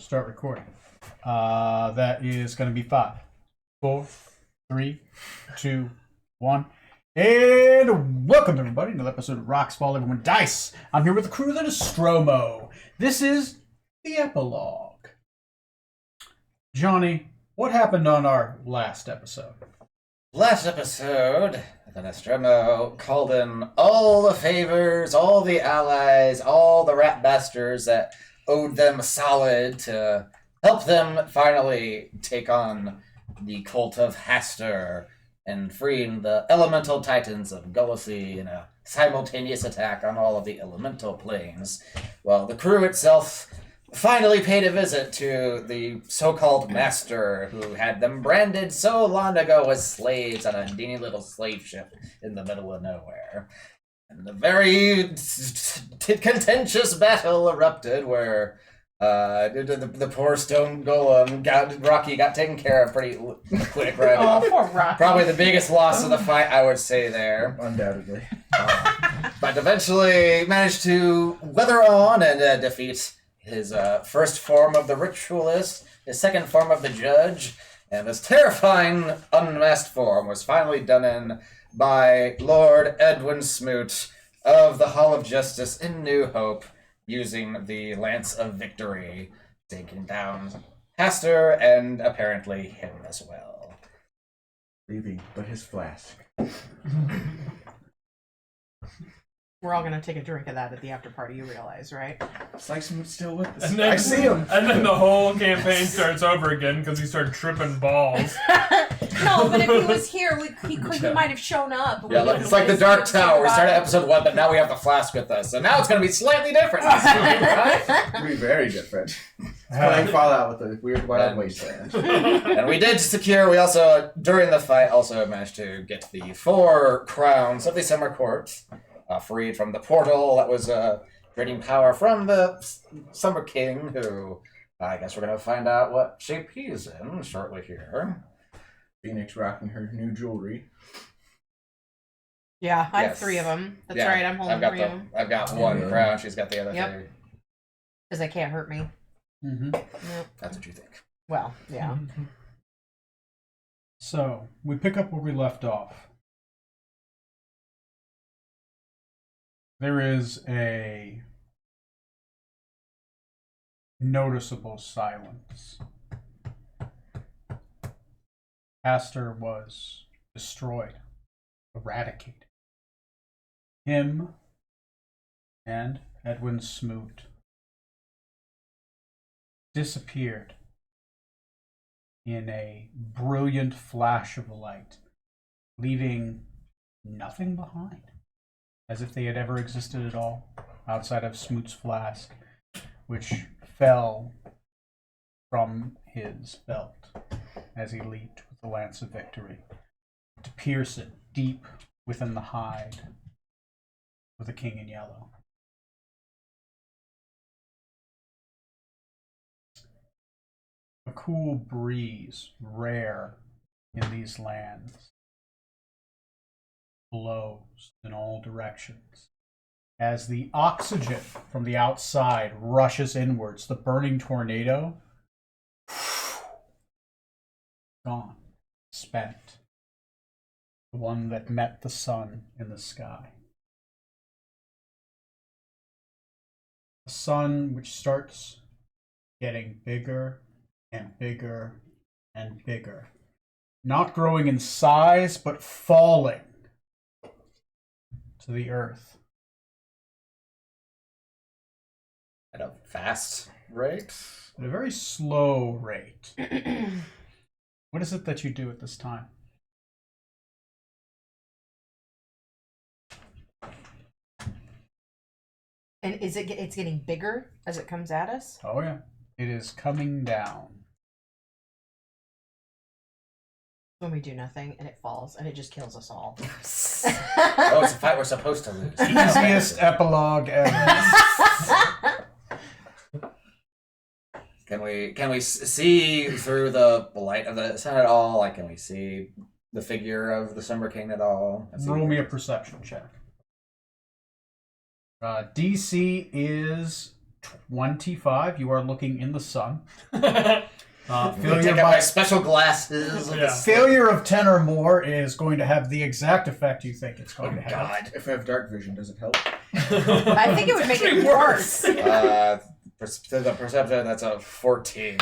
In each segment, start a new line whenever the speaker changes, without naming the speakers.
start recording. That is going to be 5, 4, 3, 2, 1. And welcome everybody to another episode of Rocks, Fall, Everyone Dice. I'm here with the crew that is Stromo. This is the Epilogue. Johnny, what happened on our last episode?
Last episode, the Nostromo called in all the favors, all the allies, all the rat bastards that owed them solid to help them finally take on the cult of Hastur and freeing the elemental titans of Gullisy in a simultaneous attack on all of the elemental planes. Well, the crew itself finally paid a visit to the so-called master who had them branded so long ago as slaves on a teeny little slave ship in the middle of nowhere. And a very contentious battle erupted where the poor stone golem Rocky got taken care of pretty quick, right?
Oh, poor Rocky.
Probably the biggest loss of the fight, I would say there.
Undoubtedly.
But eventually managed to weather on and defeat his first form of the ritualist, his second form of the judge, and this terrifying unmasked form was finally done in by Lord Edwin Smoot of the Hall of Justice in New Hope, using the Lance of Victory, taking down Hastur and apparently him as well.
Leaving but his flask.
We're all gonna take a drink of that at the after party, you realize, right?
It's like Smoot's still with us.
And then,
I see him.
And then the whole campaign starts over again because he started tripping balls.
No, but if he was here, he might have shown up.
Yeah, it's like the Dark Tower. We started episode 1, but now we have the flask with us. So now it's going to be slightly different this week, right?
It'll be very different. It's playing Fallout with a weird wild wasteland.
And we did secure, we also, during the fight, also managed to get the 4 crowns of the Summer Court, freed from the portal that was draining power from the Summer King, who I guess we're going to find out what shape he's in shortly here.
Phoenix rocking her new jewelry.
Yeah, I have
Yes.
3 of them. That's
Yeah,
right, I'm holding 3 of them.
I've got 1 crown, she's got the other
Yep.
3.
Because they can't hurt me.
Mm-hmm.
Nope.
That's what you think.
Well, yeah.
So, we pick up where we left off. There is a noticeable silence. Hastur was destroyed, eradicated. Him and Edwin Smoot disappeared in a brilliant flash of light, leaving nothing behind, as if they had ever existed at all, outside of Smoot's flask, which fell from his belt as he leaped with the Lance of Victory to pierce it deep within the hide of the King in Yellow. A cool breeze, rare in these lands, blows in all directions. As the oxygen from the outside rushes inwards, the burning tornado, gone, spent. The one that met the sun in the sky. The sun which starts getting bigger and bigger and bigger. Not growing in size, but falling to the earth.
At a fast rate?
At a very slow rate. What is it that you do at this time?
And it's getting bigger as it comes at us?
Oh yeah. It is coming down.
When we do nothing and it falls and it just kills us all.
Oh, it's a fight we're supposed to lose.
Easiest epilogue ever.
Can we see through the light of the sun at all? Like, can we see the figure of the Summer King at all?
Roll me a perception check. DC is 25. You are looking in the sun.
Failure take out my special glasses.
Yeah.
Failure of 10 or more is going to have the exact effect you think it's going to have.
God.
If I have dark vision, does it help?
I think it would make it worse.
The perception, that's a 14.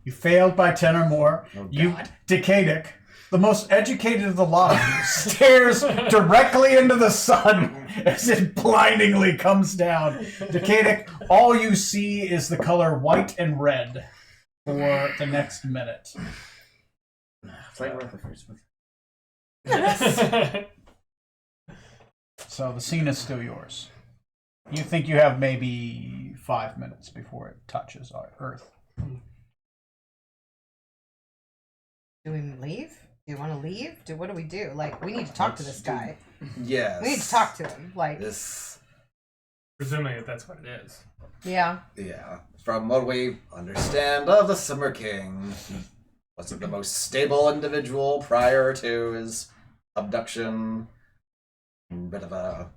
You failed by 10 or more.
Oh,
You,
God.
Decadic, the most educated of the lot of you, stares directly into the sun as it blindingly comes down. Decadic, all you see is the color white and red for the next minute.
It's like worth the first one.
So the scene is still yours. You think you have maybe 5 minutes before it touches our Earth.
Do we leave? Do you want to leave? What do we do? Like, we need to talk to this guy.
Yes.
We need to talk to him. Like,
This.
Presuming that that's what it is.
yeah.
Yeah. From what we understand of the Summer King, he wasn't the most stable individual prior to his abduction. A bit of a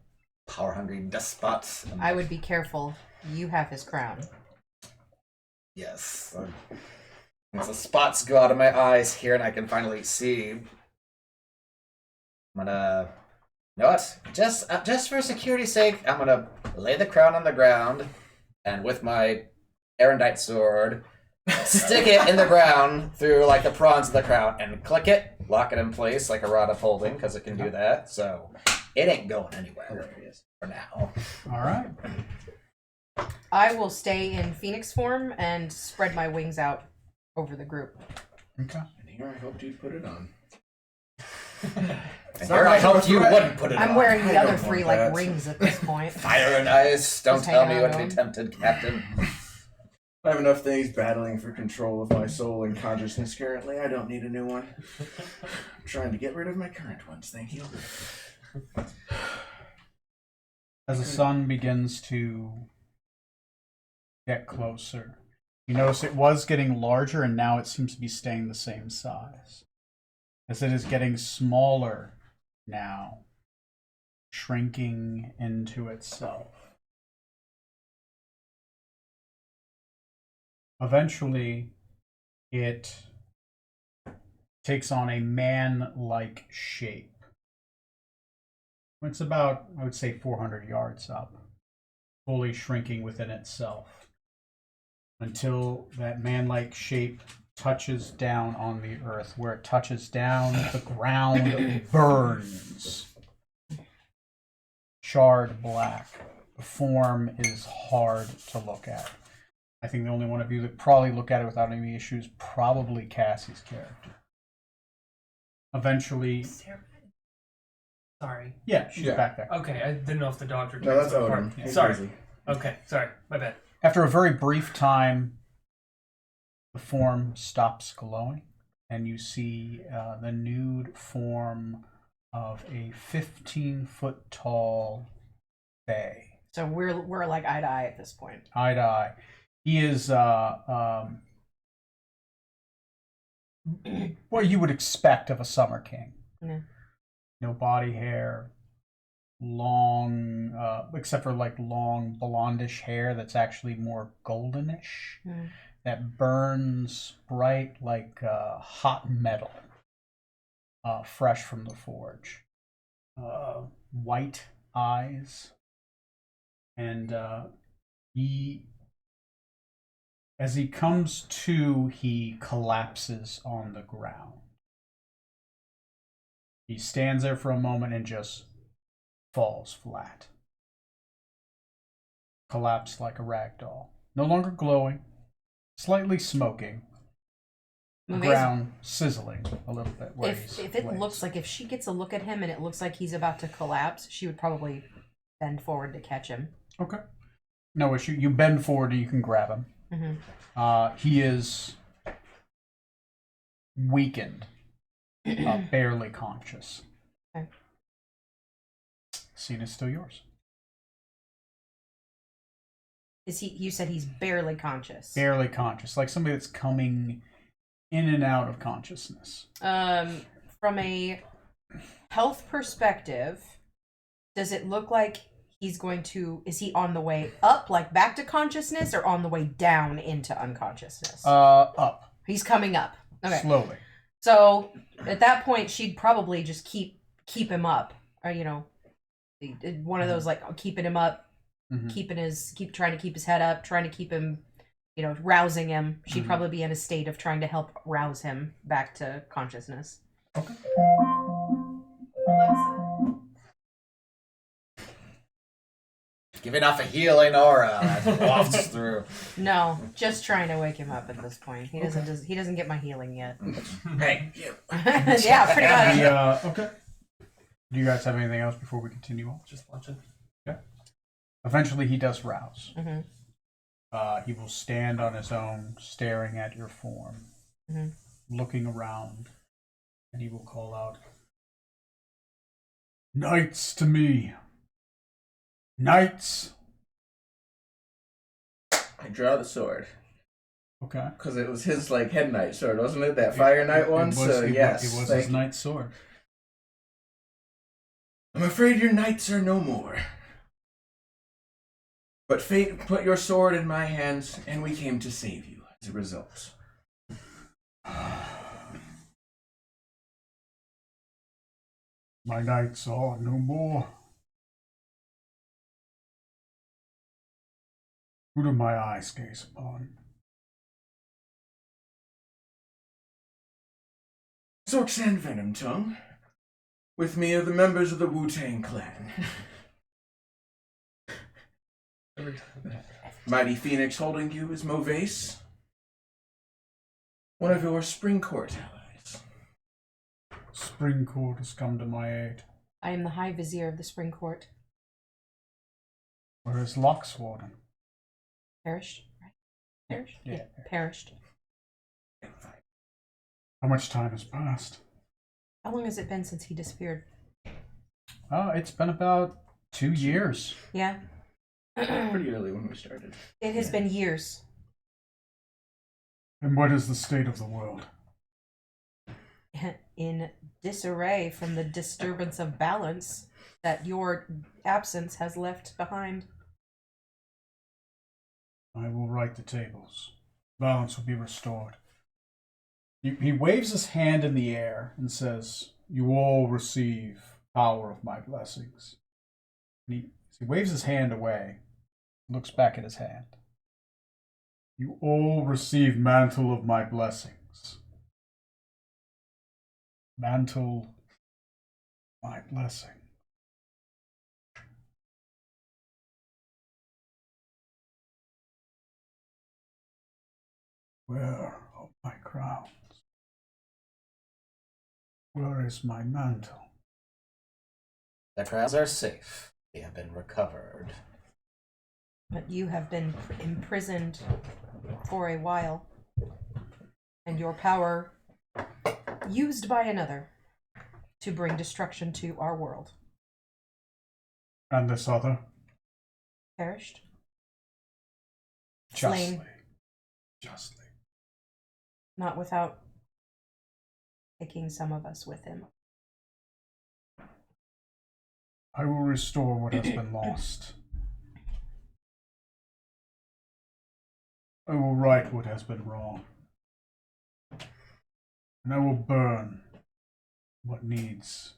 power-hungry despot.
I would be careful. You have his crown.
Yes. Once the spots go out of my eyes here and I can finally see, I'm gonna... You know what? Just for security's sake, I'm gonna lay the crown on the ground, and with my erudite sword, stick it in the ground through like the prongs of the crown, and click it, lock it in place like a rod of holding, because it can do that. So it ain't going anywhere for now.
All right.
I will stay in phoenix form and spread my wings out over the group.
Okay.
And here I hoped you'd put it on.
And here I hoped you wouldn't put it on.
I'm wearing the
I
other
don't
three
want
like
that.
rings at this point.
Fire and ice. Don't
Just
tell me
hanging
what
out
to
on
be
'em.
tempted, Captain.
I have enough things battling for control of my soul and consciousness currently. I don't need a new one. I'm trying to get rid of my current ones, thank you.
As the sun begins to get closer, you notice it was getting larger and now it seems to be staying the same size. As it is getting smaller now, shrinking into itself. Eventually, it takes on a man-like shape. It's about, I would say, 400 yards up, fully shrinking within itself, until that man-like shape touches down on the earth. Where it touches down, the ground burns. Charred black. The form is hard to look at. I think the only one of you that probably look at it without any issues, probably Cassie's character. Eventually,
Sorry.
yeah, she's
Yeah.
back there.
Okay, I didn't know if the doctor.
No, that's
took it
Odin.
apart.
He's
Sorry.
busy.
Okay, sorry. My bad.
After a very brief time, the form stops glowing, and you see the nude form of a 15-foot tall fae.
So we're like eye to eye at this point.
Eye to eye. He is what you would expect of a summer king.
Yeah.
No body hair, long, except for like long blondish hair that's actually more goldenish.
Mm.
That burns bright like hot metal, fresh from the forge. White eyes, and as he comes to, he collapses on the ground. He stands there for a moment and just falls flat. Collapsed like a rag doll. No longer glowing, slightly smoking. The
Amazing.
ground sizzling a little bit. Where
If
he's
it
placed.
looks like, if she gets a look at him and it looks like he's about to collapse, she would probably bend forward to catch him.
Okay. No issue. You bend forward and you can grab him.
Mm-hmm.
He is weakened, barely conscious.
Okay.
Scene is still yours.
Is he? You said he's barely conscious.
Barely conscious, like somebody that's coming in and out of consciousness.
From a health perspective, does it look like he's going to... Is he on the way up, like back to consciousness, or on the way down into unconsciousness?
Up.
He's coming up. Okay.
Slowly.
So at that point, she'd probably just keep him up, or one of those like keeping him up, keep trying to keep his head up, trying to keep him, rousing him. She'd probably be in a state of trying to help rouse him back to consciousness.
Okay.
Giving off a healing aura that wafts through.
No, just trying to wake him up at this point. He doesn't get my healing yet.
Hey,
Yeah, pretty much.
Okay. Do you guys have anything else before we continue on?
Just watching.
Okay. Eventually, he does rouse.
Mm-hmm.
He will stand on his own, staring at your form, looking around, and he will call out, "Knights to me! Knights!"
I draw the sword.
Okay.
Because it was his head knight sword, wasn't it? That fire knight one? Yes.
It was his knight's sword.
I'm afraid your knights are no more. But fate put your sword in my hands, and we came to save you as a result.
My knights are no more. Who do my eyes gaze upon?
Zorks and Venom Tongue. With me are the members of the Wu-Tang clan. Mighty Phoenix holding you is Movace, one of your Spring Court allies.
Spring Court has come to my aid.
I am the High Vizier of the Spring Court.
Where is Lockswarden?
Perished, right? Perished?
Yeah.
Perished.
How much time has passed?
How long has it been since he disappeared?
It's been about 2 years.
Yeah.
Pretty early when we started.
It has been years.
And what is the state of the world?
In disarray from the disturbance of balance that your absence has left behind.
I will right the tables. Balance will be restored. He waves his hand in the air and says, "You all receive power of my blessings." And he waves his hand away, looks back at his hand. "You all receive mantle of my blessings." Mantle, my blessing. Where are my crowns? Where is my mantle?
the crowns are safe. They have been recovered.
But you have been imprisoned for a while, and your power used by another to bring destruction to our world.
And this other?
Perished?
Justly.
Slain.
Justly.
Not without taking some of us with him.
I will restore what has been lost. I will right what has been wrong. And I will burn what needs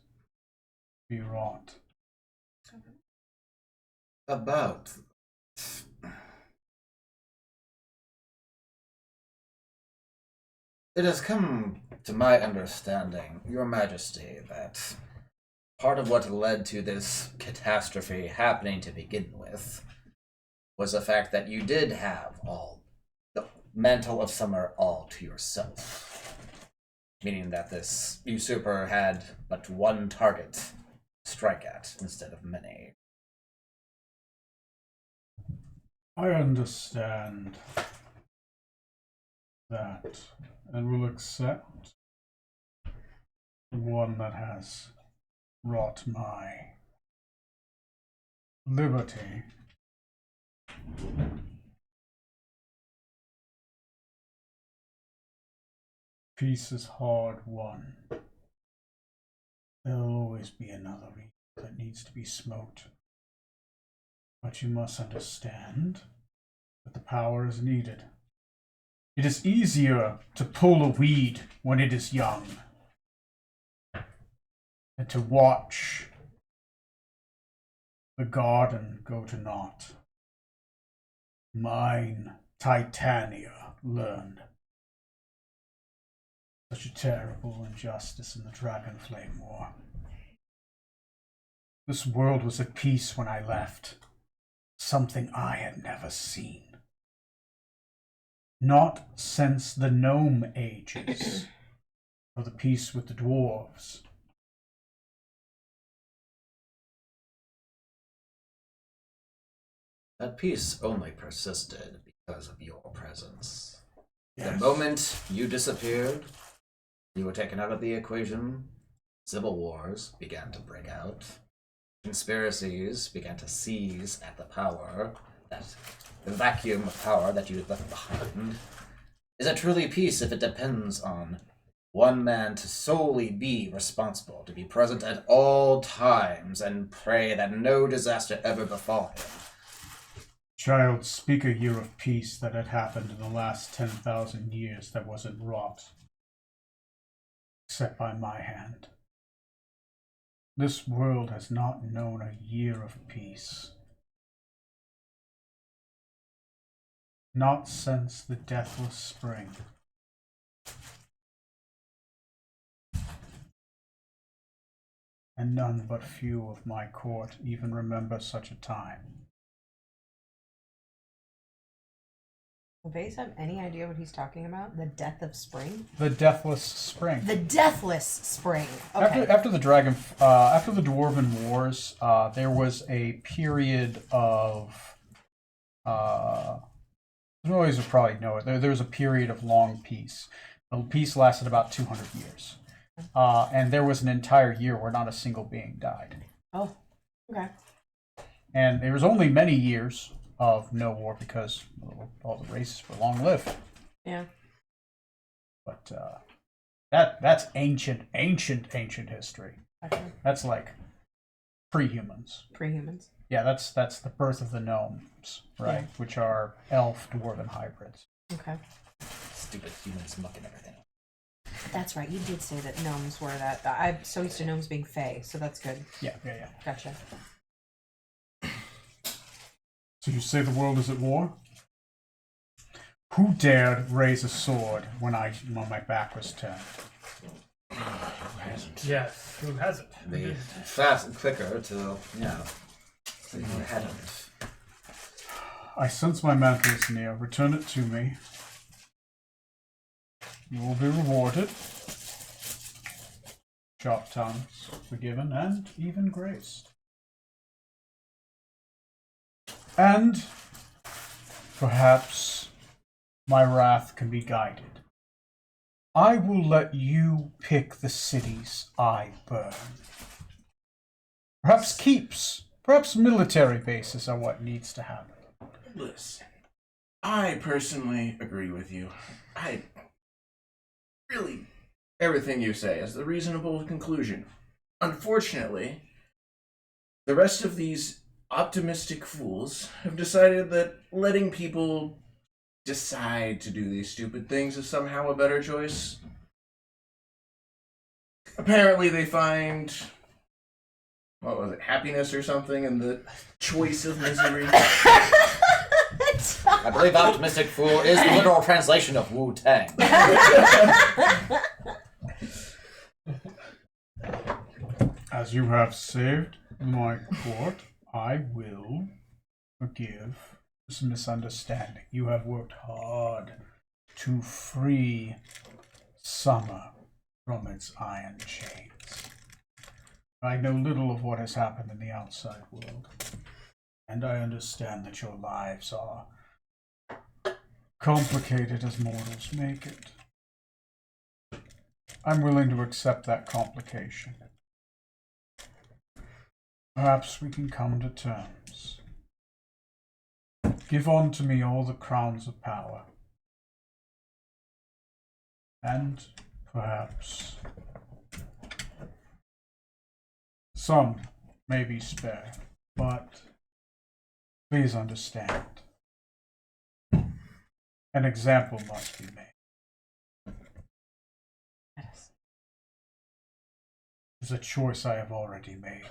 to be wrought.
About. It has come to my understanding, Your Majesty, that part of what led to this catastrophe happening to begin with was the fact that you did have all the mantle of summer all to yourself. Meaning that this usurper had but one target to strike at instead of many.
I understand that and will accept the one that has wrought my liberty. Peace is hard won. There'll always be another evil that needs to be smoked. But you must understand that the power is needed. It is easier to pull a weed when it is young than to watch the garden go to naught. Mine Titania learned such a terrible injustice in the Dragonflame War. This world was at peace when I left, something I had never seen. Not since the gnome ages, or the peace with the dwarves.
That peace only persisted because of your presence.
Yes.
The moment you disappeared, you were taken out of the equation, civil wars began to break out, conspiracies began to seize at the power, that the vacuum of power that you had left behind. Is it truly peace if it depends on one man to solely be responsible, to be present at all times, and pray that no disaster ever befall him?
Child, speak a year of peace that had happened in the last 10,000 years that wasn't wrought, except by my hand. This world has not known a year of peace. Not since the deathless spring. And none but few of my court even remember such a time.
Vase have any idea what he's talking about? The death of spring?
The deathless spring.
The deathless spring. Okay.
After the Dwarven Wars, there was a period of. Noise will probably know it. There was a period of long peace. The peace lasted about 200 years, and there was an entire year where not a single being died.
Oh, okay.
And there was only many years of no war because all the races were long-lived.
Yeah.
But that's ancient history.
Okay.
That's like pre-humans.
Pre-humans.
Yeah, that's the birth of the gnomes, right?
Yeah.
Which are elf dwarven hybrids.
Okay.
Stupid humans mucking everything.
That's right. You did say that gnomes were that. I'm so used to gnomes being fey, so that's good.
Yeah.
Gotcha.
So you say the world is at war? Who dared raise a sword when my back was turned?
Yes, who hasn't?
The fast and quicker to, so you hadn't.
I sense my mantle is near. Return it to me. You will be rewarded. Sharp tongues, forgiven, and even graced. And perhaps my wrath can be guided. I will let you pick the cities I burn. Perhaps keeps, perhaps military bases are what needs to happen.
Listen, I personally agree with you. Everything you say is the reasonable conclusion. Unfortunately, the rest of these optimistic fools have decided that letting people decide to do these stupid things is somehow a better choice. Apparently they find, what was it, happiness or something in the choice of misery.
I believe optimistic fool is the literal translation of Wu-Tang.
As you have saved my court, I will forgive this misunderstanding. You have worked hard to free summer from its iron chains. I know little of what has happened in the outside world, and I understand that your lives are complicated as mortals make it. I'm willing to accept that complication. Perhaps we can come to terms. Give unto me all the crowns of power. And perhaps some may be spared, but Please understand. An example must be made.
Yes.
It's a choice I have already made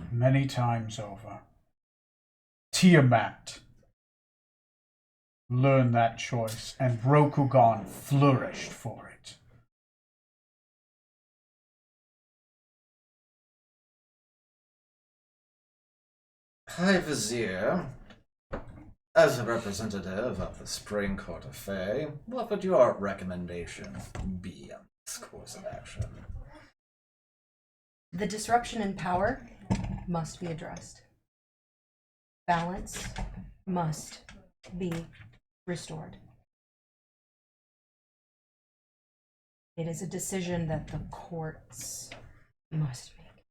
many times over. Tiamat learned that choice, and Rokugan flourished for it.
High Vizier, as a representative of the Spring Court of Fae, what would your recommendation be on this course of action?
The disruption in power must be addressed. Balance must be restored. It is a decision that the courts must make.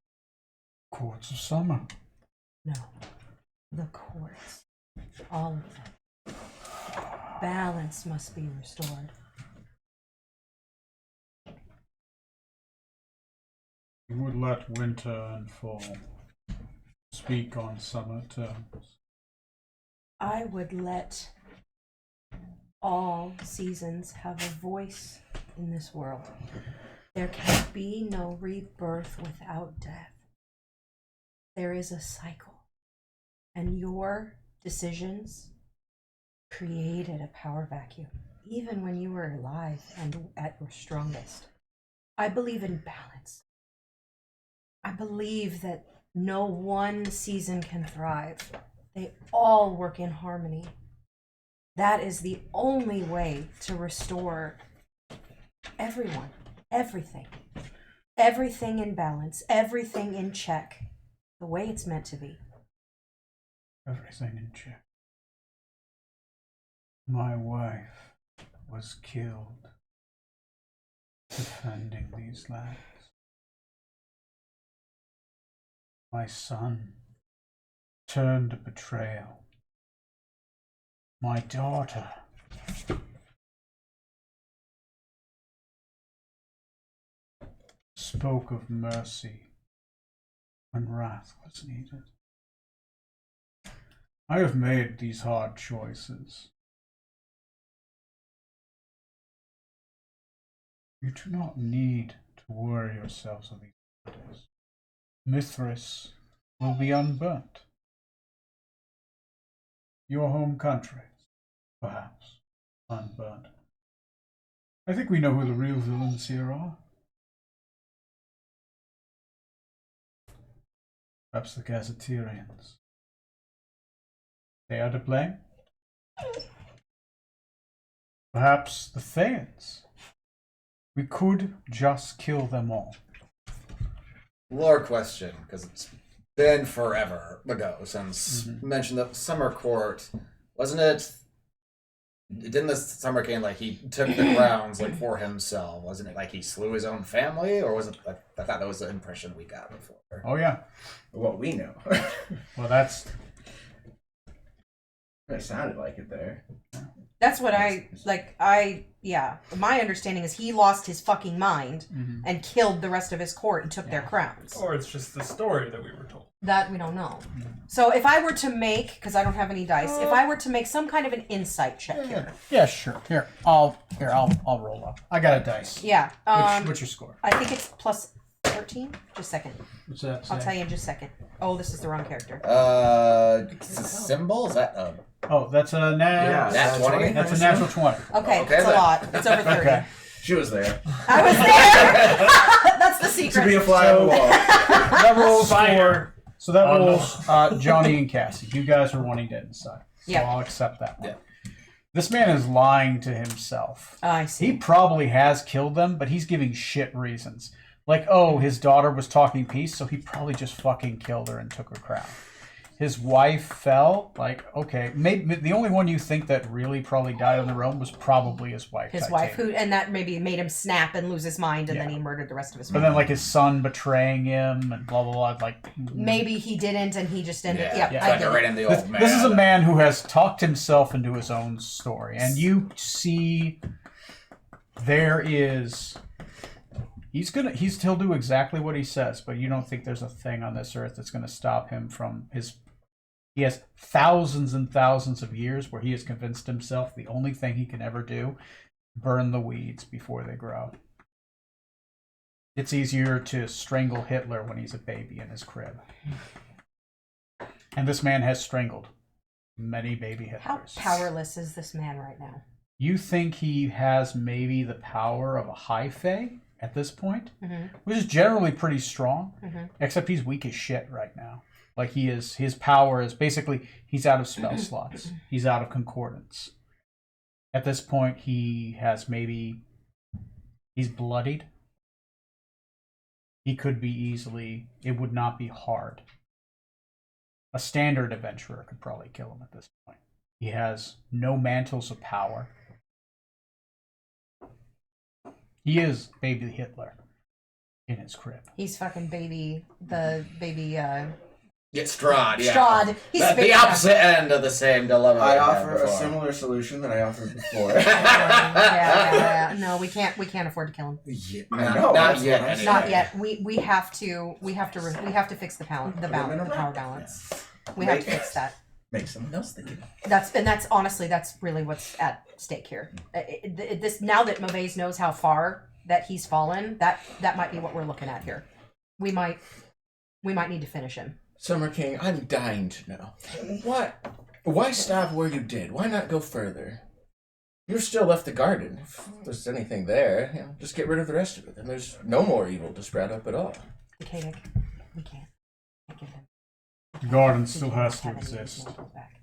Courts of Summer.
No, the courts. All of them. Balance must be restored.
You would let winter and fall speak on summer terms.
I would let all seasons have a voice in this world. There can be no rebirth without death. There is a cycle. And your decisions created a power vacuum, even when you were alive and at your strongest. I believe in balance. I believe that no one season can thrive. They all work in harmony. That is the only way to restore everyone, everything. Everything in balance, everything in check, the way it's meant to be.
Everything in check. My wife was killed defending these lands. My son turned to betrayal. My daughter spoke of mercy when wrath was needed. I have made these hard choices. You do not need to worry yourselves of these matters. Mithras will be unburnt. Your home country, perhaps, unburnt. I think we know who the real villains here are. Perhaps the Gazetarians. They are to blame. Perhaps the Thayans. We could just kill them all.
Lore question, because it's been forever ago since mentioned the Summer Court. Wasn't it? Didn't the Summer King he took the crowns for himself? Wasn't it he slew his own family, or was it? I thought that was the impression we got before.
Oh yeah.
What we know.
Well, that's.
It sounded like it there.
That's what yeah. My understanding is he lost his fucking mind and killed the rest of his court and took their crowns.
Or it's just the story that we were told.
That we don't know. So if I were to make, because I don't have any dice, if I were to make some kind of an insight check here.
Yeah, sure. I'll roll up. I got a dice.
Yeah.
What's your score?
I think it's plus 13. Just a second.
What's that?
I'll tell you in just a second. Oh, this is the wrong character.
Symbol? Is that
Oh, that's a
nat 20?
That's a natural 20.
Okay,
Okay,
it's a
then.
lot. It's over 30.
Okay.
She was there.
I was there. That's the
To be
secret.
a fly on the wall.
That rolls
Fire.
So that
Oh, no.
rolls Johnny and Cassie. You guys are wanting dead inside. So
Yeah.
I'll accept that one.
Yeah.
This man is lying to himself.
I
He
see.
probably has killed them, but he's giving shit reasons. Like, oh, his daughter was talking peace, so he probably just fucking killed her and took her crown. His wife fell. Like, okay, maybe the only one you think that really probably died on their own was probably his wife.
His
Titania.
wife, and that maybe made him snap and lose his mind, and then
Yeah.
he murdered the rest of his
But
family.
then, like, his son betraying him and blah, blah, blah. Like,
Maybe he didn't, and he just ended.
Yeah,
Yeah, I
like
get
right
it.
in the
This,
old man.
this is a man who has talked himself into his own story. And you see there is... He'll do exactly what he says, but you don't think there's a thing on this earth that's going to stop him from his He has thousands and thousands of years where he has convinced himself the only thing he can ever do, burn the weeds before they grow. It's easier to strangle Hitler when he's a baby in his crib. And this man has strangled many baby Hitlers.
How powerless is this man right now?
You think he has maybe the power of a high fae at this point, which is generally pretty strong, except he's weak as shit right now. Like his power is basically, he's out of spell slots. He's out of concordance. At this point, he's bloodied. He could be easily, it would not be hard. A standard adventurer could probably kill him at this point. He has no mantles of power. He is baby Hitler in his crib.
He's fucking baby.
Get Strahd, yeah.
Strahd. He's
The opposite end of the same dilemma.
I
we had
offer a
before.
similar solution that I offered before.
Yeah. No, we can't afford to kill him.
Yeah,
I know,
not
that's
yet.
what I'm
Anyway.
Not yet. We have to fix the power balance. We have to fix that.
Make someone else think it.
That's honestly really what's at stake here. This now that Maves knows how far that he's fallen, that might be what we're looking at here. We might need to finish him.
Summer King, I'm dying to know. What? Why stop where you did? Why not go further? You've still left the garden. If there's anything there, just get rid of the rest of it. Then there's no more evil to sprout up at all.
Okay, Nick. We can't give him.
The garden
We
still
can't
has to
have any of these
exist.
mantles back.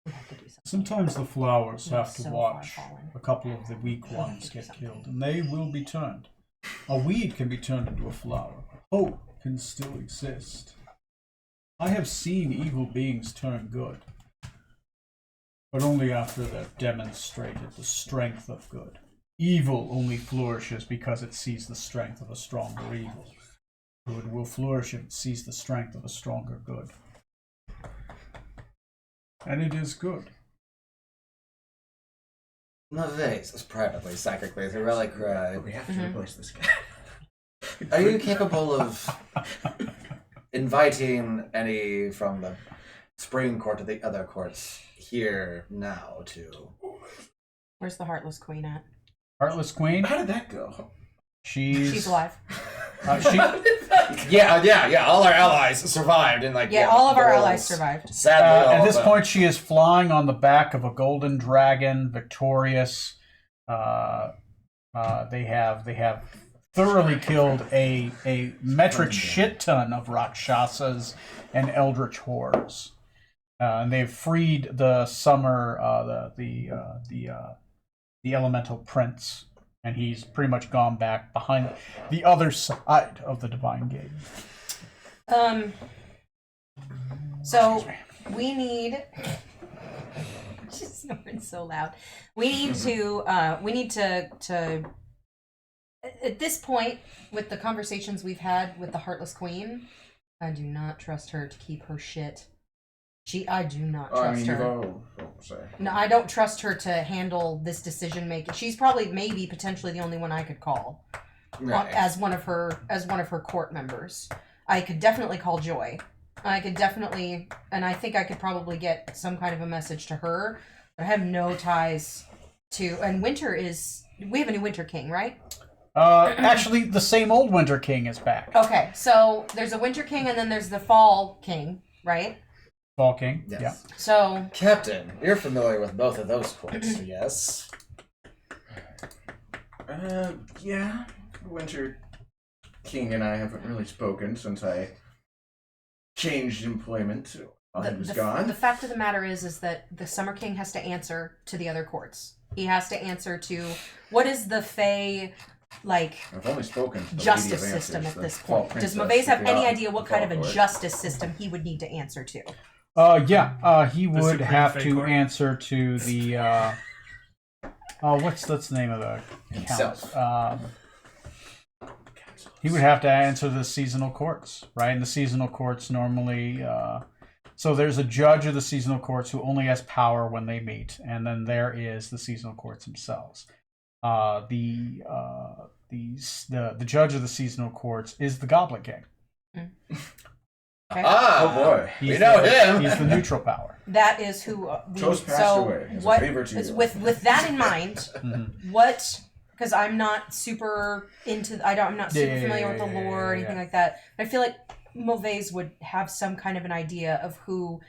We have to do something.
Sometimes the flowers
We're
have to
so
watch
far fallen.
a couple of the weak
We have
ones
to do
get
something.
killed, and they will be turned. A weed can be turned into a flower. Hope can still exist. I have seen evil beings turn good, but only after they've demonstrated the strength of good. Evil only flourishes because it sees the strength of a stronger evil. Good will flourish if it sees the strength of a stronger good. And it is good.
Maves is privately, psychically, the relic cried.
We have to replace this guy.
Are you capable of inviting any from the Spring Court or the other courts here now to...
Where's the Heartless Queen at?
Heartless Queen,
How did that go?
She's alive.
Yeah, all our allies survived and
All of our
the
allies
rolls.
survived.
Sadly, all
at
of
this
them.
point, she is flying on the back of a golden dragon, victorious. They have thoroughly killed a metric shit ton of Rakshasas and Eldritch horrors, and they've freed the summer the elemental prince, and he's pretty much gone back behind the other side of the divine gate.
So we need. She's snoring so loud. We need to. At this point, with the conversations we've had with the Heartless Queen, I do not trust her to keep her shit. I do not trust her.
Sorry.
No, I don't trust her to handle this decision making. She's probably, maybe, potentially the only one I could call as one of her court members. I could definitely call Joy. I could definitely, and I think I could probably get some kind of a message to her. But I have no ties to. And Winter is. We have a new Winter King, right?
Actually, the same old Winter King is back.
Okay, so there's a Winter King, and then there's the Fall King, right?
Fall King.
Yes.
Yeah.
So
Captain, you're familiar with both of those courts, yes?
Yeah. Winter King and I haven't really spoken since I changed employment while he was gone.
The fact of the matter is that the Summer King has to answer to the other courts. He has to answer to what is the Fae
I've only spoken to the
justice
Lady of
system
Answers,
at this
the Fall
point. Does
Princess
Maves have
of the
any
Fall-
idea what kind of a
Court.
justice system he would need to answer to?
He would
Supreme
have
Fate
to
Court.
answer to the what's the name of the
Himself.
council? He would have to answer the seasonal courts, right? And the seasonal courts normally so there's a judge of the seasonal courts who only has power when they meet, and then there is the seasonal courts themselves. The judge of the seasonal courts is the Goblin King.
Okay.
Ah,
Oh boy.
we know him.
He's the neutral power.
That is who
Toast passed
so
away as a
what
favor to
is
you.
with that in mind,
Mhm.
what, because I'm not super into I'm not super familiar with the lore or anything like that. But I feel like Mauvaise would have some kind of an idea of who,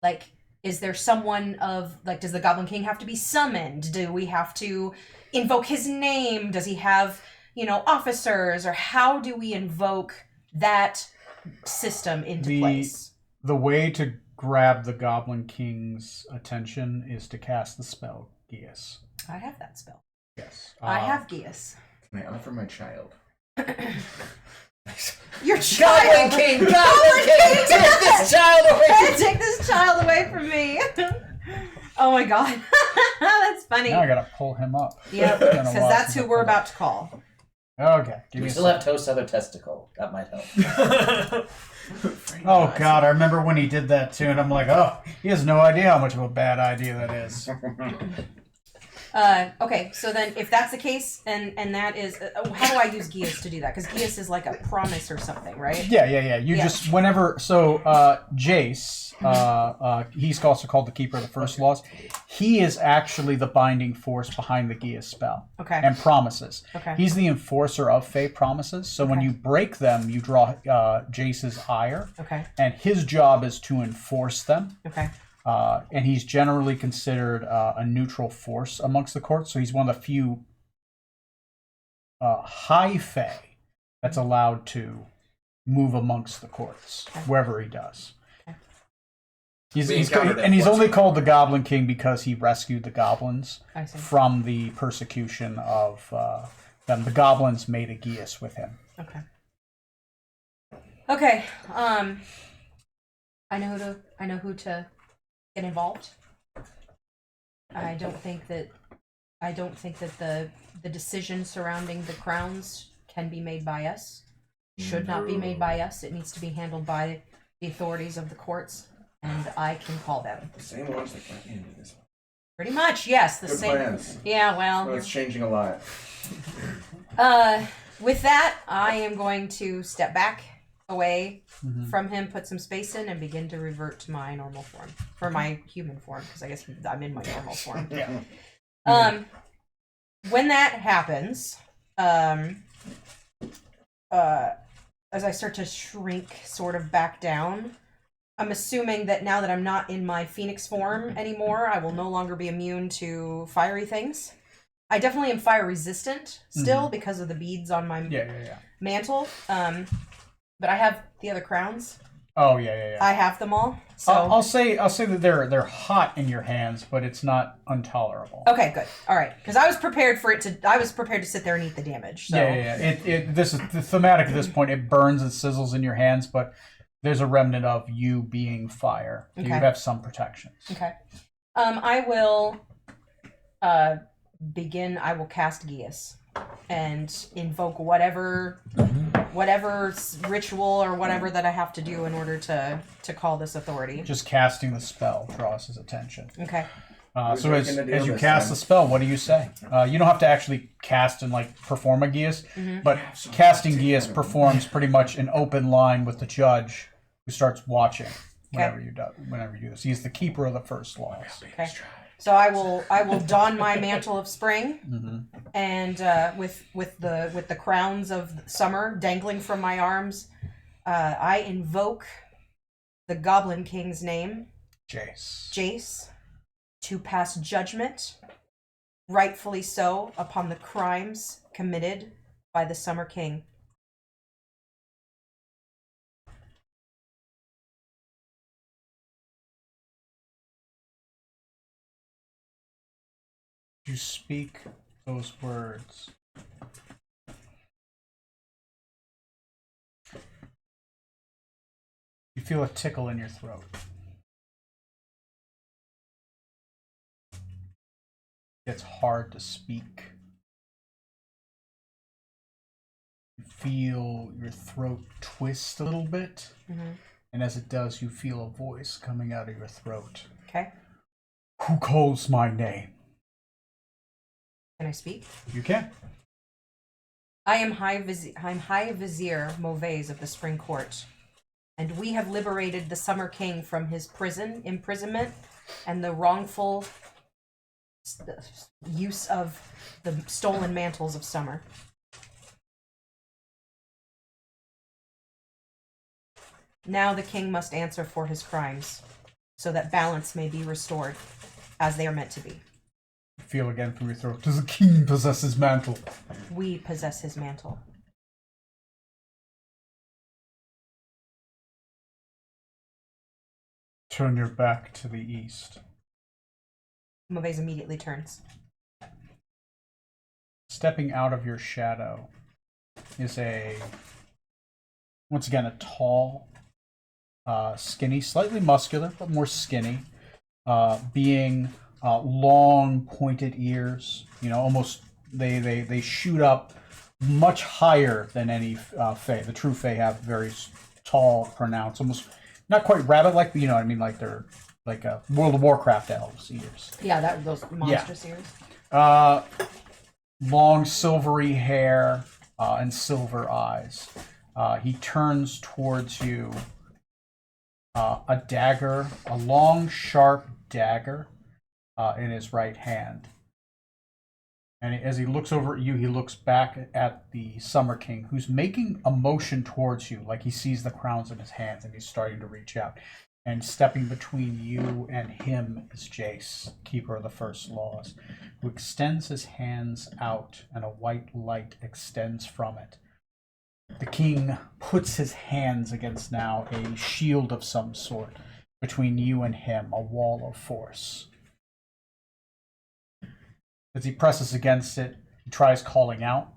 like, is there someone of, like, does the Goblin King have to be summoned? Do we have to invoke his name? Does he have, officers? Or how do we invoke that system into place?
The way to grab the Goblin King's attention is to cast the spell Geas.
I have that spell.
Yes.
I have Geas.
Can I offer my child?
Your
Goblin
child!
King, Goblin King, take this child away.
Take this child away from me! Oh my god. That's funny.
Now I gotta pull him up.
Yep,
It's been a
because
while
that's
since
who
I
we're
pulled
about to call.
Okay. Give me
We
a
still
second.
have Toast Other Testicle. That might help.
Oh god, I remember when he did that too, and I'm like, oh, he has no idea how much of a bad idea that is.
Okay, so then if that's the case, and that is, how do I use Geas to do that? Because Geas is like a promise or something, right?
Yeah. You
Yeah.
just whenever Jace, he's also called the Keeper of the First Laws. He is actually the binding force behind the Geas spell
Okay.
and promises.
Okay.
He's the enforcer of Fey promises. So when
Okay.
you break them, you draw Jace's ire,
Okay.
and his job is to enforce them.
Okay.
And he's generally considered a neutral force amongst the courts. So he's one of the few high Fey that's allowed to move amongst the courts wherever he does.
Okay.
He's only called the Goblin King because he rescued the goblins
I see.
from the persecution of them. The goblins made a geas with him.
Okay. Okay. I know who to get involved. I don't think that the decision surrounding the crowns can be made by us. Should not be made by us. It needs to be handled by the authorities of the courts, and I can call them.
The same ones that got into this.
Pretty much, yes. The
Good
same.
plans.
Yeah. Well.
Well, it's changing a lot.
With that, I am going to step back away
Mhm.
from him, put some space in, and begin to revert to my normal form, or my human form, because I guess I'm in my normal form.
Yeah.
When that happens, as I start to shrink sort of back down, I'm assuming that now that I'm not in my phoenix form anymore, I will no longer be immune to fiery things. I definitely am fire resistant still because of the beads on my
Yeah.
mantle. But I have the other crowns.
Oh yeah.
I have them all. So
I'll say that they're hot in your hands, but it's not intolerable.
okay, good. All right, because I was prepared to sit there and eat the damage. So.
Yeah. This is the thematic at this point. It burns and sizzles in your hands, but there's a remnant of you being fire. So
Okay.
you have some protections.
Okay. I will begin. I will cast Geas and invoke whatever ritual or whatever that I have to do in order to call this authority.
Just casting the spell draws his attention.
Okay.
So
making the deal
as you
this
cast
time?
the spell, what do you say? You don't have to actually cast and perform a geas,
Mm-hmm.
but casting geas performs pretty much an open line with the judge, who starts watching whenever you do this. He's the keeper of the first laws.
Okay. So I will don my mantle of spring, and with the crowns of summer dangling from my arms, I invoke the Goblin King's name, Jace, to pass judgment, rightfully so, upon the crimes committed by the Summer King.
You speak those words. You feel a tickle in your throat. It's hard to speak. You feel your throat twist a little bit, and as it does, you feel a voice coming out of your throat.
Okay.
Who calls my name?
Can I speak?
You can.
I'm High Vizier Mauvaise of the Spring Court. And we have liberated the Summer King from his imprisonment, and the wrongful use of the stolen mantles of summer. Now the king must answer for his crimes, so that balance may be restored, as they are meant to be.
Feel again from your throat. Does the king possess his mantle?
We possess his mantle.
Turn your back to the east.
Moves immediately turns.
Stepping out of your shadow is once again, a tall, skinny, slightly muscular, but more skinny, being long, pointed ears. Almost they shoot up much higher than any Fae. The true Fae have very tall, pronounced, almost not quite rabbit-like, but you know what I mean, like they're like World of Warcraft elves ears.
Yeah, those monstrous ears.
Long silvery hair and silver eyes. He turns towards you, a dagger, a long, sharp dagger in his right hand. And as he looks over at you, he looks back at the Summer King, who's making a motion towards you, like he sees the crowns in his hands and he's starting to reach out. And stepping between you and him is Jace, keeper of the first laws, who extends his hands out, and a white light extends from it. The king puts his hands against now a shield of some sort between you and him, a wall of force. As he presses against it, he tries calling out,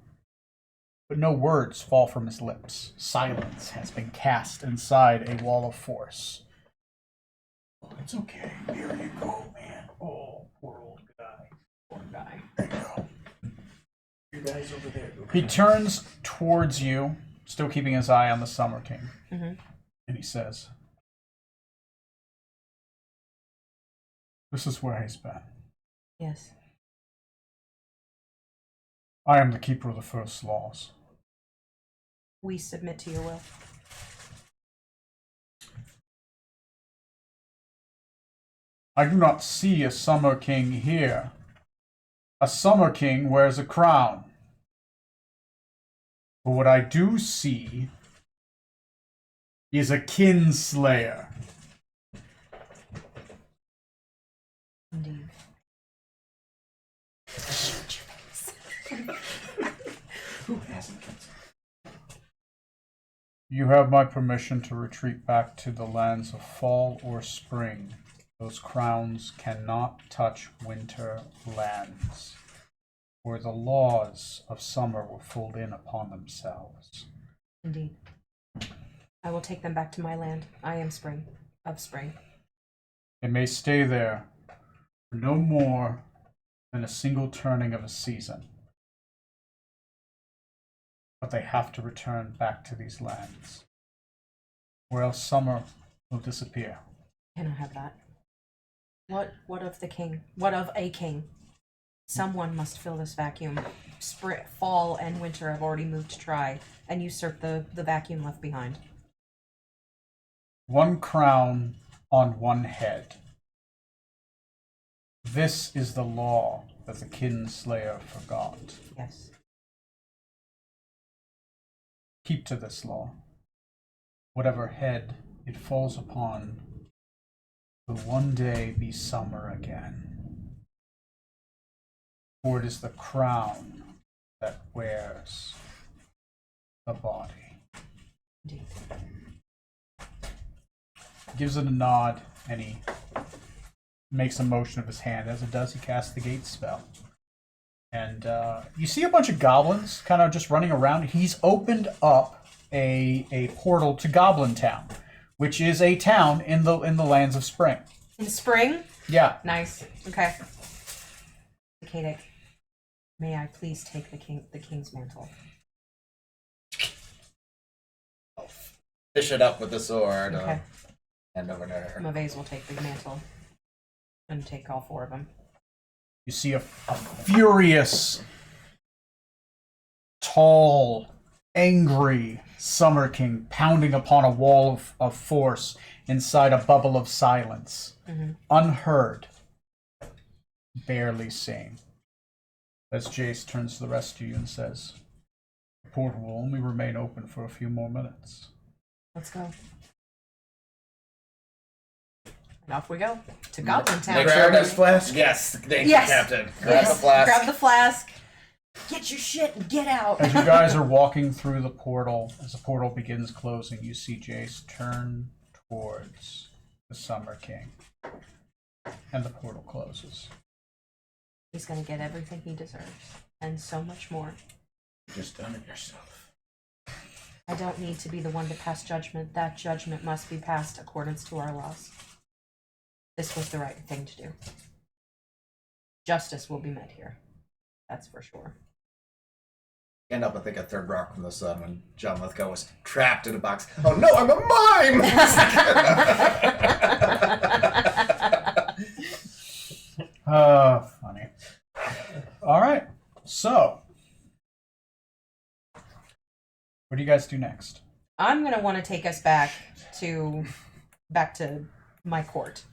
but no words fall from his lips. Silence has been cast inside a wall of force. Oh, it's okay. Here you go, man. Oh, poor old guy. Poor guy. There you go. You guys over there. He turns towards you, still keeping his eye on the Summer King.
Mm-hmm.
And he says, "This is where he's been.
Yes.
I am the keeper of the first laws.
We submit to your will."
I do not see a Summer King here. A Summer King wears a crown. But what I do see is a kinslayer."
Indeed.
Who hasn't?
You have my permission to retreat back to the lands of fall or spring. Those crowns cannot touch winter lands, where the laws of summer will fold in upon themselves.
Indeed. I will take them back to my land. I am spring. Of spring.
They may stay there for no more than a single turning of a season. But they have to return back to these lands, or else summer will disappear.
Can I have that? What of the king? What of a king? Someone must fill this vacuum. Fall and winter have already moved to try and usurp the vacuum left behind.
One crown on one head. This is the law that the kinslayer forgot.
Yes.
Keep to this law. Whatever head it falls upon will one day be summer again. For it is the crown that wears the body.
Indeed.
Gives it a nod, and he makes a motion of his hand. As it does, he casts the gate spell. And you see a bunch of goblins kind of just running around. He's opened up a portal to Goblin Town, which is a town in the lands of spring.
In spring?
Yeah.
Nice. Okay. Kadek, may I please take the king's mantle?
Fish it up with the sword.
Okay.
Hand over to her.
Mavez will take the mantle and take all four of them.
You see a furious, tall, angry Summer King pounding upon a wall of force inside a bubble of silence. Unheard. Barely seen. As Jace turns to the rest of you and says, the portal will only remain open for a few more minutes.
Let's go. And off we go to Goblin Town.
Grab this flask.
Yes, thank
Yes.
you, Captain. Grab
Yes.
the flask.
Grab the flask. Get your shit and get out.
As you guys are walking through the portal, as the portal begins closing, you see Jace turn towards the Summer King. And the portal closes.
He's gonna get everything he deserves. And so much more.
You just done it yourself.
I don't need to be the one to pass judgment. That judgment must be passed accordance to our laws. This was the right thing to do. Justice will be met here. That's for sure.
End up, I think, a third rock from the sun when John Lithgow was trapped in a box. Oh no, I'm a mime!
Funny. All right. So, what do you guys do next?
I'm gonna want to take us back to my court,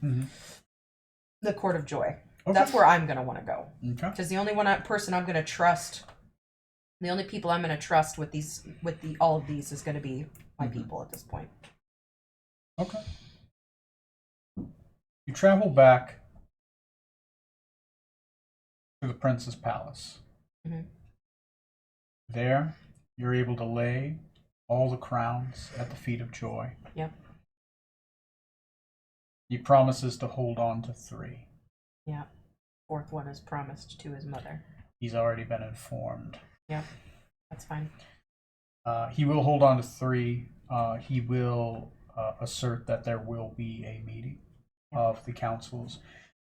the Court of Joy.
Okay.
That's where I'm gonna want to go
Okay.
because the only person I'm gonna trust, the only people I'm gonna trust with all of these is gonna be my people at this point.
Okay. You travel back to the prince's palace. There, you're able to lay all the crowns at the feet of Joy.
Yep.
He promises to hold on to 3.
Yeah. 4th one is promised to his mother.
He's already been informed.
Yeah. That's fine.
He will hold on to 3. He will assert that there will be a meeting of the councils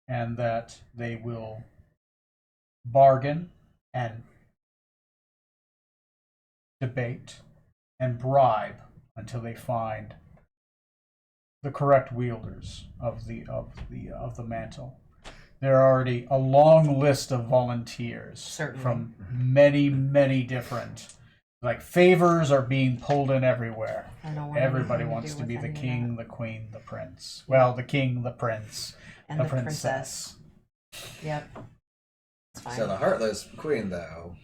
and that they will bargain and debate and bribe until they find the correct wielders of the mantle. There are already a long list of volunteers.
Certainly.
From many different, like, favors are being pulled in everywhere.
I don't want
Everybody
anything
wants
do
to be
with
the
any of
king, the queen, the prince. Well, the king, the prince,
And
the
the
princess.
Yep. It's fine.
So the Heartless Queen, though,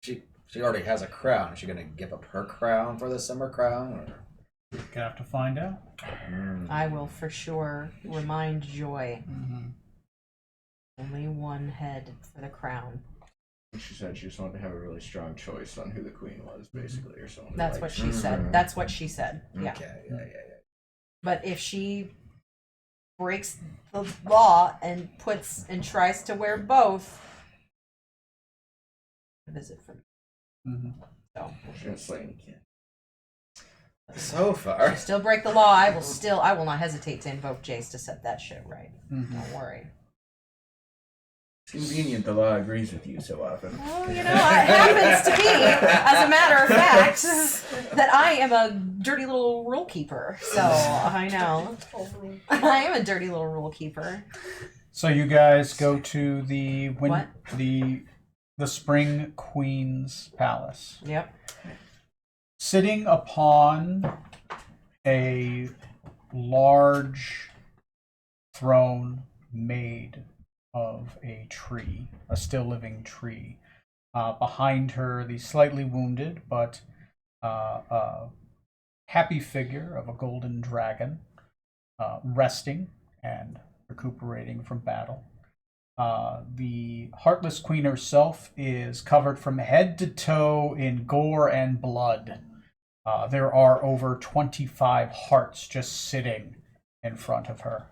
she already has a crown. Is she going to give up her crown for the Summer Crown? Or?
You're gonna have to find out.
I will for sure remind Joy. Only one head for the crown.
She said she just wanted to have a really strong choice on who the queen was, basically, or something.
That's what she said. That's what she said. Yeah.
Okay, yeah.
But if she breaks the law and tries to wear both, a visit from me. So
She didn't slay any kid.
So far.
if you still break the law, I will not hesitate to invoke Jace to set that shit right. Don't worry.
It's convenient the law agrees with you so often.
Well, it happens to be, as a matter of fact, that I am a dirty little rule keeper. So I know. I am a dirty little rule keeper.
So you guys go to the
What?
the Spring Queen's palace.
Yep.
Sitting upon a large throne made of a tree, a still living tree. Behind her, the slightly wounded but happy figure of a golden dragon, resting and recuperating from battle. The Heartless Queen herself is covered from head to toe in gore and blood. There are over 25 hearts just sitting in front of her.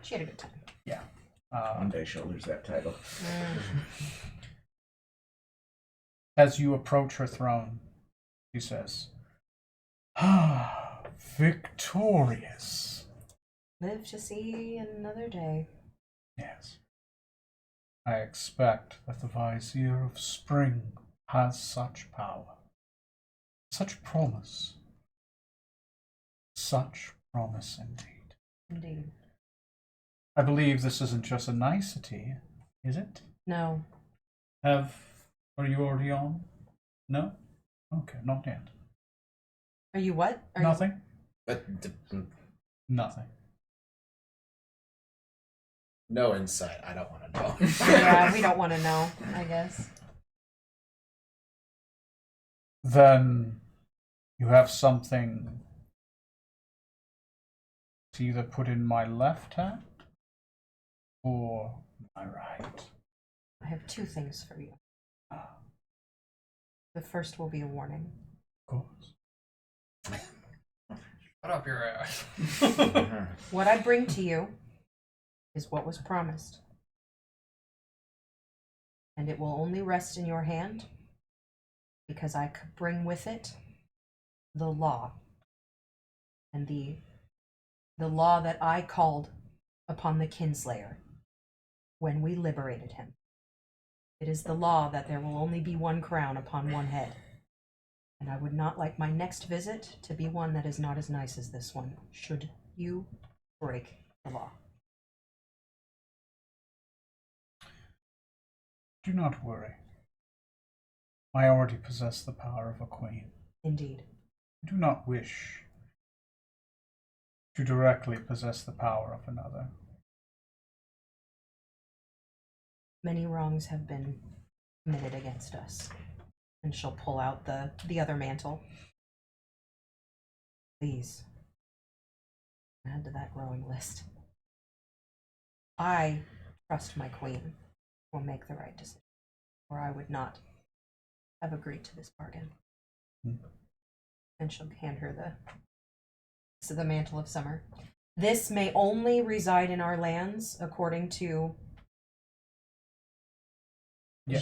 She had a good time.
Yeah.
One day she'll lose that title.
As you approach her throne, she says, "Ah, victorious."
Live to see another day.
Yes. I expect that the Vizier of Spring has such power, such promise indeed.
Indeed.
I believe this isn't just a nicety, is it?
No.
Are you already on? No? Okay, not yet.
Are you what? Are
Nothing?
But
Nothing.
no insight. I don't want to know.
Yeah, we don't want to know, I guess.
Then you have something to either put in my left hand or my right.
I have two things for you. The first will be a warning.
Of course.
Shut up your ass.
What I bring to you is what was promised. And it will only rest in your hand because I could bring with it the law. And the law that I called upon the kinslayer when we liberated him. It is the law that there will only be one crown upon one head. And I would not like my next visit to be one that is not as nice as this one, should you break the law.
Do not worry. I already possess the power of a queen.
Indeed.
I do not wish to directly possess the power of another.
Many wrongs have been committed against us. And she'll pull out the other mantle. Please, add to that growing list. I trust my queen will make the right decision, or I would not have agreed to this bargain. And she'll hand her the mantle of summer. This may only reside in our lands according to
Yeah.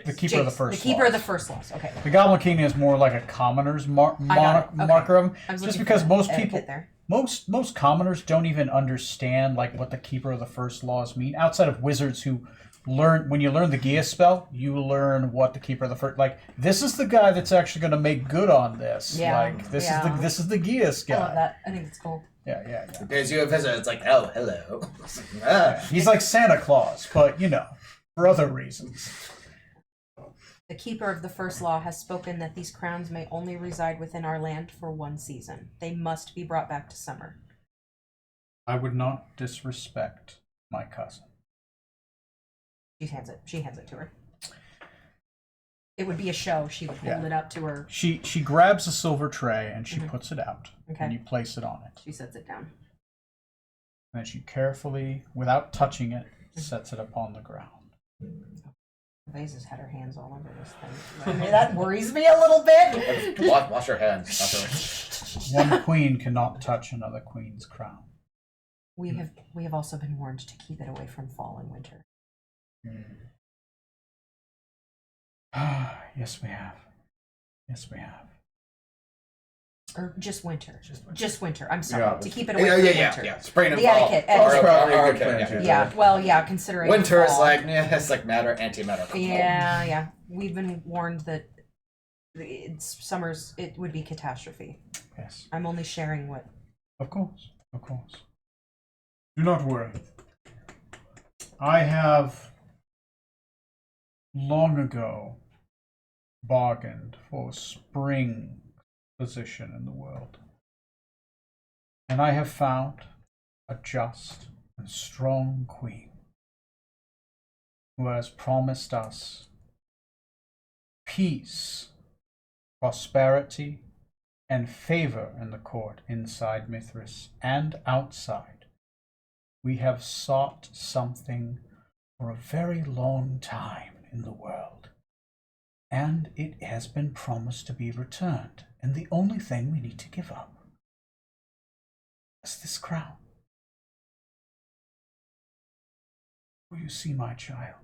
The keeper of the first.
The keeper of the
laws.
first laws. Okay.
The Goblin King is more like a commoner's
I got it. Okay.
marker of him.
I was
Just
looking
because
for
most
etiquette
people,
there.
most commoners don't even understand like what the keeper of the first laws mean. Outside of wizards who learn, when you learn the Gia spell, you learn what the keeper of the first, like this is the guy that's actually going to make good on this.
Yeah,
Like this
yeah.
is the Gias guy.
I love that. I think it's cool.
Yeah.
Because you a visit, it's like, oh, hello. Ah.
He's like Santa Claus, but for other reasons.
The keeper of the first law has spoken that these crowns may only reside within our land for one season. They must be brought back to summer.
I would not disrespect my cousin.
She hands it to her. It would be a show. She would hold it up to her.
She grabs a silver tray and she puts it out.
Okay.
And you place it on it.
She sets it down.
And then she carefully, without touching it, sets it upon the ground.
Vase has had her hands all over this thing. That worries me a little bit.
Wash your hands. Wash your hands.
One queen cannot touch another queen's crown.
We have also been warned to keep it away from fall and winter.
Yes, we have.
Or just winter. Just winter. I'm sorry.
Yeah.
To keep it away from winter.
Yeah. Spring and
The
fall.
etiquette.
That's
Etiquette.
probably a good
Okay,
plan
yeah.
too.
Yeah, well, yeah, considering
Winter is
fall.
like, it's like matter, antimatter.
Yeah. We've been warned that it would be catastrophe.
Yes.
I'm only sharing what.
Of course. Do not worry. I have long ago bargained for spring position in the world. And I have found a just and strong queen who has promised us peace, prosperity, and favor in the court inside Mithras and outside. We have sought something for a very long time in the world, and it has been promised to be returned, and the only thing we need to give up is this crown. Will you see my child?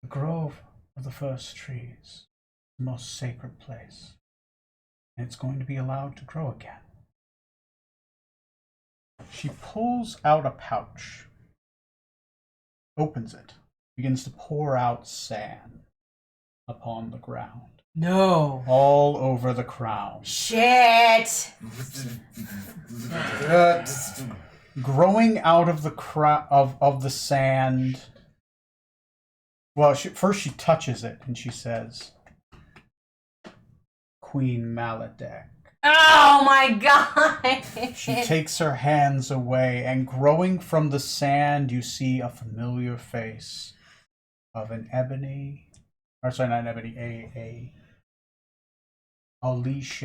The grove of the first trees, the most sacred place, and it's going to be allowed to grow again. She pulls out a pouch, opens it, begins to pour out sand upon the ground,
No.
all over the crown.
Shit.
Growing out of the of the sand Well, first she touches it and she says, Queen Maladek.
Oh my god!
She takes her hands away, and growing from the sand, you see a familiar face of an ebony, or sorry, not an ebony, a Alice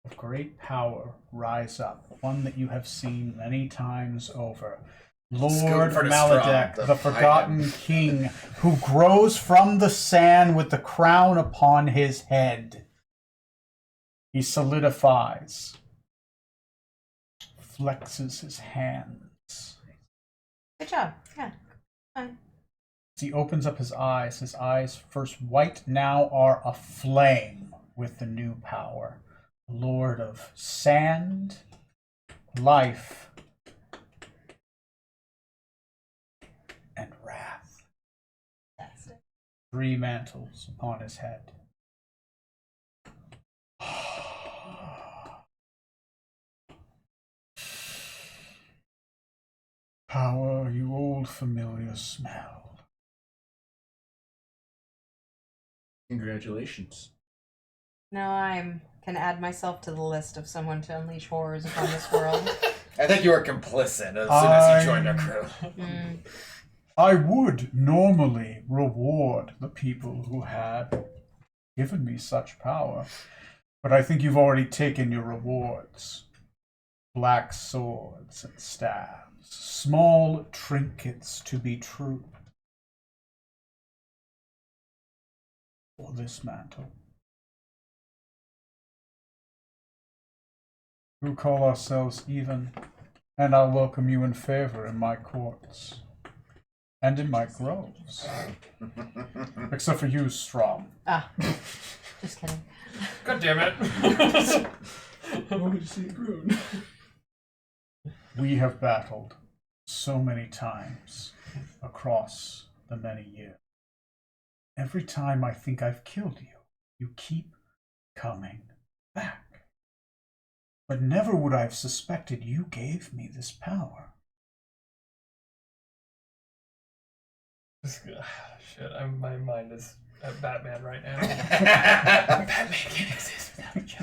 of great power rise up, one that you have seen many times over. Lord Maladek, the forgotten king, who grows from the sand with the crown upon his head. He solidifies, flexes his hands.
Good job. Yeah. Fine.
As he opens up his eyes first white, now are aflame with the new power. Lord of sand, life, and wrath.
That's it.
3 mantles upon his head. Power, you old familiar smell.
Congratulations.
Now can add myself to the list of someone to unleash horrors upon this world.
I think you were complicit as soon as you joined our crew.
I would normally reward the people who had given me such power, but I think you've already taken your rewards. Black swords and staves, small trinkets to be true. For this mantle. We'll call ourselves even, and I'll welcome you in favor in my courts. And in my groves. Except for you, Strom.
Just kidding.
God damn it.
I wanted to see it grown.
We have battled so many times across the many years. Every time I think I've killed you, you keep coming back. But never would I have suspected you gave me this power.
Shit, my mind is at Batman right now. Batman can't exist without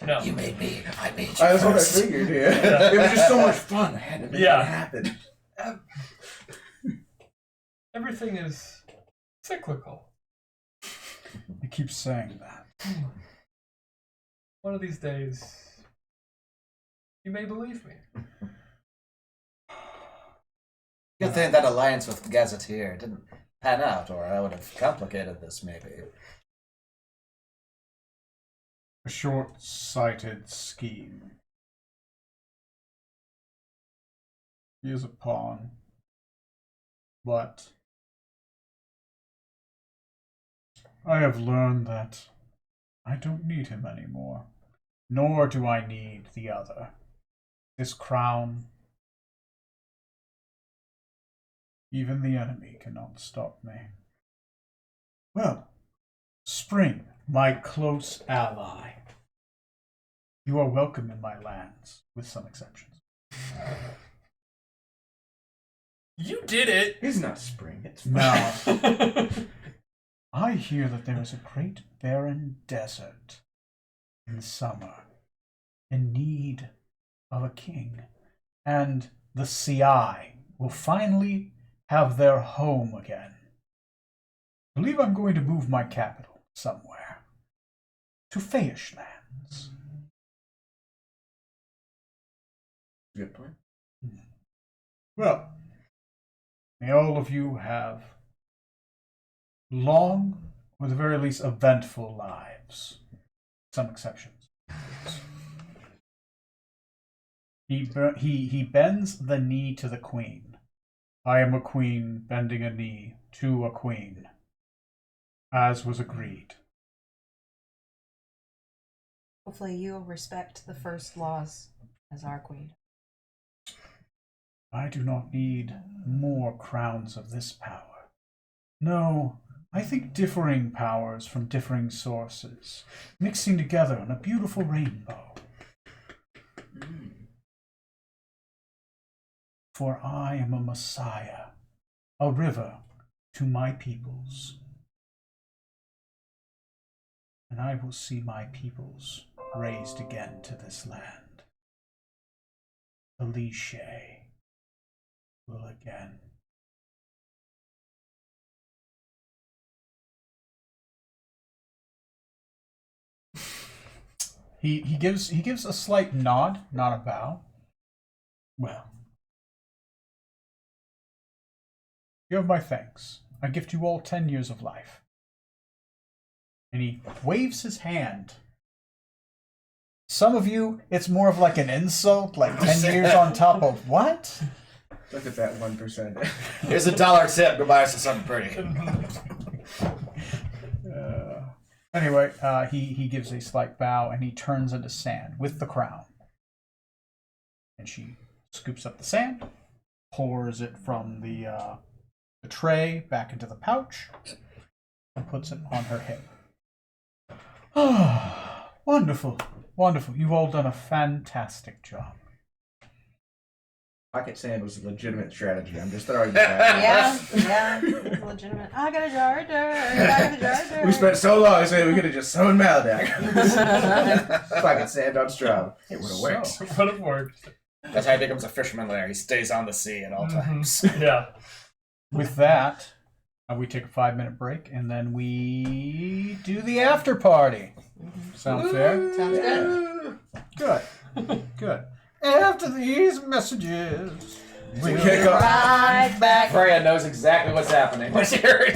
you. No.
You made me. I made you.
That's what I
first.
figured, yeah. It was just so much fun. I had to make it happen.
Everything is cyclical.
You keep saying that.
One of these days, you may believe me.
Good thing that alliance with Gazetteer didn't pan out, or I would have complicated this, maybe.
A short-sighted scheme. He is a pawn, but I have learned that I don't need him anymore, nor do I need the other. This crown, even the enemy cannot stop me. Well, Spring, my close ally, you are welcome in my lands, with some exceptions.
You did it!
It's not spring. It's
Now, I hear that there is a great barren desert in summer in need of a king, and the CI will finally have their home again. I believe I'm going to move my capital somewhere to Feish lands.
Good point.
Well, may all of you have long, or at the very least, eventful lives. Some exceptions. He bends the knee to the queen. I am a queen bending a knee to a queen, as was agreed.
Hopefully you'll respect the first laws as our queen.
I do not need more crowns of this power. No, I think differing powers from differing sources, mixing together in a beautiful rainbow. For I am a messiah a river to my peoples. And I will see my peoples raised again to this land. Alice will again. He gives a slight nod, not a bow. Well, you have my thanks. I gift you all 10 years of life. And he waves his hand. Some of you, it's more of like an insult, like 10 years on top of what?
Look at that 1%.
Here's $1 tip. Go buy us something pretty.
Anyway, he gives a slight bow and he turns into sand with the crown. And she scoops up the sand, pours it from the tray back into the pouch, and puts it on her hip. Ah, wonderful, wonderful. You've all done a fantastic job.
Pocket sand was a legitimate strategy. I'm just throwing that out.
Yeah, it's legitimate. I got a jar of dirt. I got a jar of dirt.
We spent so long saying we could have just sewn Maladak. Pocket sand on straw. It would have worked.
Would have worked.
That's how he becomes a fisherman lair. He stays on the sea at all times.
Yeah.
With that, we take a 5-minute break and then we do the after party. Sound fair?
Sounds good.
Good. Good. After these messages, we'll
kick off.
Right back.
Freya knows exactly what's happening. What's your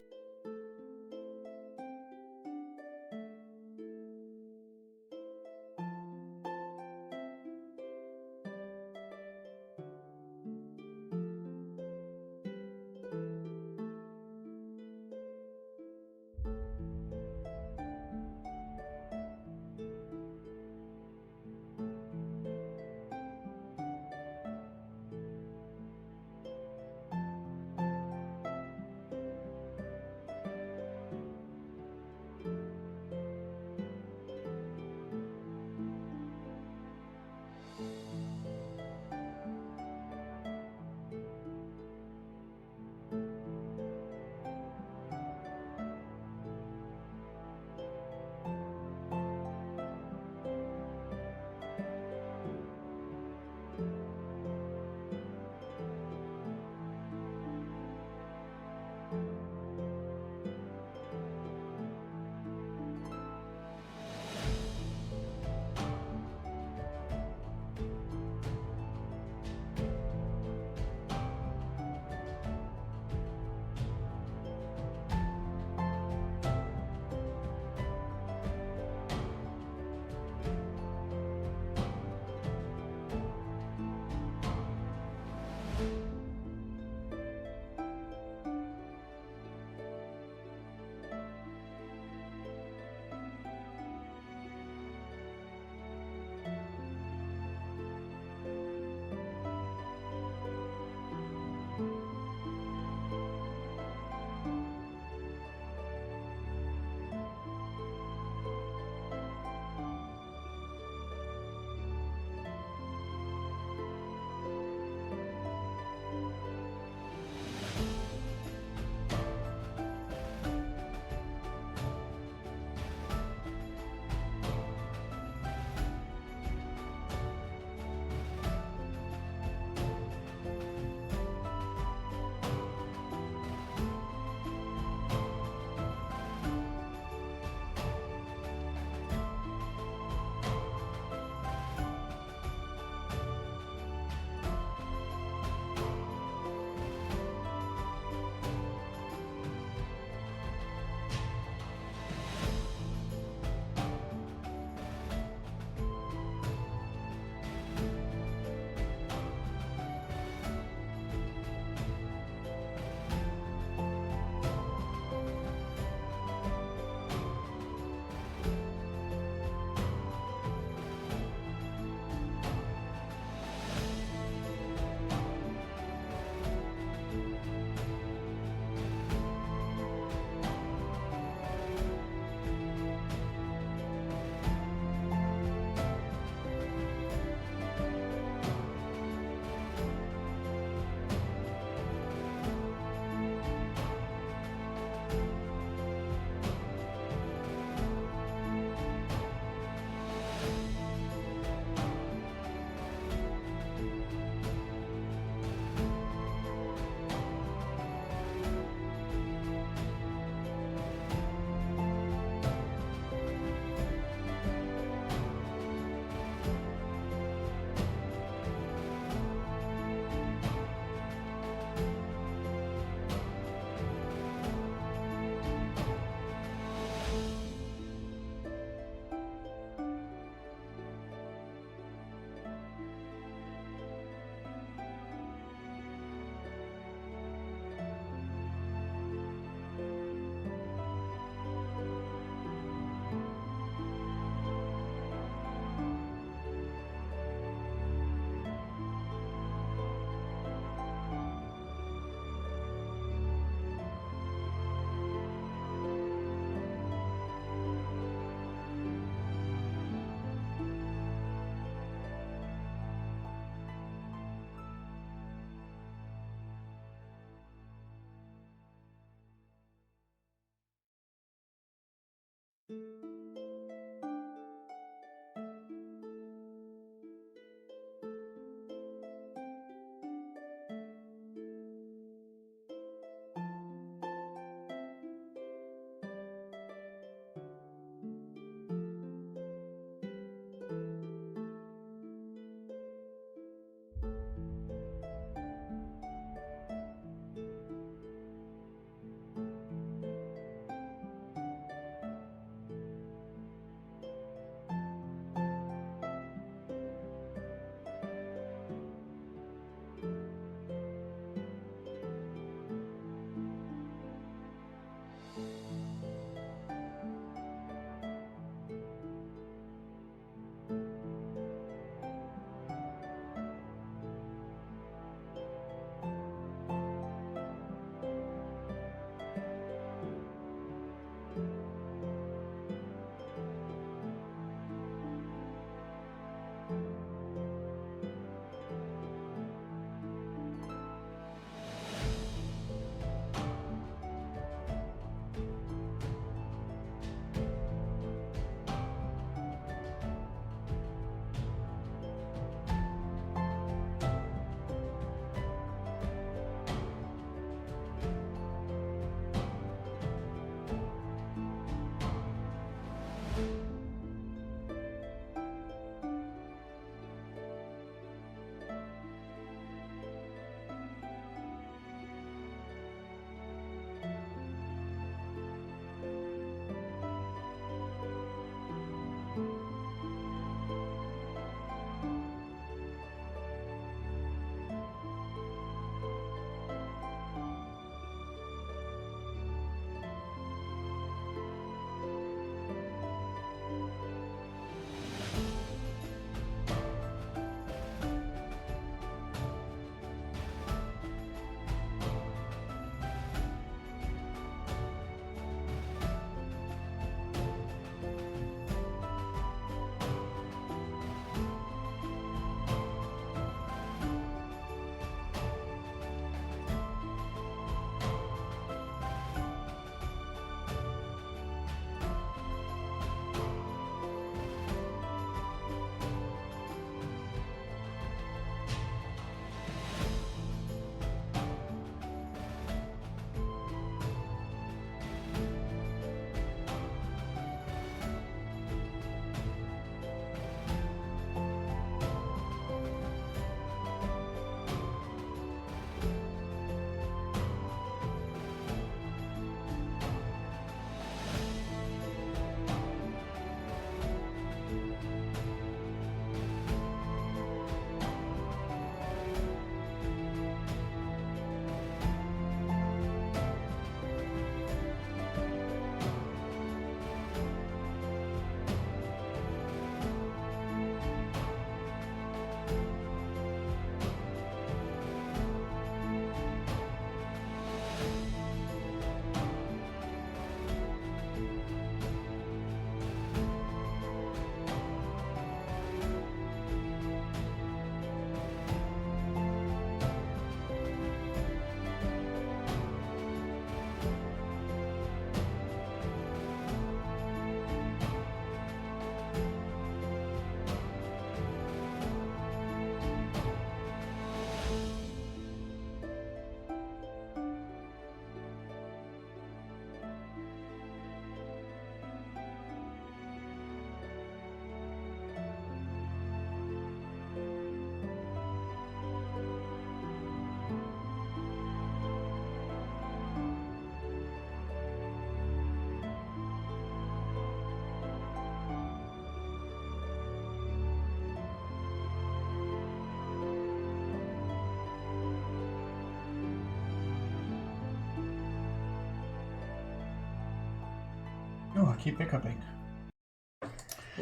Oh, I keep hiccuping.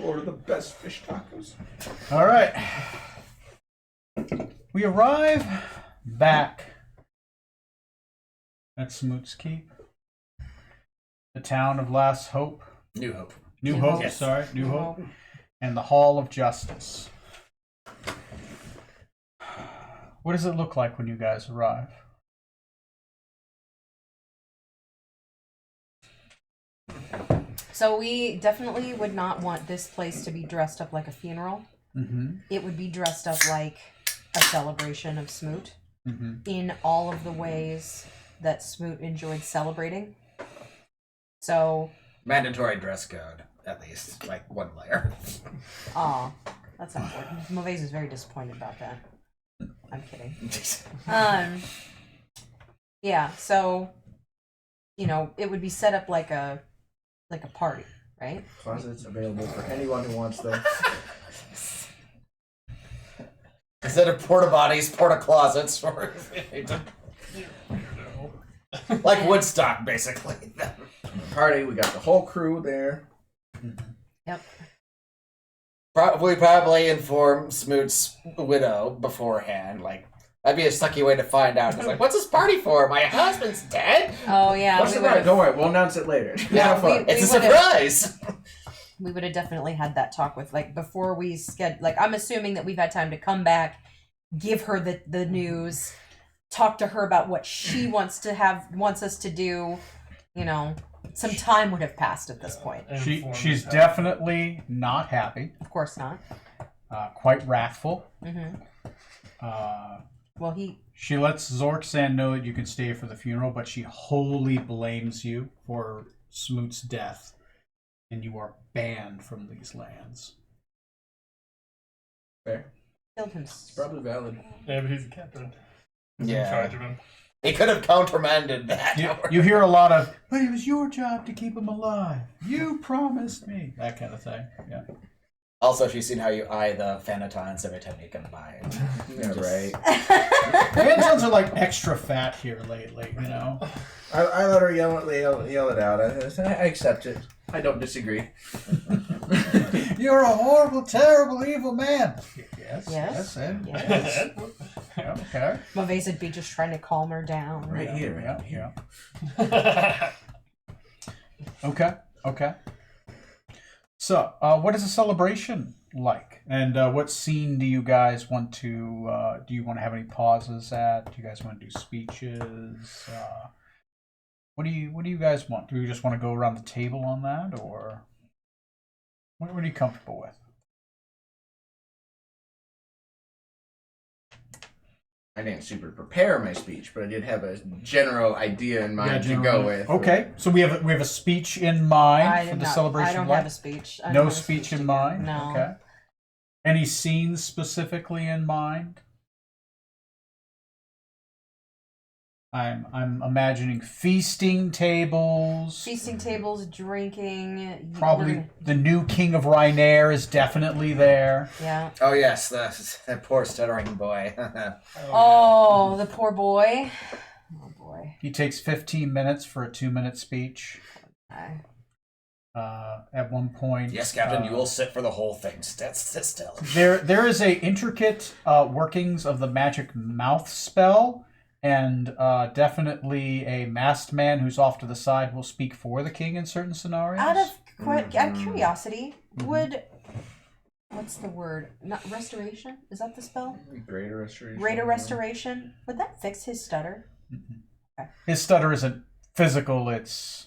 Order the best fish tacos.
All right. We arrive back at Smoot's Keep, the town of Last Hope.
New Hope.
New
New
Hope,
Hope.
Yes.
sorry. New Hope. And the Hall of Justice. What does it look like when you guys arrive?
So we definitely would not want this place to be dressed up like a funeral.
Mm-hmm.
It would be dressed up like a celebration of Smoot
Mm-hmm.
in all of the ways that Smoot enjoyed celebrating. So,
Mandatory dress code, at least. Like, one layer.
that's important. Moves is very disappointed about that. I'm kidding. Yeah, so, it would be set up like a party, right?
Closets available for anyone who wants them.
Instead of porta bodies, porta closets. Like Woodstock, basically.
Party, we got the whole crew there.
Yep.
Probably inform Smoot's widow beforehand. Like, that'd be a sucky way to find out. It's like, what's this party for? My husband's dead?
Oh yeah.
What's the party? Don't worry, we'll announce it later.
Yeah,
Have fun.
it's a
would've-
surprise!
We would have definitely had that talk with, like, before we I'm assuming that we've had time to come back, give her the news, talk to her about what she wants us to do. Some time would have passed at this point.
She's definitely not happy.
Of course not.
Quite wrathful.
Mm-hmm. Well,
She lets Zorksan know that you can stay for the funeral, but she wholly blames you for Smoot's death, and you are banned from these lands.
Fair.
killed him.
It's probably valid.
Yeah, but he's a captain. He's
Yeah.
in charge of him.
He could have countermanded that.
You hear a lot of, but it was your job to keep him alive. You promised me. That kind of thing. Yeah.
Also, she's seen how you eye the Phanatons every time you come by.
Yeah, right.
Phantoms are like extra fat here lately,
I let her yell it out. I accept it. I don't disagree.
You're a horrible, terrible, evil man. Yes.
Yes.
And
Yes.
yeah, okay.
Moves would be just trying to calm her down.
Right here.
Yeah, yeah. Okay. So, what is a celebration like? And what scene do you guys want to? Do you want to have any pauses at? Do you guys want to do speeches? What do you guys want? Do you just want to go around the table on that, or what are you comfortable with?
I didn't super prepare my speech, but I did have a general idea in mind to
generally.
go with.
Okay, so we have a speech in mind
I
for
did
the
not-
celebration.
I don't
like?
have a speech. I don't
No
have a
speech
to
in
give.
mind?
No.
Okay. Any scenes specifically in mind? I'm imagining feasting tables.
Feasting tables, drinking.
Probably the new king of Rynair is definitely there.
Yeah.
Oh, yes, that poor stuttering boy.
Oh, the poor boy. Oh boy.
He takes 15 minutes for a 2-minute speech.
Okay.
At one point,
Yes, Captain, you will sit for the whole thing. Sit still.
There is a intricate workings of the magic mouth spell, and definitely a masked man who's off to the side will speak for the king in certain scenarios.
Out of curiosity, would what's the word? Not restoration. Is that the spell?
Greater restoration.
Greater restoration. Would that fix his stutter?
His stutter isn't physical; it's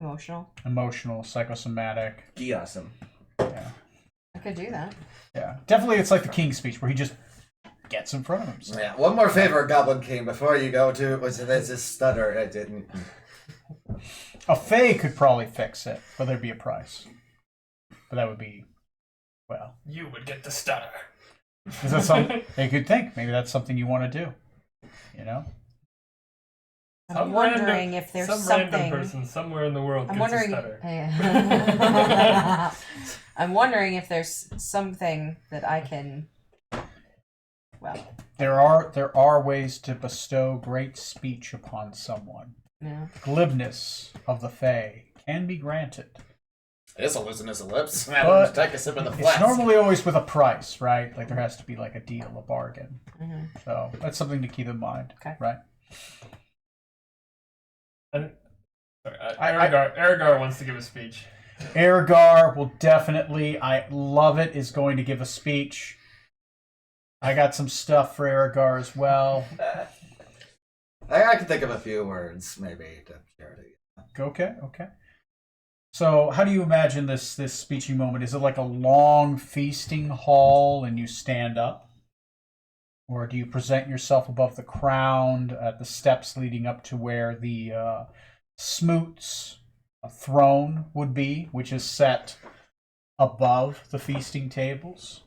Emotional.
emotional, psychosomatic.
Awesome.
Yeah,
I could do that.
yeah. Definitely, it's like the king's speech where he just gets in front of him. So.
Yeah, one more favor, Goblin King, before you go to there's this stutter. I didn't.
A fae could probably fix it, but there'd be a price. But that would be, well,
You would get the stutter.
is that something they could think? Maybe that's something you want to do.
I'm wondering if there's
some
something.
random person somewhere in the world
I'm
gets a
wondering.
stutter.
I'm wondering if there's something that I can. Well,
There are ways to bestow great speech upon someone.
yeah.
Glibness of the fae can be granted.
It is a loosen as a lips.
But
Just take a sip of the
it's
flask.
normally always with a price, right? Like there has to be like a deal, a bargain.
Mhm.
So that's something to keep in mind,
Okay.
right?
And, sorry, Aragar wants to give a speech.
Aragar will definitely, I love it, is going to give a speech. I got some stuff for Aragar as well.
I can think of a few words, maybe, to share it.
Okay. So, how do you imagine this speeching moment? Is it like a long feasting hall and you stand up? Or do you present yourself above the crowd at the steps leading up to where the Smoot's throne would be, which is set above the feasting tables?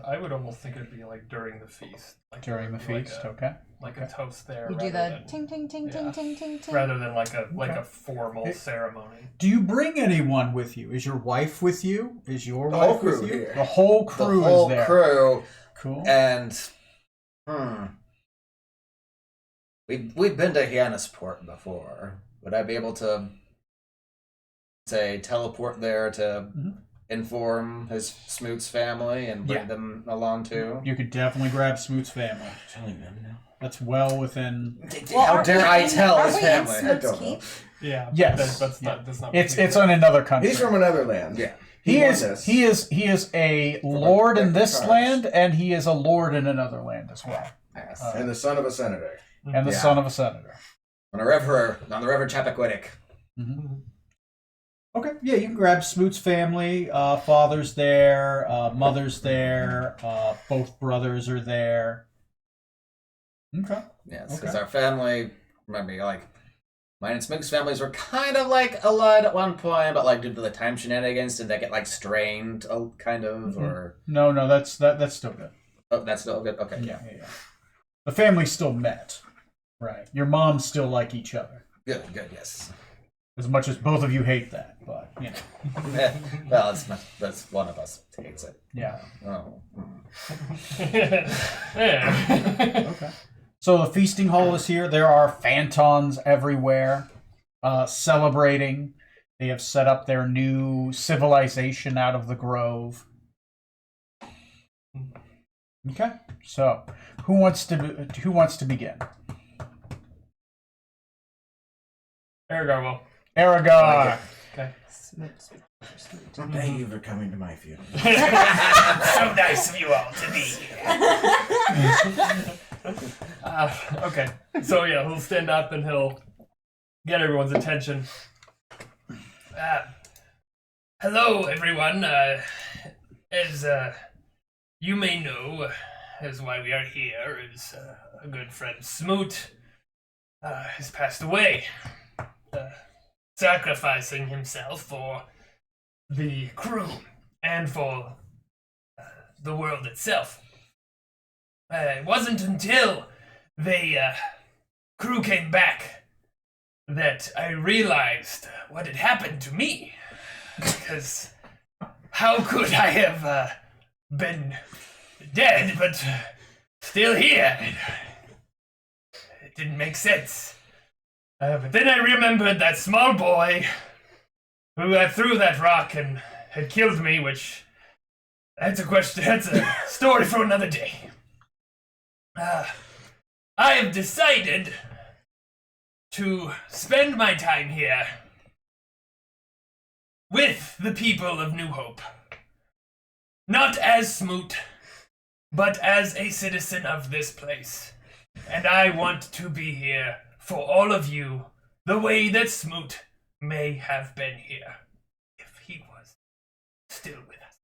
I would almost think it'd be like during the feast. Like
During the feast, okay.
Like a toast there.
You do
rather
the
than-
ting ting ting ting
yeah.
ting ting ting.
rather than like a
Okay.
formal ceremony.
Do you bring anyone with you? Is your wife with you? Is your
The
wife
whole crew
with you?
here.
The whole
The
crew
whole
is there.
crew,
Cool.
and we've been to Hyannisport before. Would I be able to, say, teleport there to inform his Smoot's family and bring
Yeah.
them along too?
You could definitely grab Smoot's family.
Telling them now.
That's well within.
How
aren't
dare
we
I
in-
tell
aren't
his
we in
family?
Smoot's
I don't
Keep?
know.
Yeah.
Yes.
That's
Yeah.
not. That's not.
It's on another country.
He's from another land.
Yeah.
He
won
is
this.
he is a lord in this
cars.
land, and he is a lord in another land as well,
Yes.
And the son of a senator.
and the
Yeah.
son of a senator.
On the river Chappaquiddick.
Okay, yeah, you can grab Smoot's family. Father's there, mother's there, both brothers are there. Okay.
Yes, because
Okay.
our family, remember, like, mine and Smoot's families were kind of like allied at one point, but like due to the time shenanigans, did they get like strained, kind of, or
No, that's still good.
oh, that's still good. Okay,
Yeah. The family still met, right? Your moms still like each other,
good, yes.
as much as both of you hate that, but you know,
Well, that's one of us hates it.
yeah.
Oh.
yeah.
Okay. So the feasting hall is here. There are fantons everywhere, celebrating. They have set up their new civilization out of the grove. Okay. So, who wants to begin?
Aragar will.
Aragar.
Okay.
Smoot.
Thank you for coming to my funeral.
So nice of you all to be here. Okay. So yeah, he'll stand up and he'll get everyone's attention. Hello, everyone. As you may know, as why we are here is a good friend Smoot has passed away, sacrificing himself for the crew and for the world itself. It wasn't until the crew came back that I realized what had happened to me. Because how could I have been dead but still here? It didn't make sense. But then I remembered that small boy who threw that rock and had killed me, which that's a story for another day. I have decided to spend my time here with the people of New Hope. Not as Smoot, but as a citizen of this place. And I want to be here for all of you the way that Smoot may have been here if he was still with us.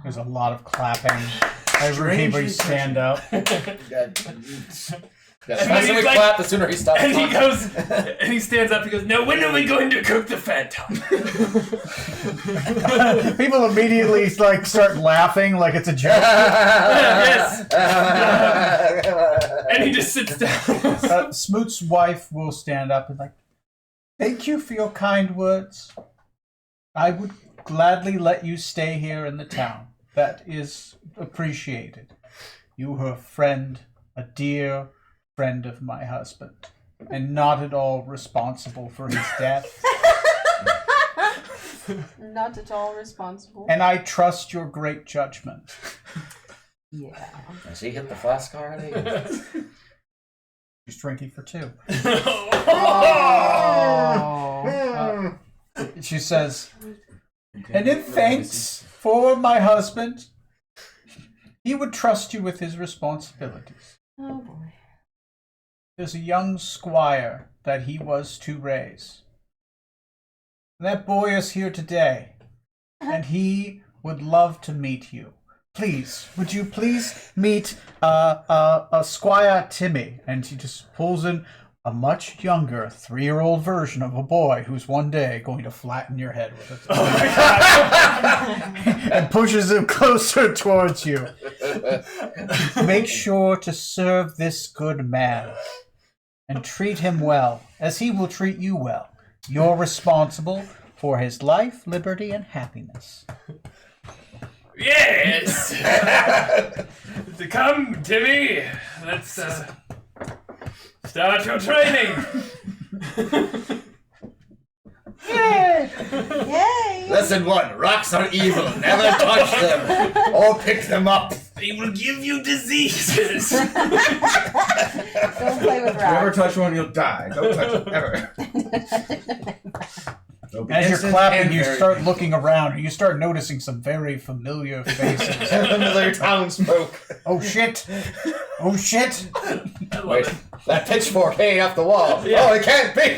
There's a lot of clapping. Everybody stand up.
The faster we clap, the sooner he stops
And he
talking.
goes, and he stands up, he goes, now when are we going to cook the phantom?
People immediately like start laughing like it's a joke.
Yes. And he just sits down.
Smoot's wife will stand up and like, thank you for your kind words. I would gladly let you stay here in the town. That is appreciated. You were a friend, a dear friend of my husband. and not at all responsible for his death.
Not at all responsible.
And I trust your great judgment.
Yeah.
Has he hit the flask already?
He's drinking for two.
Oh.
She says, and in thanks for my husband, he would trust you with his responsibilities.
Oh boy.
There's a young squire that he was to raise. That boy is here today, and he would love to meet you. Please, would you please meet Squire Timmy? And he just pulls in a much younger 3-year-old version of a boy who's one day going to flatten your head with it. Oh my God! And pushes him closer towards you. Make sure to serve this good man and treat him well, as he will treat you well. You're responsible for his life, liberty, and happiness.
Yes! Come, Timmy. Let's start your training.
Yay!
Yay!
Lesson 1. Rocks are evil. Never touch them or pick them up.
They will give you diseases.
Don't play with
Never
rocks.
touch one, you'll die. Don't touch it, ever. They'll be
As you're
instant
clapping,
and
you
very-
start looking around, and you start noticing some very familiar faces.
Familiar townsfolk.
Oh shit! Oh shit!
I love
Wait,
it.
that pitchfork hanging off the wall.
Yeah.
Oh, it can't be.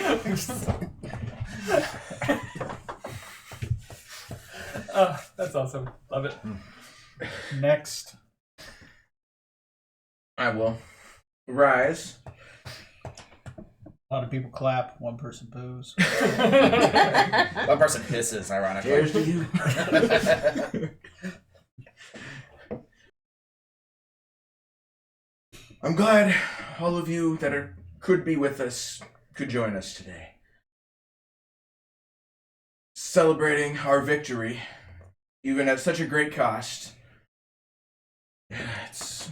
That's awesome. Love it.
Next.
I will rise.
A lot of people clap, one person boos.
One person hisses, ironically.
Cheers to you. I'm glad all of you that could be with us could join us today. Celebrating our victory, even at such a great cost. It's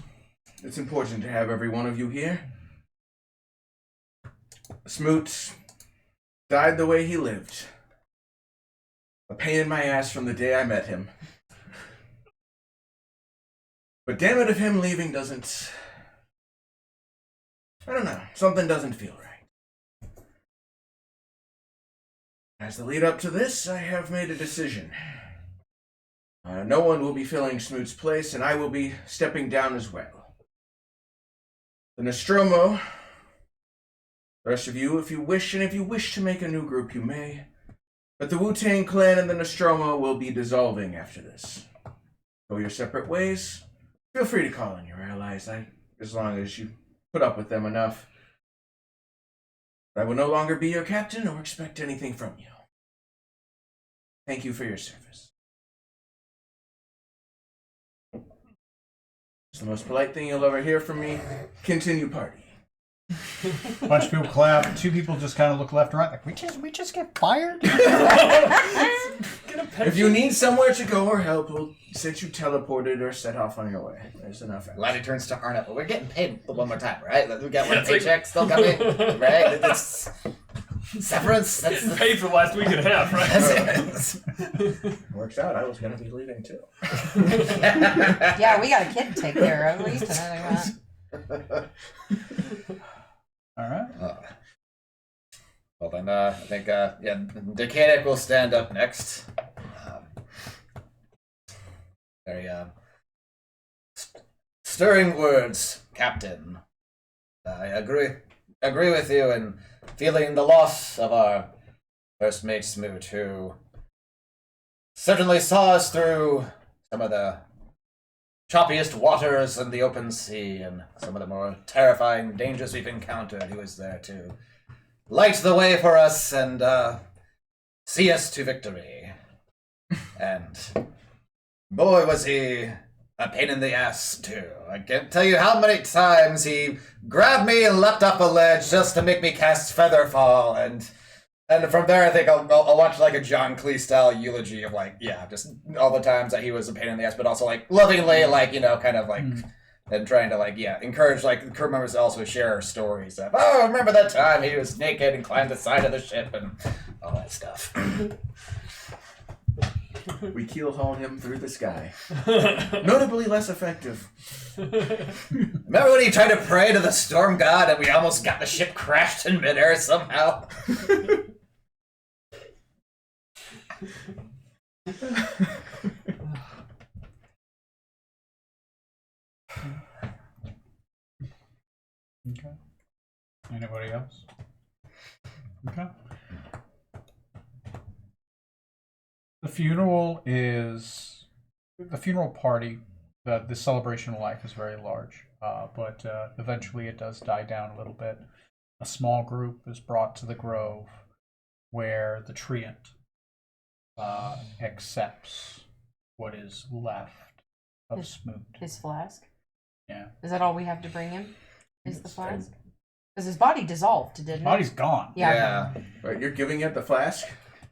important to have every one of you here. Smoot died the way he lived. A pain in my ass from the day I met him. But damn it if him leaving doesn't... I don't know. Something doesn't feel right. As the lead up to this, I have made a decision. No one will be filling Smoot's place, and I will be stepping down as well. The Nostromo, the rest of you, if you wish, and if you wish to make a new group, you may. But the Wu-Tang Clan and the Nostromo will be dissolving after this. Go your separate ways. Feel free to call in your allies, as long as you put up with them enough. But I will no longer be your captain or expect anything from you. Thank you for your service. It's the most polite thing you'll ever hear from me. Continue partying.
A bunch of people clap. Two people just kind of look left and right, like, we just get fired?
Get a pension.
If you need somewhere to go or help, we'll set you teleported or set off on your way. There's enough.
Laddie turns to Arnett. Well, we're getting paid one more time, right? We got one
It's like-
paycheck still coming, right? That's severance. That's
Getting paid for the last week and a half, right?
Works out. I was going to be leaving too.
Yeah, we got a kid to take care of. At least tonight.
All right.
Well then, I think Decadic will stand up next. Very stirring words, Captain. I agree with you in feeling the loss of our first mate Smoot, who certainly saw us through some of the choppiest waters in the open sea and some of the more terrifying dangers we've encountered. He was there to light the way for us and see us to victory. And boy, was he a pain in the ass, too. I can't tell you how many times he grabbed me and leapt up a ledge just to make me cast Featherfall, and from there I think I'll watch like a John Cleese style eulogy of like, yeah, just all the times that he was a pain in the ass, but also like lovingly, like, you know, kind of like and trying to encourage the crew members to also share stories of, oh, remember that time he was naked and climbed the side of the ship and all that stuff.
We keel haul him through the sky. Notably less effective.
Remember when he tried to pray to the storm god and we almost got the ship crashed in midair somehow?
Okay. Anybody else? Okay. The funeral party. The celebration of life is very large, but eventually it does die down a little bit. A small group is brought to the grove where the treant accepts what is left of Smoot.
His flask?
Yeah.
Is that all we have to bring him? Is the flask? Because his body dissolved, didn't
His
it?
body's gone.
Yeah.
Right, you're giving it the flask?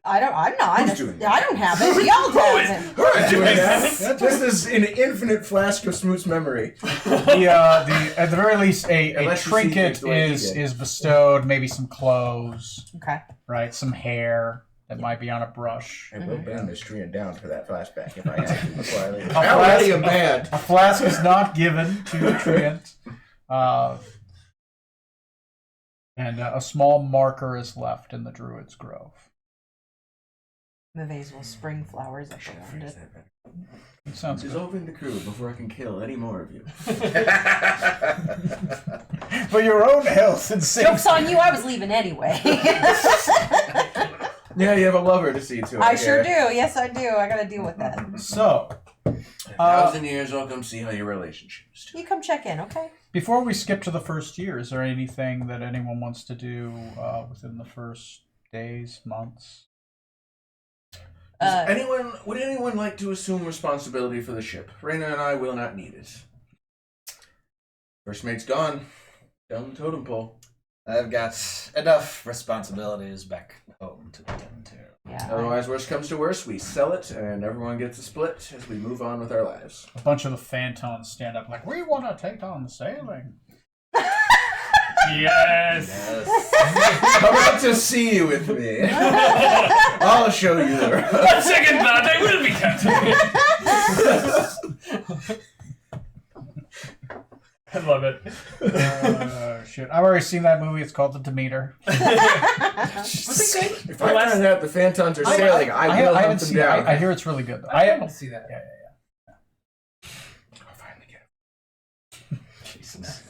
I'm not.
Who's doing that?
I don't have it. Y'all have it.
Who's doing that? This is an infinite flask of Smoot's memory.
At the very least, a
Unless you see
trinket
things the way he
is
did.
bestowed. Maybe some clothes,
Okay.
right? Some hair that might be on a brush.
I will ban this treant down for that flashback if I have to before I leave.
A
Already
flask-
a band.
A flask is not given to the treant, and a small marker is left in the druid's grove.
Maves will spring flowers up around it.
It sounds good.
Dissolving the crew before I can kill any more of you.
For your own health and safety.
Joke's on you, I was leaving anyway.
Yeah, you have a lover to see to it.
I sure do. Yes, I do. I gotta deal with that.
So,
In 1,000 years, I'll come see how your relationship is doing.
You come check in, okay?
before we skip to the first year, is there anything that anyone wants to do within the first days, months?
Would anyone like to assume responsibility for the ship? Reyna and I will not need it. First mate's gone. Down the totem pole.
I've got enough responsibilities back home to attend to.
Yeah.
Otherwise, worst comes to worst, we sell it and everyone gets a split as we move on with our lives.
A bunch of the Phantons stand up like, we want to take on sailing.
Yes.
Come out to see you with me. I'll show you the road.
On second thought, I will be captain. I love it.
Shit. I've already seen that movie. It's called The Demeter.
Was it good?
If I find out the Phantons are sailing, I will
haven't
hunt them
seen it.
down.
I hear it's really good, though.
I didn't see that.
Yeah.
I'll finally get
Jesus.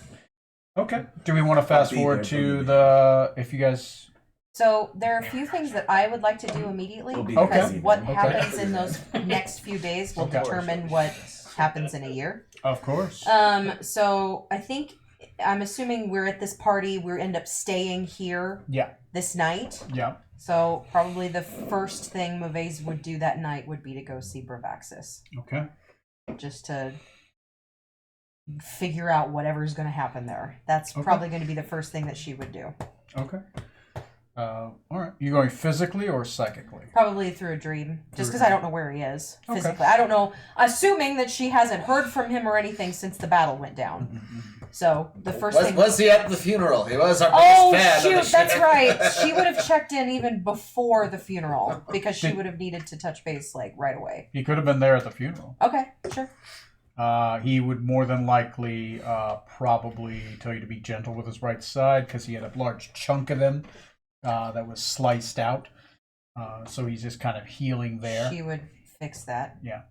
Okay. Do we want to fast
I'll be
forward
there
to
for
the... If you guys...
So there are a few things that I would like to do immediately
We'll be
because
busy
what
then.
happens in those next few days will
Okay.
determine what happens in a year.
Of course.
So I'm assuming we're at this party. We end up staying here
Yeah.
this night.
Yeah.
So probably the first thing Maves would do that night would be to go see Bravaxis,
Okay.
just to figure out whatever's going to happen there. That's
Okay.
probably going to be the first thing that she would do.
Okay. All right. You going physically or psychically?
Probably through a dream, just because I don't know where he is
Okay.
physically. I don't know, assuming that she hasn't heard from him or anything since the battle went down. So the first thing.
Was he at the funeral? He was our
Oh
biggest fan of the
shoot, that's
ship.
right. She would have checked in even before the funeral because she would have needed to touch base right away.
He could have been there at the funeral.
Okay, sure.
He would more than likely probably tell you to be gentle with his right side because he had a large chunk of him that was sliced out. So he's just kind of healing there.
She would fix that.
Yeah.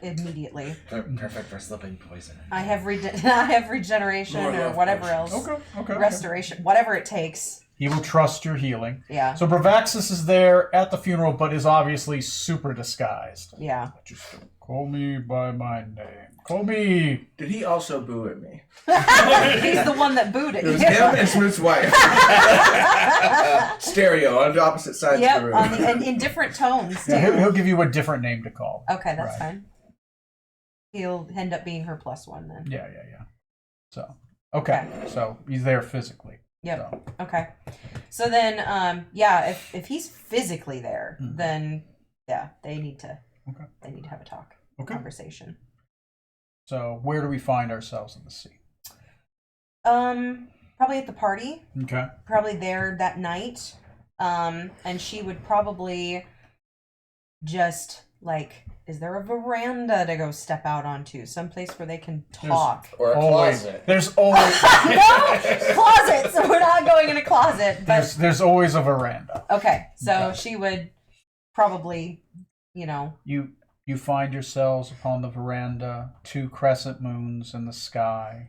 Immediately.
Perfect for slipping poison.
I have regeneration
More
or
love
whatever
potions.
else.
Okay.
Restoration, whatever it takes.
He will trust your healing.
Yeah.
So Bravaxis is there at the funeral, but is obviously super disguised.
Yeah.
Just call me by my name. Call me.
Did he also boo at me?
He's the one that booed it.
It was him and Smoot's wife. Stereo on opposite sides of the
Yep,
room.
and in different tones too.
Yeah, he'll give you a different name to call.
Okay, that's
Right.
fine. He'll end up being her +1 then.
Yeah. So, okay. So he's there physically.
Yep.
So.
Okay. So then, if he's physically there,
Mhm.
then yeah, they need to
Okay.
have a talk,
Okay.
conversation.
So where do we find ourselves in the sea?
Probably at the party.
Okay.
Probably there that night. And she would probably just like, is there a veranda to go step out onto? Someplace where they can talk.
Or a closet.
There's always
No! Closet! So we're not going in a closet. But
there's always a veranda.
okay. So
Okay.
she would probably, you know.
You find yourselves upon the veranda, 2 crescent moons in the sky,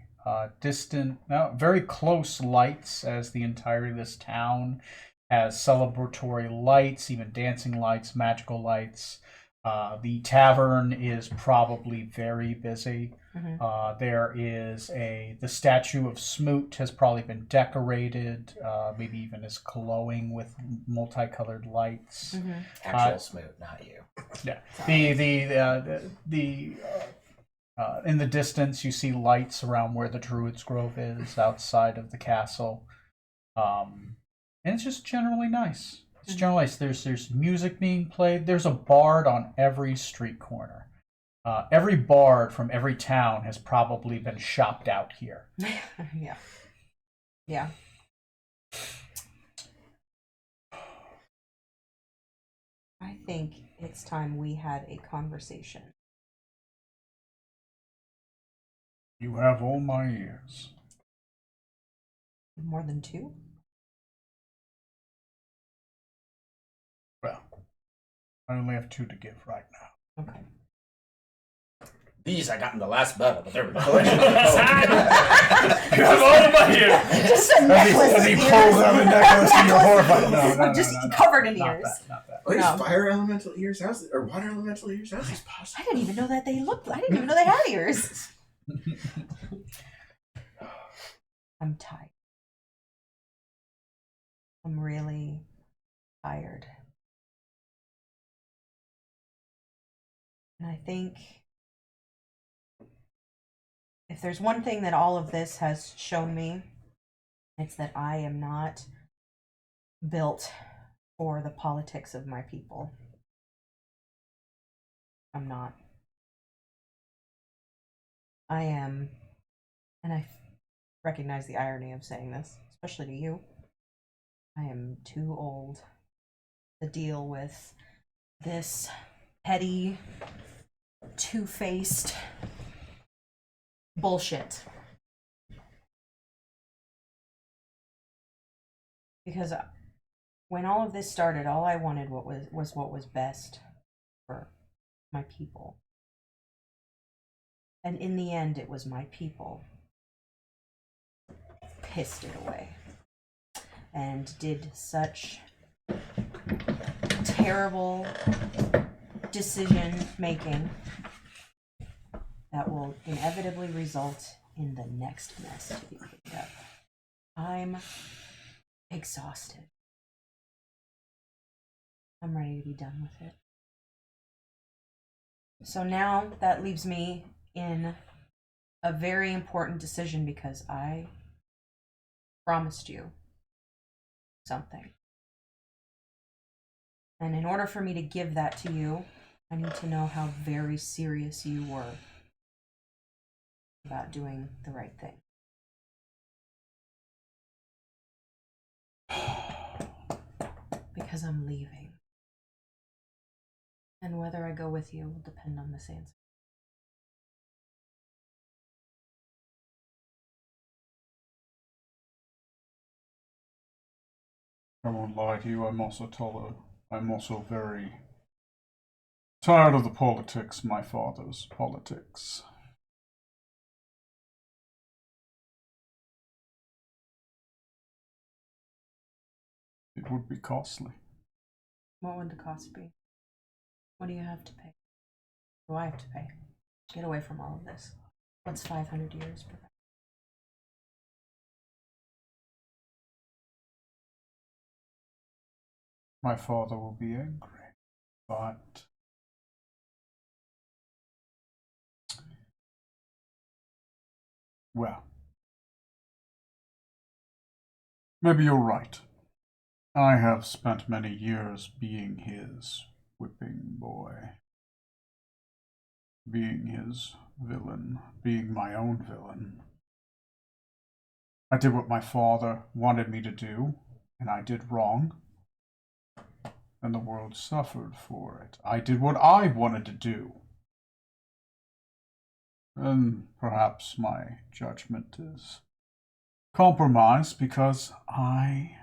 distant, very close lights, as the entirety of this town has celebratory lights, even dancing lights, magical lights. The tavern is probably very busy.
Mhm.
There is the statue of Smoot has probably been decorated, maybe even is glowing with multicolored lights.
Mhm.
Actual Smoot, not you.
Yeah. In the distance, you see lights around where the Druid's Grove is, outside of the castle, and it's just generally nice. It's generally nice. There's music being played. There's a bard on every street corner. Every bard from every town has probably been shopped out here.
Yeah. Yeah. I think it's time we had a conversation.
You have all my ears.
More than 2?
Well, I only have 2 to give right now.
Okay.
These I got in the last battle, but they're
You have all of my ears.
Just a necklace
As he
of
pulls
ears.
out a necklace and you're horrified. No,
Just
no.
covered in
Not
ears.
that, not that.
Oh, there's
No.
fire elemental ears? Or water elemental ears? How's this possible?
I didn't even know that they looked. I didn't even know they had ears. I'm tired. I'm really tired. And I think if there's one thing that all of this has shown me, it's that I am not built for the politics of my people. I'm not. I am, and I recognize the irony of saying this, especially to you. I am too old to deal with this petty, two-faced bullshit. Because when all of this started, all I wanted was what was best for my people. And in the end, it was my people pissed it away and did such terrible decision making that will inevitably result in the next mess to be picked up. I'm exhausted. I'm ready to be done with it. So now that leaves me in a very important decision because I promised you something. And in order for me to give that to you, I need to know how very serious you were about doing the right thing. Because I'm leaving. And whether I go with you will depend on this answer.
I won't lie to you, I'm also very tired of the politics, my father's politics. It would be costly.
What would the cost be? What do you have to pay? What do I have to pay? Get away from all of this. What's 500 years per?
My father will be angry, but well, maybe you're right. I have spent many years being his whipping boy, being his villain, being my own villain. I did what my father wanted me to do, and I did wrong. And the world suffered for it. I did what I wanted to do. And perhaps my judgment is compromised because I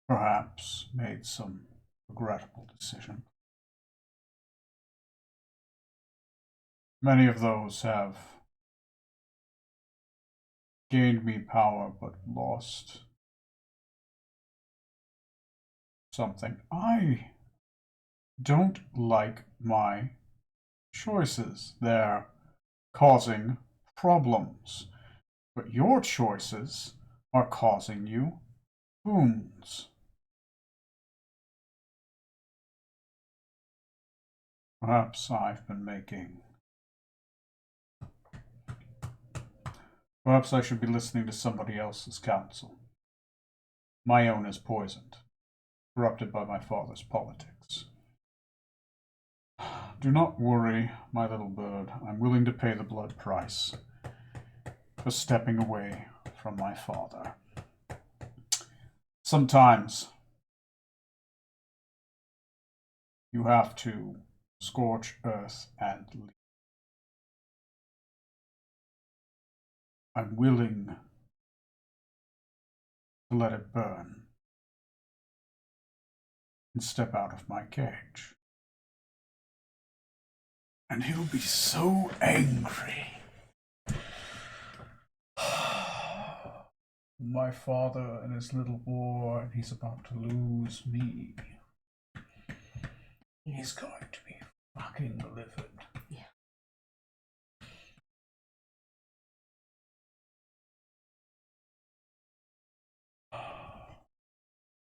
perhaps made some regrettable decisions. Many of those have gained me power but lost something. I don't like my choices. They're causing problems. But your choices are causing you wounds. Perhaps I've been making... Perhaps I should be listening to somebody else's counsel. My own is poisoned, corrupted by my father's politics. Do not worry, my little bird. I'm willing to pay the blood price for stepping away from my father. Sometimes you have to scorch earth and leave. I'm willing to let it burn and step out of my cage. And he'll be so angry. My father and his little war, and he's about to lose me. He's going to be fucking livid.
Yeah.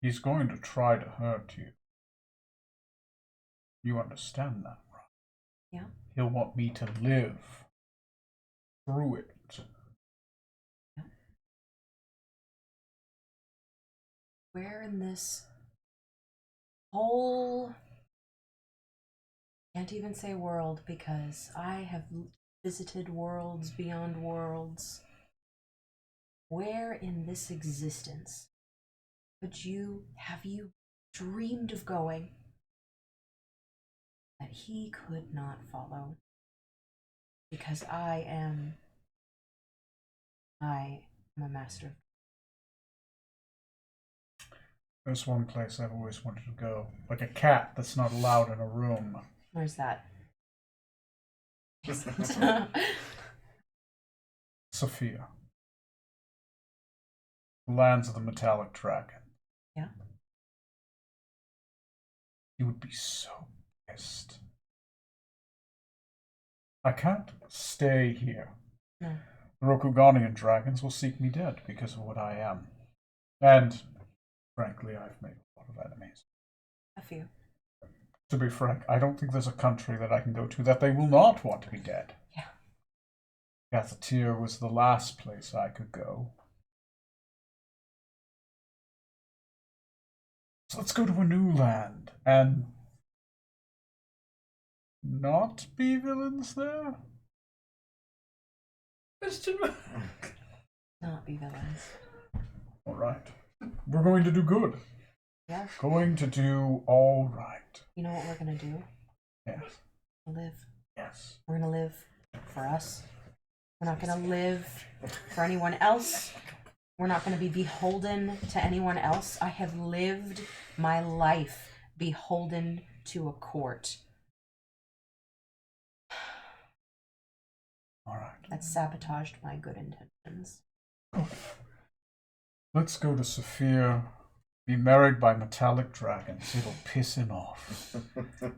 He's going to try to hurt you. You understand that, right?
Yeah.
He'll want me to live through it.
Yeah. Where in this whole... Can't even say world because I have visited worlds beyond worlds. Where in this existence have you dreamed of going that he could not follow? Because I am a master.
There's one place I've always wanted to go, like a cat that's not allowed in a room.
Where's that?
Sophia. The lands of the metallic dragon.
Yeah.
He would be so pissed. I can't stay here.
No.
The Rokuganian dragons will seek me dead because of what I am. And, frankly, I've made a lot of enemies.
A few.
To be frank, I don't think there's a country that I can go to that they will not want to be dead.
Yeah.
Gazetteer was the last place I could go. So let's go to a new land and not be villains there?
Not be villains.
All right. We're going to do good.
Yeah.
Going to do all right.
You know what we're gonna do?
Yes.
Live.
Yes.
We're gonna live for us. We're not gonna live for anyone else. We're not gonna be beholden to anyone else. I have lived my life beholden to a court.
All right.
That sabotaged my good intentions.
Let's go to Sophia. Be married by metallic dragons. It'll piss him off.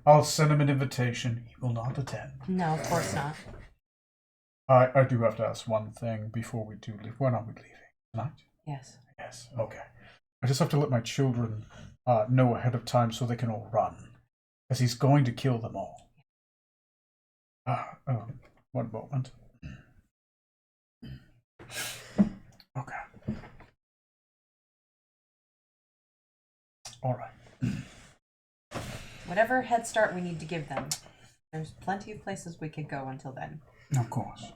I'll send him an invitation. He will not attend.
No, of course not.
I do have to ask one thing before we do leave. When are we leaving? Tonight?
Yes.
Yes. Okay. I just have to let my children know ahead of time so they can all run. Because he's going to kill them all. One moment. Okay. All right.
Whatever head start we need to give them. There's plenty of places we could go until then.
Of course.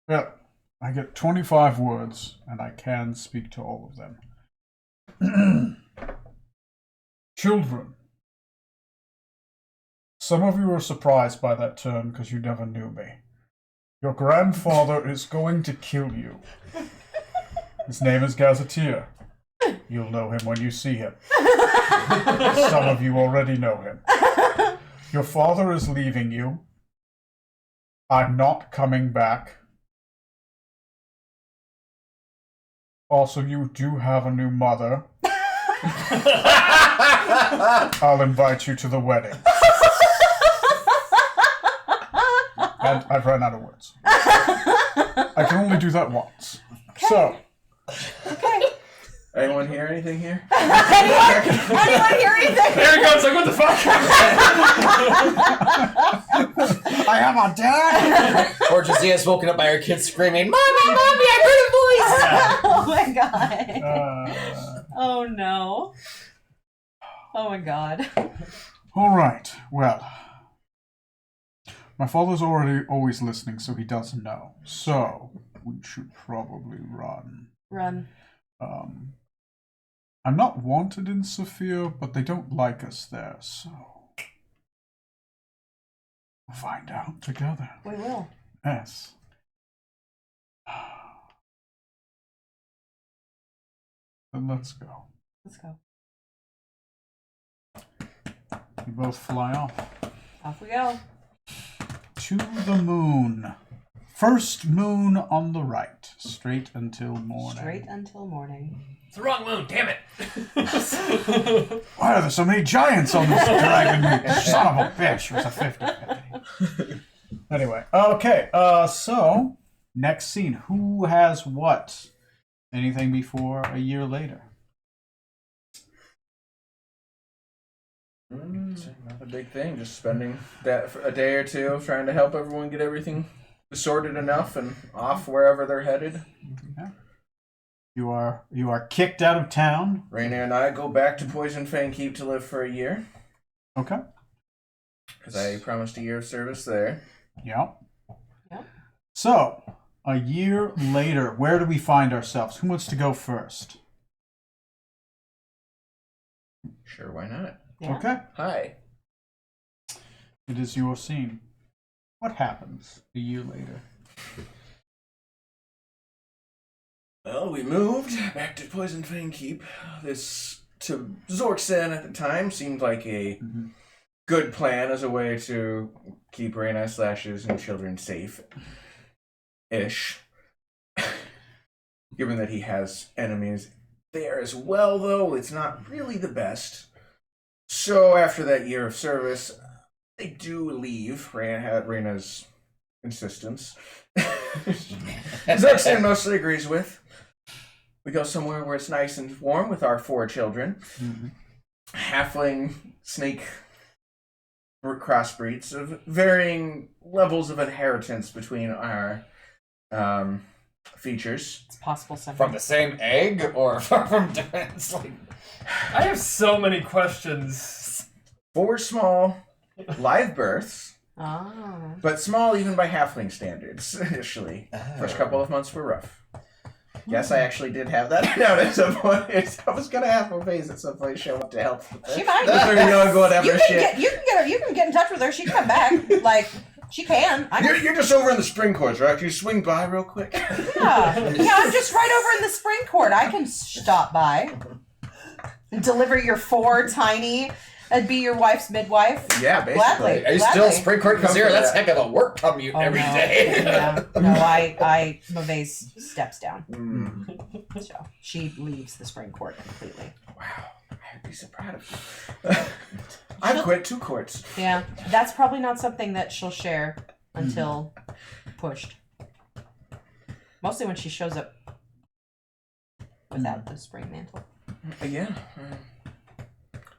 Well, I get 25 words, and I can speak to all of them. Children. Some of you are surprised by that term because you never knew me. Your grandfather is going to kill you. His name is Gazetteer. You'll know him when you see him. Some of you already know him. Your father is leaving you. I'm not coming back. Also, you do have a new mother. I'll invite you to the wedding. And I've run out of words. I can only do that once.
Okay.
So.
Okay.
Anyone hear anything here?
Anyone hear anything?
There he goes, like, what the fuck?
I am a dad!
Or Jazia's woken up by her kids screaming, Mommy, I heard a voice!
Oh my god. Oh no. Oh my god.
Alright, well. My father's always listening, so he doesn't know. So, we should probably run.
Run.
I'm not wanted in Sophia, but they don't like us there, so we'll find out together.
We will.
Yes. Then let's go.
Let's go.
You both fly off.
Off we go.
To the moon. First moon on the right. Straight until morning.
Straight until morning.
It's the wrong moon, damn it.
Why are there so many giants on this dragon meat? Son of a bitch. It was a 50-50. Anyway, okay, so, next scene. Who has what? Anything before a year later?
Not a big thing. Just spending that for a day or two trying to help everyone get everything sorted enough and off wherever they're headed.
Okay. You are kicked out of town.
Rainier and I go back to Poison Fang Keep to live for a year.
Okay.
Because I promised a year of service there.
Yep.
Yep.
So, a year later, where do we find ourselves? Who wants to go first?
Sure, why not?
Yeah.
Okay.
Hi.
It is your scene. What happens a year later?
Well, we moved back to Poison Fang Keep. This, to Zorksen at the time, seemed like a good plan as a way to keep Reyna / his new children safe. Ish. Given that he has enemies there as well, though, it's not really the best. So after that year of service, they do leave Reyna's insistence. Zorksen mostly agrees with. We go somewhere where it's nice and warm with our 4 children. Halfling, snake crossbreeds of varying levels of inheritance between our features.
It's possible something.
From the same egg or from different? Like,
I have so many questions.
4 small live births,
Ah.
but small even by halfling standards initially. First couple of months were rough. Yes, I actually did have that down at some point. I was gonna have a phase at some point show up to help.
She might.
The 30-year-old whatever
You can
shit.
get you can get in touch with her. She can come back. Like she can.
You're just over in the spring courts, right? Can you swing by real quick?
Yeah, I'm just right over in the spring court. I can stop by and deliver your 4 tiny. I'd be your wife's midwife.
Yeah, basically.
Gladly.
are you still spring court
Come
zero?
for
That's
that.
heck of a work commute every
no.
day.
Yeah. No, I Mauvais steps down.
Mm.
So she leaves the spring court completely.
Wow, I'd be so proud of you. I've quit 2 courts.
Yeah, that's probably not something that she'll share until pushed. Mostly when she shows up without the spring mantle.
Yeah.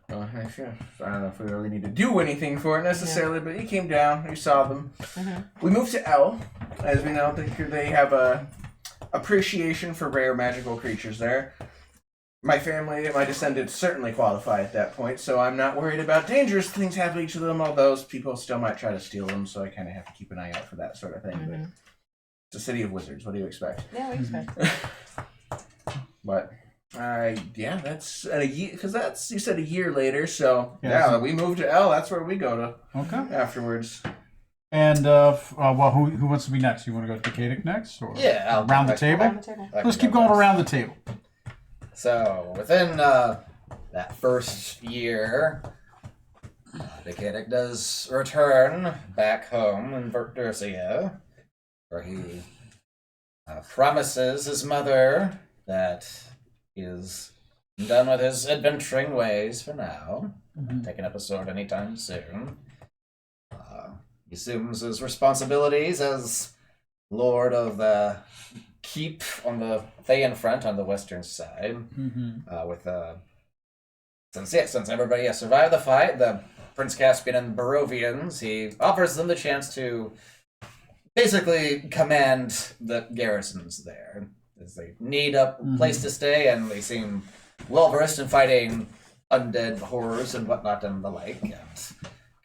Well, sure. I don't know if we really need to do anything for it necessarily, but he came down, we saw them. We moved to L, as we know, they have a appreciation for rare magical creatures there. my family, my descendants certainly qualify at that point, so I'm not worried about dangerous things happening to them, although people still might try to steal them, so I kind of have to keep an eye out for that sort of thing. But it's a city of wizards. What do you expect?
Yeah, we expect.
But, yeah, that's a year, because that's, you said a year later, so
Yeah,
we moved to L. That's where we go to
Okay.
afterwards.
And well, who wants to be next? You want to go to Decadic next, or
Yeah,
around the table?
Around the table.
Let's keep going around the table.
So, within that first year, Decadic does return back home in Verdersia, where he promises his mother that he is done with his adventuring ways for now, not taking up a sword anytime soon. He assumes his responsibilities as Lord of the Keep on the Thayan front on the western side. Since everybody has survived the fight, the Prince Caspian and the Barovians, he offers them the chance to basically command the garrisons there, as they need a place to stay, and they seem well versed in fighting undead horrors and whatnot and the like, and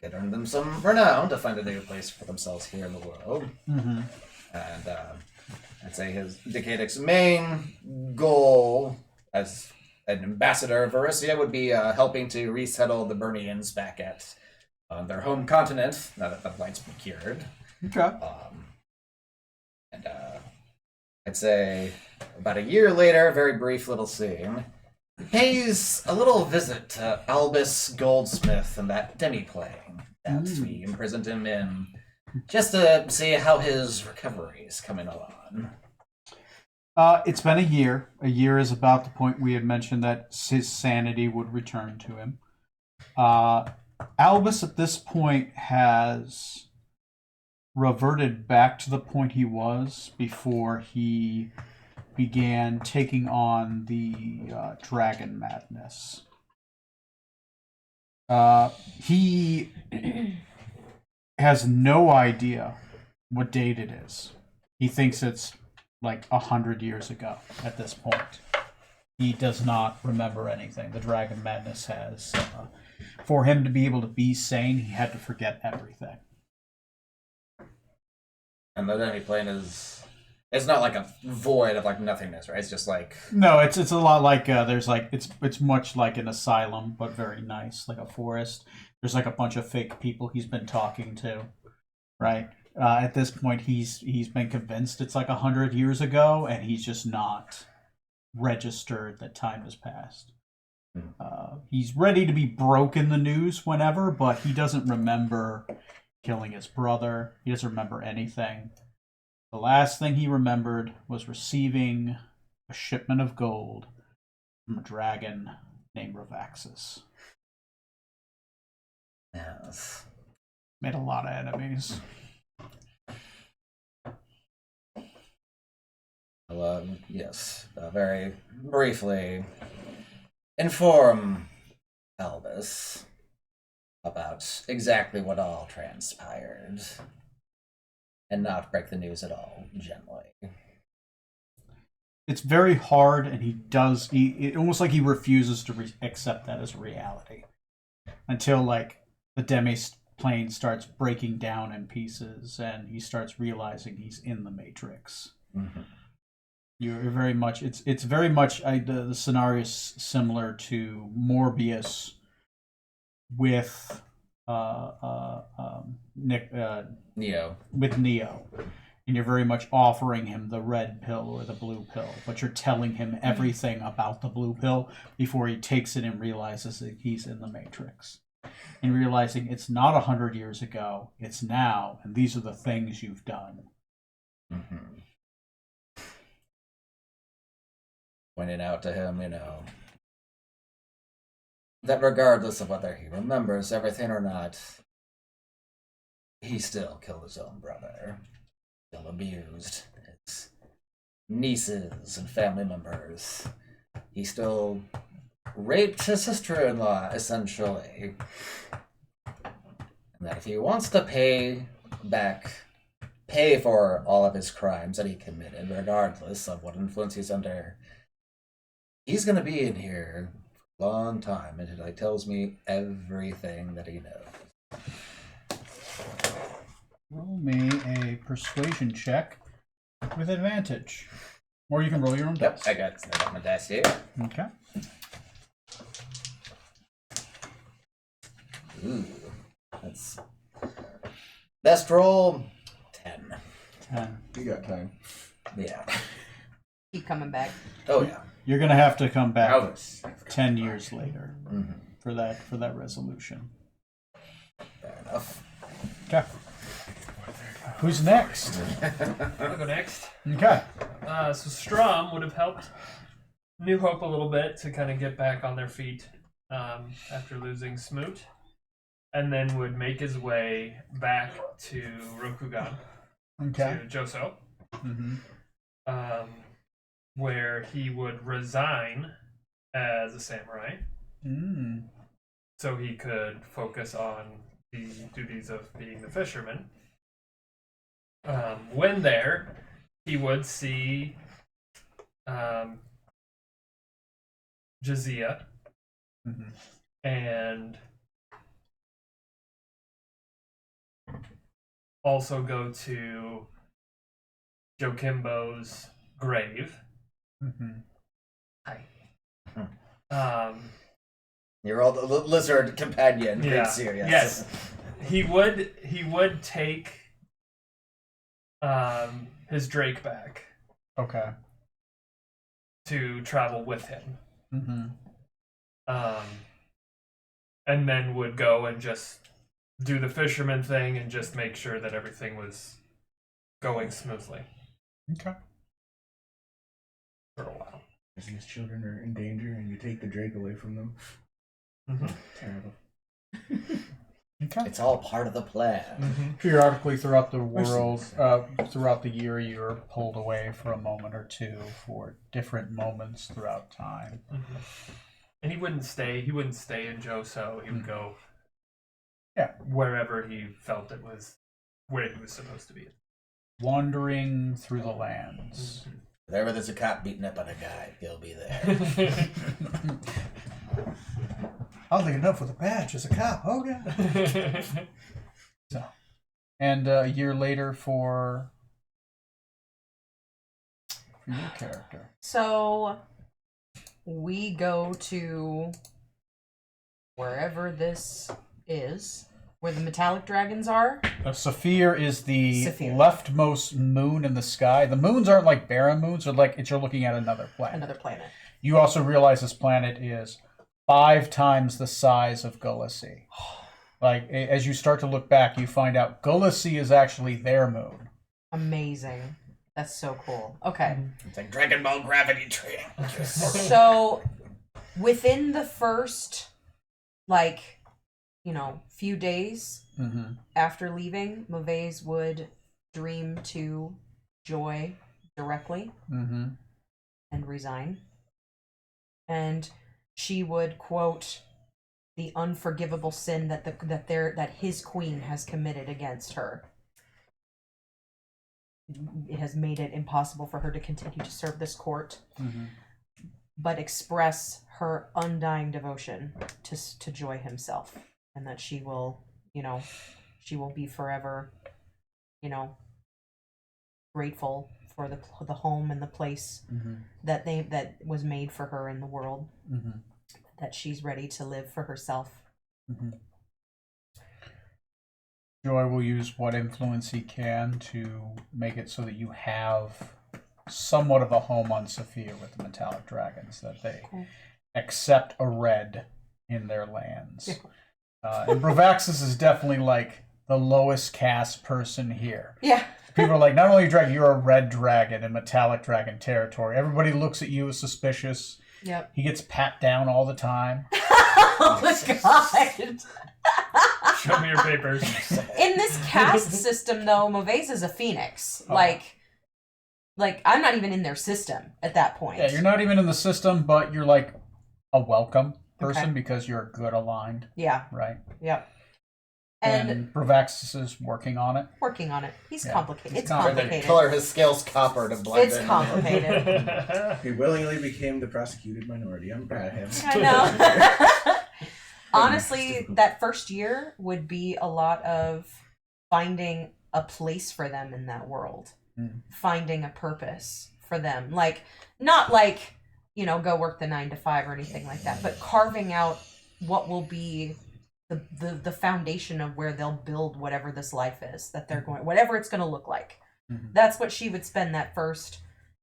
it earned them some renown to find a new place for themselves here in the world. And I'd say Decadic's main goal as an ambassador of Verisia would be helping to resettle the Burnians back at their home continent, now that the blight's been cured.
Okay.
And I'd say about a year later, very brief little scene, he pays a little visit to Albus Goldsmith and that demi-plane that we imprisoned him in, just to see how his recovery is coming along.
It's been a year. A year is about the point we had mentioned that his sanity would return to him. Albus at this point has reverted back to the point he was before he began taking on the dragon madness. He has no idea what date it is. He thinks it's like 100 years ago at this point. He does not remember anything. The dragon madness has, for him to be able to be sane, he had to forget everything.
And the demi-plane it's not like a void of like nothingness, right? It's just like
No, it's a lot like there's like it's much like an asylum, but very nice, like a forest. There's like a bunch of fake people he's been talking to, right? At this point, he's been convinced it's like 100 years ago, and he's just not registered that time has passed. He's ready to be broke in the news whenever, but he doesn't remember killing his brother. He doesn't remember anything. The last thing he remembered was receiving a shipment of gold from a dragon named Ravaxis.
yes.
Made a lot of enemies.
Well, yes. Very briefly, inform Albus about exactly what all transpired, and not break the news at all gently.
It's very hard, and it almost like he refuses to accept that as reality until like the demi plane starts breaking down in pieces, and he starts realizing he's in the Matrix. You're very much. It's very much the scenario is similar to Morbius with
Neo.
with Neo, and you're very much offering him the red pill or the blue pill, but you're telling him everything about the blue pill before he takes it and realizes that he's in the Matrix, and realizing it's not 100 years ago, it's now, and these are the things you've done.
Pointing out to him, that regardless of whether he remembers everything or not, he still killed his own brother, still abused his nieces and family members. He still raped his sister-in-law, essentially. And that if he wants to pay for all of his crimes that he committed, regardless of what influence he's under, He's gonna be in here for a long time, and it tells me everything that he knows.
Roll me a persuasion check with advantage. Or you can roll your own
Yep,
dice.
I got my dice here.
Okay.
Ooh, that's best roll 10.
10.
You got time.
Yeah.
Keep coming back.
Oh yeah.
You're gonna have to come back
Alice.
10 years later
Mm-hmm.
for that resolution.
Fair enough.
Okay. Who's next?
I'll go next.
Okay.
So Strom would have helped New Hope a little bit to kind of get back on their feet after losing Smoot, and then would make his way back to Rokugan,
Okay.
to Joso,
Mm-hmm.
where he would resign as a samurai
Mm.
so he could focus on the duties of being the fisherman. When there, he would see Jazia
Mm-hmm.
and also go to Jokimbo's grave.
Mm-hmm.
You're all the lizard companion.
Yeah.
Great serious.
Yes. He would take his Drake back
Okay.
to travel with him.
Mm-hmm.
And then would go and just do the fisherman thing and just make sure that everything was going smoothly
Okay.
for a while.
As these children are in danger and you take the Drake away from them. Terrible.
Okay.
It's all part of the plan.
Periodically throughout the world, throughout the year, you're pulled away for a moment or two for different moments throughout time.
And he wouldn't stay in Joso. He would go wherever he felt it was where he was supposed to be.
Wandering through the lands.
Whenever there's a cop beating up on a guy, he'll be there.
Oddly enough, with a badge as a cop. Okay. So, and a year later for your character.
So we go to wherever this is, where the metallic dragons are.
Saphir is the
Saphir.
leftmost moon in the sky. The moons aren't like barren moons; they're like you're looking at another planet.
Another planet.
You also realize this planet is 5 times the size of Gulassi. Like, as you start to look back, you find out Gulassi is actually their moon.
Amazing. That's so cool. Okay.
It's like Dragon Ball gravity training.
So within the first, few days
Mm-hmm.
after leaving, Movaes would dream to Joy directly
Mm-hmm.
and resign. And she would quote the unforgivable sin that his queen has committed against her. It has made it impossible for her to continue to serve this court,
Mm-hmm.
but express her undying devotion to Joy himself, and that she will be forever, grateful for the home and the place
Mm-hmm.
that was made for her in the world,
Mm-hmm.
that she's ready to live for herself.
Mm-hmm. Joy will use what influence he can to make it so that you have somewhat of a home on Saphir with the metallic dragons, that they
Cool.
accept a red in their lands. And Bravaxis is definitely like the lowest caste person here.
Yeah.
People are like, not only a dragon, you're a red dragon in metallic dragon territory. Everybody looks at you as suspicious.
Yep.
He gets pat down all the time.
Oh my god.
Show me your papers.
In this caste system, though, Movaes is a phoenix. Like I'm not even in their system at that point.
Yeah, you're not even in the system, but you're like a welcome person
Okay.
because you're good aligned,
Yeah.
right?
Yep. And
Bravaxis is working on it.
working on it. He's
Yeah.
complicated. It's
Or the
complicated.
color his scales copper to blend
It's
in.
complicated.
He willingly became the prosecuted minority. I'm proud of him.
I know. Honestly, that first year would be a lot of finding a place for them in that world, finding a purpose for them. Like, not like, go work the 9 to 5 or anything like that, but carving out what will be the foundation of where they'll build whatever this life is that they're going, whatever it's going to look like. That's what she would spend that first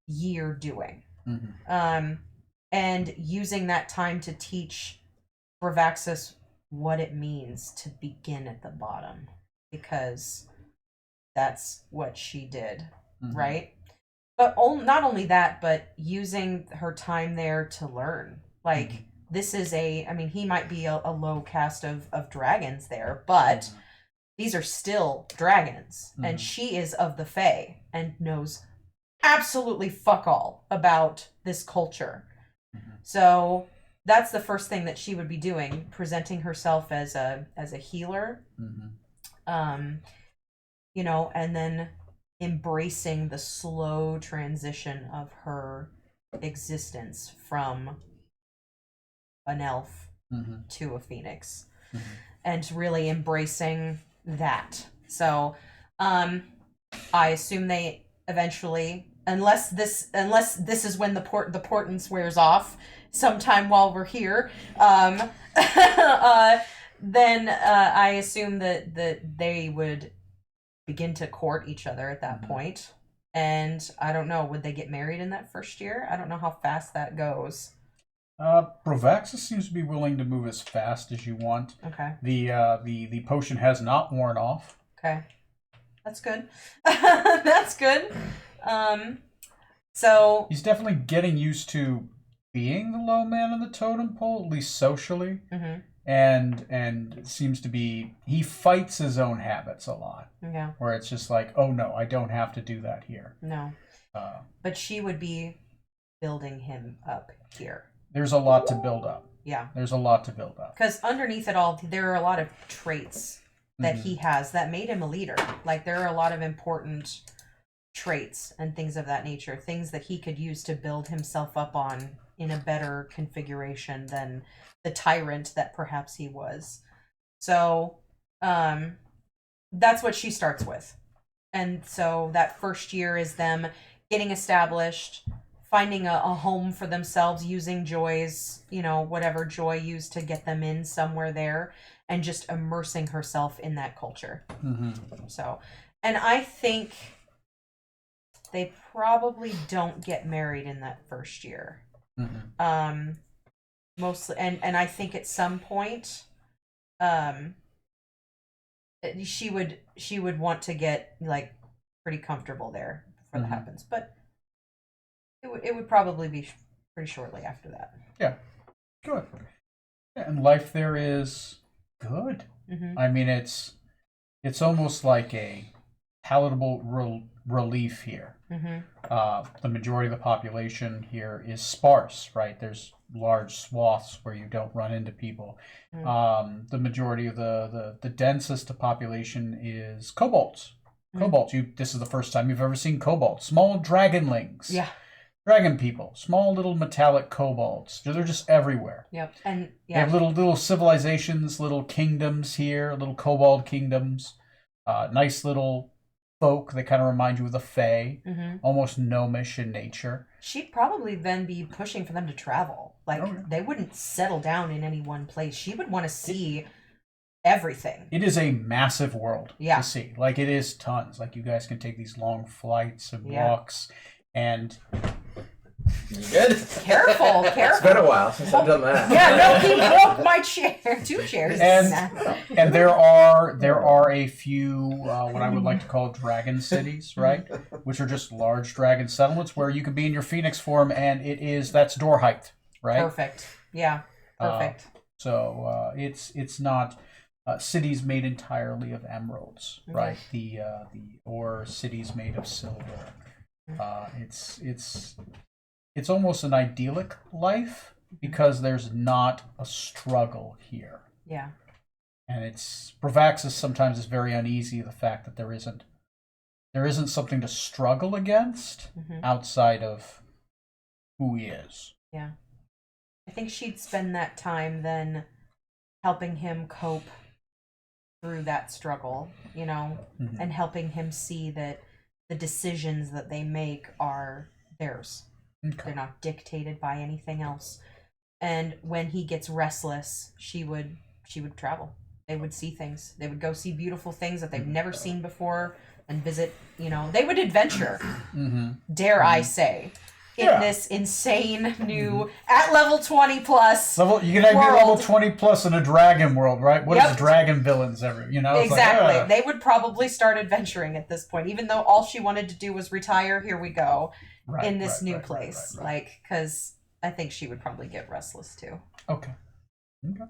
year doing. And using that time to teach Bravaxis what it means to begin at the bottom, because that's what she did, right? But not only that, but using her time there to learn. Like, this is he might be a low caste of dragons there, but these are still dragons, and she is of the Fae and knows absolutely fuck all about this culture. So that's the first thing that she would be doing, presenting herself as a healer, and then embracing the slow transition of her existence from an elf to a phoenix, and really embracing that. So I assume they eventually, unless this is when the portents wears off sometime while we're here, then I assume that they would begin to court each other at that point. And I don't know, would they get married in that first year? I don't know how fast that goes.
Bravaxis seems to be willing to move as fast as you want.
Okay.
The potion has not worn off.
Okay. That's good. That's good. So
He's definitely getting used to being the low man in the totem pole, at least socially. And seems to be, he fights his own habits a lot.
yeah,
Where it's just like, oh no, I don't have to do that here.
no. But she would be building him up here.
There's a lot to build up.
Yeah.
There's a lot to build up.
Because underneath it all, there are a lot of traits that he has that made him a leader. Like, there are a lot of important traits and things of that nature, things that he could use to build himself up on in a better configuration than the tyrant that perhaps he was. So that's what she starts with. And so that first year is them getting established, finding a home for themselves, using Joy's, whatever Joy used to get them in somewhere there, and just immersing herself in that culture. So, and I think they probably don't get married in that first year. Mostly, and I think at some point, she would want to get like pretty comfortable there before that happens, but it would probably be pretty shortly after that.
Yeah, good. And life there is good. I mean, it's almost like a palatable relief here. The majority of the population here is sparse, right? There's large swaths where you don't run into people. The majority of the densest population is kobolds. Kobolds. This is the first time you've ever seen kobolds. Small dragonlings.
Yeah.
Dragon people. Small little metallic kobolds. They're just everywhere.
Yep. And
They have little civilizations, little kingdoms here, little kobold kingdoms. Nice little folk. They kind of remind you of the Fae. Almost gnomish in nature.
She'd probably then be pushing for them to travel. Like, they wouldn't settle down in any one place. She would want to see everything.
It is a massive world to see. Like, it is tons. Like, you guys can take these long flights and walks. And
You good?
Careful.
It's been a while since I've done that.
Yeah, no, he broke my chair. 2 chairs.
and there are a few what I would like to call dragon cities, right? Which are just large dragon settlements where you can be in your phoenix form, and that's door height, right?
Perfect. Yeah. Perfect.
So it's not cities made entirely of emeralds, right? Or cities made of silver. It's almost an idyllic life because there's not a struggle here.
Yeah.
And it's Bravaxis sometimes is very uneasy the fact that there isn't something to struggle against outside of who he is.
Yeah. I think she'd spend that time then helping him cope through that struggle, you know, and helping him see that the decisions that they make are theirs.
Okay.
They're not dictated by anything else. And when he gets restless, she would travel. They would see things. They would go see beautiful things that they've never seen before and visit, you know, they would adventure. Dare I say. In this insane new at level 20 plus
You can have your level 20 plus in a dragon world, right? What
Yep.
is dragon villains ever? You know, it's
exactly.
Like,
They would probably start adventuring at this point, even though all she wanted to do was retire. Here we go in this new place, like because I think she would probably get restless too.
Okay.
I'll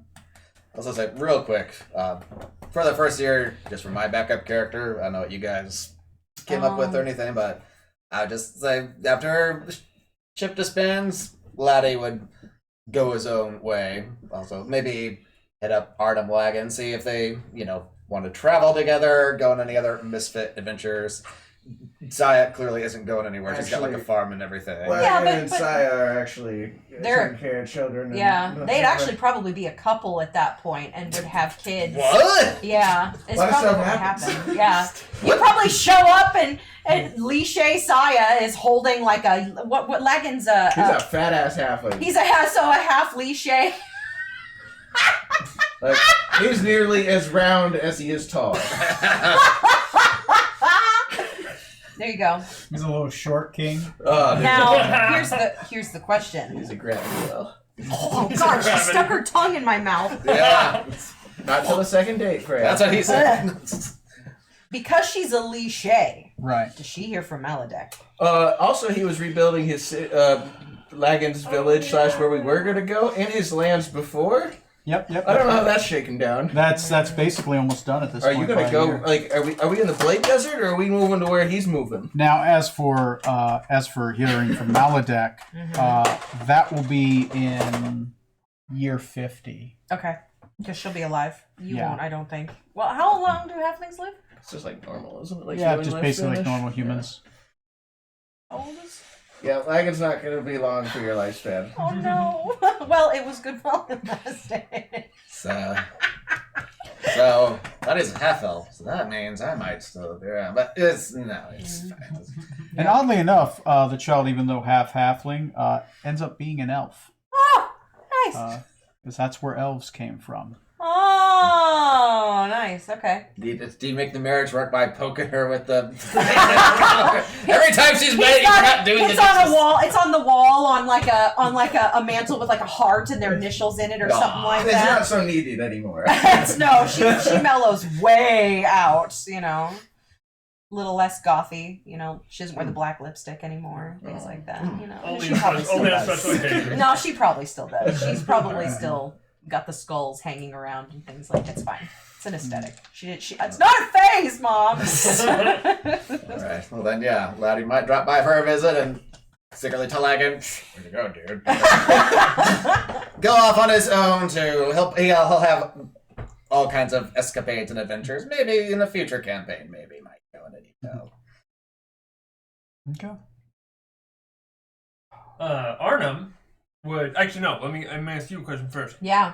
also say real quick, for the first year, just for my backup character, I don't know what you guys came up with or anything, but I would just say after ship disbands, Laddie would go his own way. Also, maybe hit up Artem Wagon, see if they, you know, want to travel together, go on any other misfit adventures. Saya clearly isn't going anywhere. She's got like a farm and everything.
Wagon and Saya are actually taking care of children.
Yeah, they'd actually probably be a couple at that point and would have kids.
What?
Yeah, it's
A lot of
probably
stuff
what
happens.
happened. Yeah, you probably show up and Lishay Saya is holding like a what Lagan's
He's a fat ass halfling.
he's a half Lishay.
Like, he's nearly as round as he is tall.
There you go.
He's a little short king.
Now here's the question.
He's a gravity well.
Oh God, she stuck her tongue in my mouth.
Yeah,
Not till the second date, Freya.
that's what he said.
Because she's a Lishay,
Right.
does she hear from Maladek?
Also, he was rebuilding his Lagan's village / where we were gonna go and his lands before.
Yep.
I don't know how that's shaken down.
That's basically almost done at this
Are
point.
you gonna
by
go?
year.
Like, are we in the Blade Desert, or are we moving to where he's moving?
Now, as for hearing from Maladek, that will be in year 50.
Okay, because she'll be alive. You
Yeah.
won't, I don't think. Well, how long do halflings live?
It's just like normal, isn't it? Like
Yeah,
human
just
life
basically like
finish?
normal humans.
How old is?
Yeah, Lagan's not gonna be long for your lifespan.
Oh no. Well, it was good while it lasted.
So that is half elf, so that means I might still be around. But it's fine.
And oddly enough, the child, even though half halfling, ends up being an elf.
Oh, nice.
Because that's where elves came from.
Oh, nice. Okay.
Do you make the marriage work by poking her with the? Every time she's made, you're not doing
it's
the
on
dishes.
a wall. It's on the wall on like a mantle with like a heart and their initials in it or something like
It's not
that.
so needed anymore.
No, she mellows way out. You know, little less gothy. You know, she doesn't wear the black lipstick anymore. Things like that. You know,
Only
she
on
probably still
only on
does.
special occasions.
No, she probably still does. She's probably still got the skulls hanging around and things like. It's fine. It's an aesthetic. It's not a phase, Mom.
All right. Well then, yeah, Laddie might drop by for a visit and secretly tell Lagan, "Where'd you go, dude?" Go off on his own to help. He'll have all kinds of escapades and adventures. Maybe in a future campaign. Maybe might go into detail.
Okay.
Arnhem would actually no. Let me ask you a question first.
Yeah.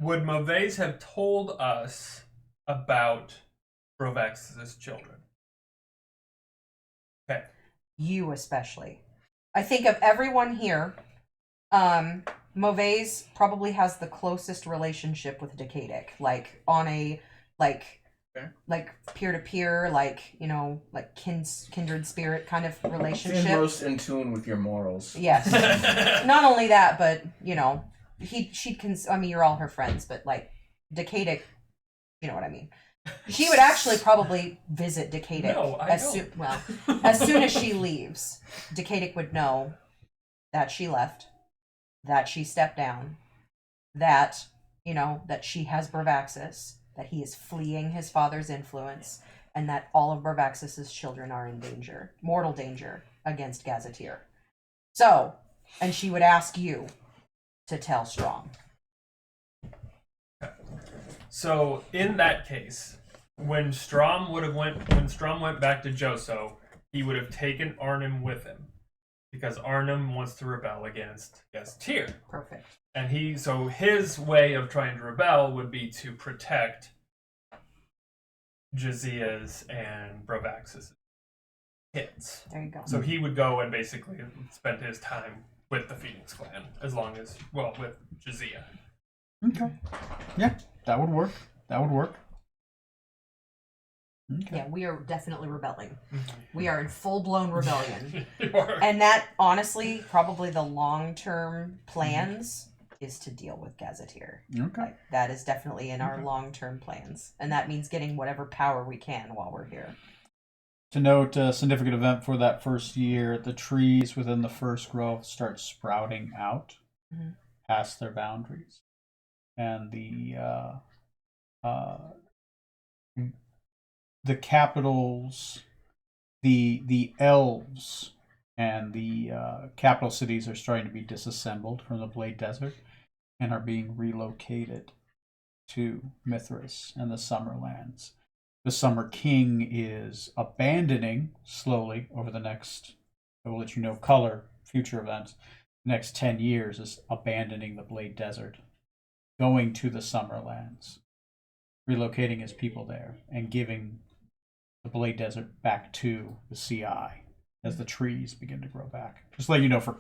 Would Maves have told us about Brovax's children? Okay.
You especially. I think of everyone here, Maves probably has the closest relationship with Decadic. Like on a like peer to peer, like, you know, like kindred spirit kind of
He's
relationship.
most in tune with your morals.
Yes. Not only that, but you know, I mean, you're all her friends, but like Decadic, you know what I mean. She would actually probably visit Decadic
No, I
as
don't.
as soon as she leaves. Decadic would know that she left, that she stepped down, that, you know, that she has Bravaxis, that he is fleeing his father's influence, and that all of Bravaxis's children are in danger, mortal danger, against Gazetteer. So, and she would ask you to tell Strong.
So in that case, when Strom went back to Joso, he would have taken Arnim with him because Arnim wants to rebel against Tyr.
Perfect.
And his way of trying to rebel would be to protect Jazia's and Brovax's kids.
There you go.
So he would go and basically spend his time with the Phoenix Clan with Jazia.
Okay. Yeah, that would work. That would work. Okay.
Yeah, we are definitely rebelling. We are in full-blown rebellion.
You are.
And that, honestly, probably the long-term plans is to deal with Gazetteer.
Okay.
Like, that is definitely in our long-term plans. And that means getting whatever power we can while we're here.
To note, a significant event for that first year, the trees within the first grove start sprouting out past their boundaries. And the capitals, the elves, and the capital cities are starting to be disassembled from the Blade Desert and are being relocated to Mithras and the Summerlands. The Summer King is abandoning slowly over the next, I will let you know, future events, the next 10 years is abandoning the Blade Desert, going to the Summerlands, relocating his people there, and giving the Blade Desert back to the CI as the trees begin to grow back. Just let you know for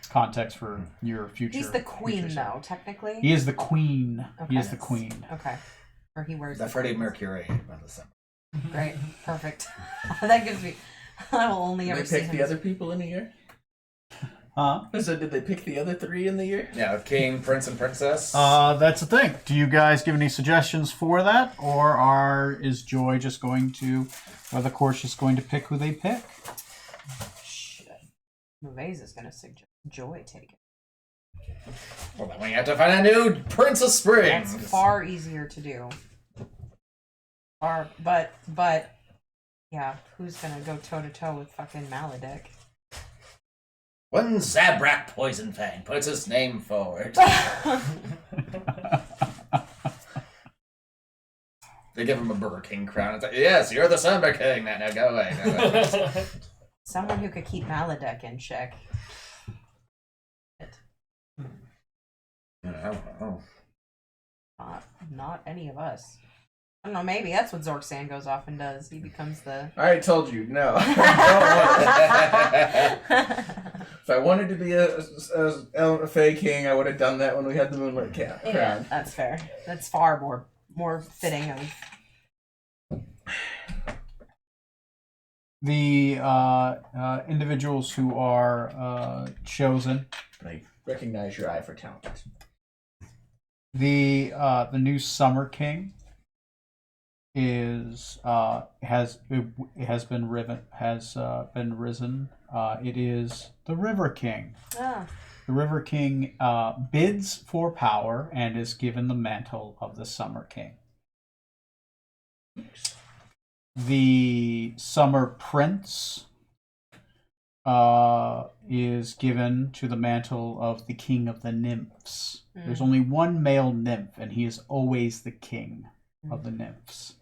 context for your future.
He's the queen,
future
though, technically.
He is the queen.
Okay.
He is the queen.
Okay. Or he wears
The Freddie Mercury of the summer.
Great. Perfect. That gives me... I will only
Did
ever
they
see
pick
him.
the other people in the year?
Huh?
So did they pick the other 3 in the year?
Yeah, king, prince, and princess.
That's the thing. Do you guys give any suggestions for that, or is Joy just going to, or the court's just going to pick who they pick?
Shit. Muvez is going to suggest Joy take it.
Well, then we have to find a new Prince of Springs.
That's far easier to do. But yeah, who's gonna go toe to toe with fucking Maledek?
One Zabrak Poisonfang puts his name forward. They give him a Burger King crown. It's like, yes, you're the Summer King. Now go away. Go away.
Someone who could keep Maledek in check.
I don't know.
Not any of us. I don't know, maybe that's what Zorksan goes off and does. He becomes the...
I already told you, no. I don't want it. If I wanted to be a Fey King, I would have done that when we had the Moonlit Crown.
Yeah, that's fair. That's far more fitting of...
The individuals who are chosen.
I recognize your eye for talent.
The new Summer King has been risen. It is the River King.
Ah,
The River King bids for power and is given the mantle of the Summer King. The Summer Prince is given to the mantle of the King of the Nymphs. There's only one male nymph, and he is always the king of the nymphs.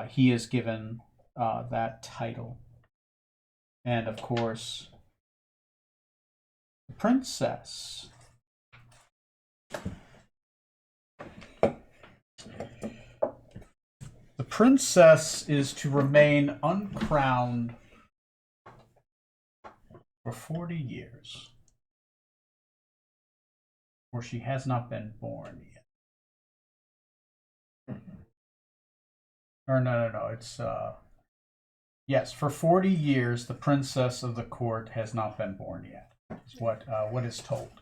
He is given that title. And of course, the princess. The princess is to remain uncrowned for 40 years. For she has not been born yet. Or no. It's yes, for 40 years the princess of the court has not been born yet. Is what is told.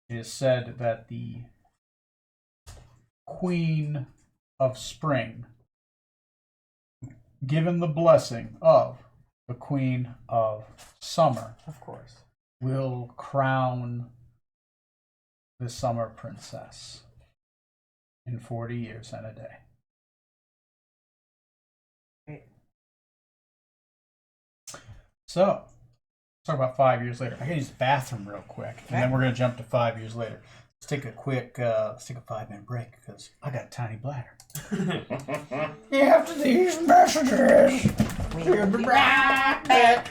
It is said that the Queen of Spring, given the blessing of the Queen of Summer,
of course.
will crown the Summer Princess in 40 years and a day.
Great.
So, let's talk about 5 years later. I gotta use the bathroom real quick, and then we're gonna jump to 5 years later. take a quick, let's take a 5-minute break because I got a tiny bladder. After these messages,
We'll be right back.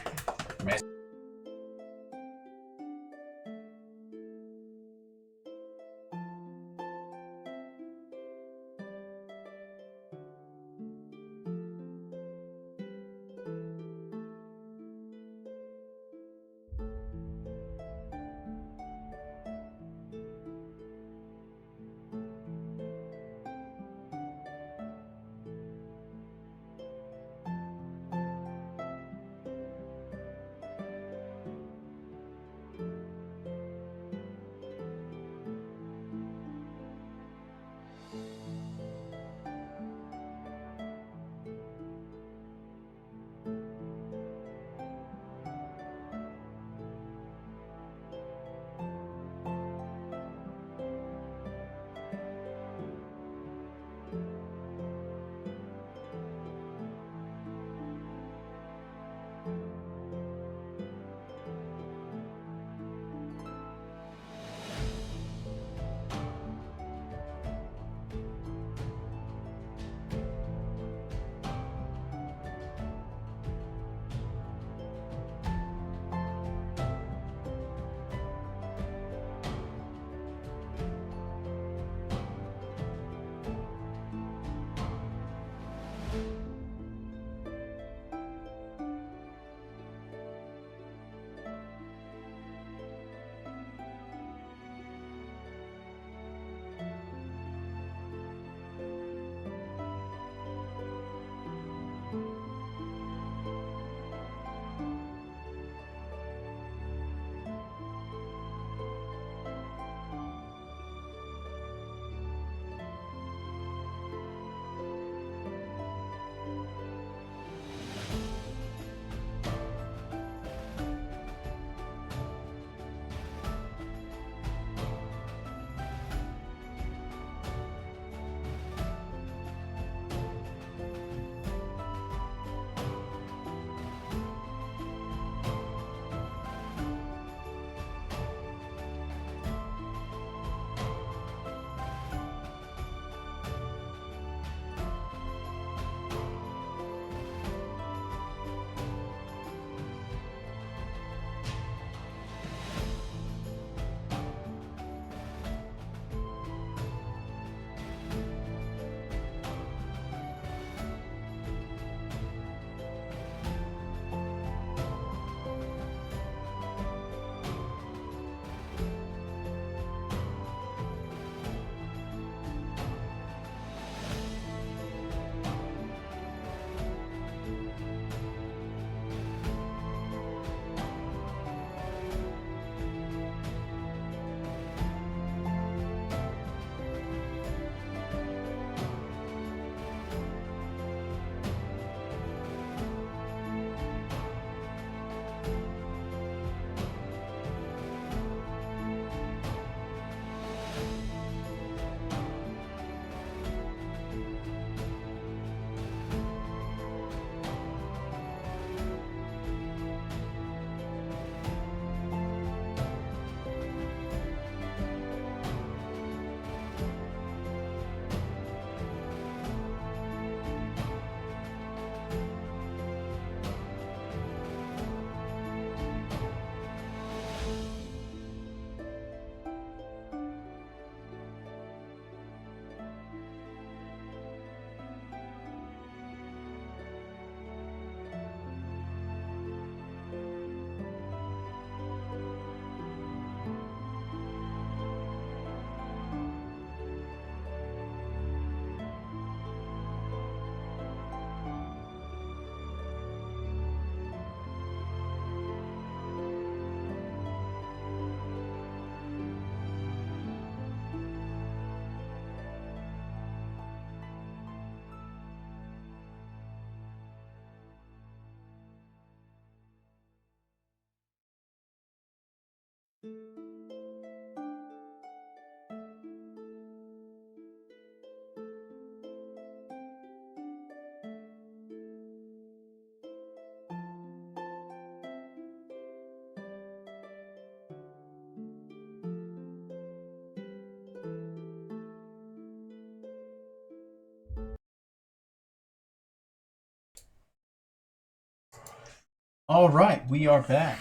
All right, we are back.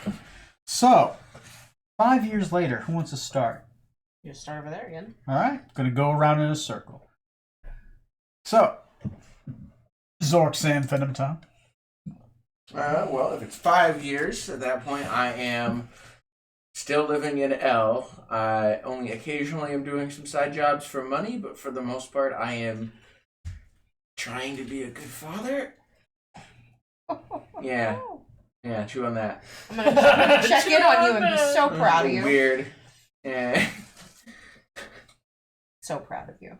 So, 5 years later, who wants to start?
You just start over there again.
All right, going to go around in a circle. So, Zork, Sam, Venom, Tom.
Well, if it's 5 years, at that point, I am still living in L. I only occasionally am doing some side jobs for money, but for the most part, I am trying to be a good father. Yeah, chew on that.
I'm gonna check in on you and be so proud of you.
Weird. Yeah.
So proud of you.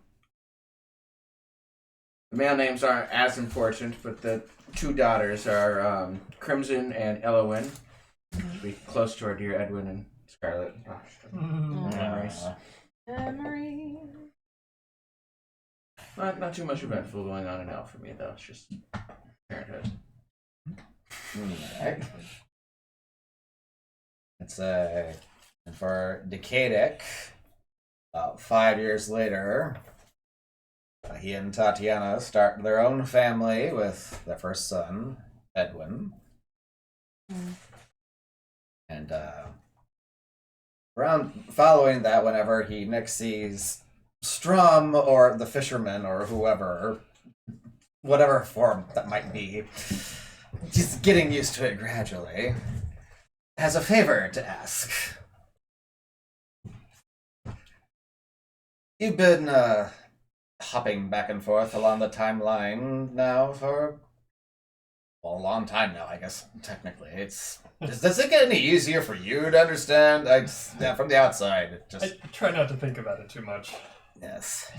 The male names aren't as important, but the two daughters are Crimson and Elowen. Be close to our dear Edwin and Scarlet. Memories.
Memory.
Not too much eventful going on in L for me, though. It's just parenthood.
Right. It's for Decadic. About 5 years later, he and Tatiana start their own family with their first son, Edwin. And around following that, whenever he next sees Strum or the fisherman or whoever, whatever form that might be, just getting used to it gradually, has a favor to ask. You've been hopping back and forth along the timeline now for a long time now, I guess, technically. Does it get any easier for you to understand? From the outside,
I try not to think about it too much.
Yes.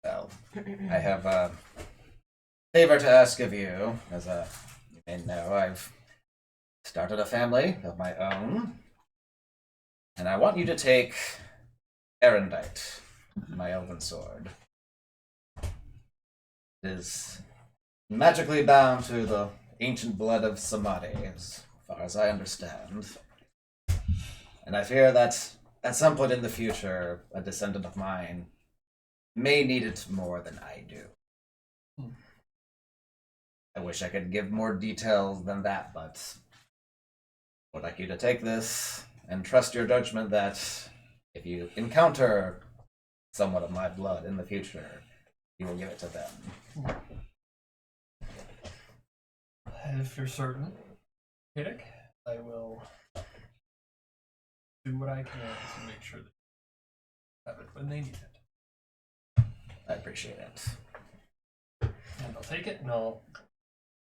Well, I have a favor to ask of you. As you may know, I've started a family of my own. And I want you to take Erendite, my elven sword. It is magically bound to the ancient blood of Samadhi, as far as I understand. And I fear that at some point in the future, a descendant of mine may need it more than I do. I wish I could give more details than that, but I would like you to take this and trust your judgment that if you encounter someone of my blood in the future, you will give it to them.
If you're certain, Kiddick, I will do what I can to make sure that they have it when they need it.
I appreciate it.
And I'll take it and I'll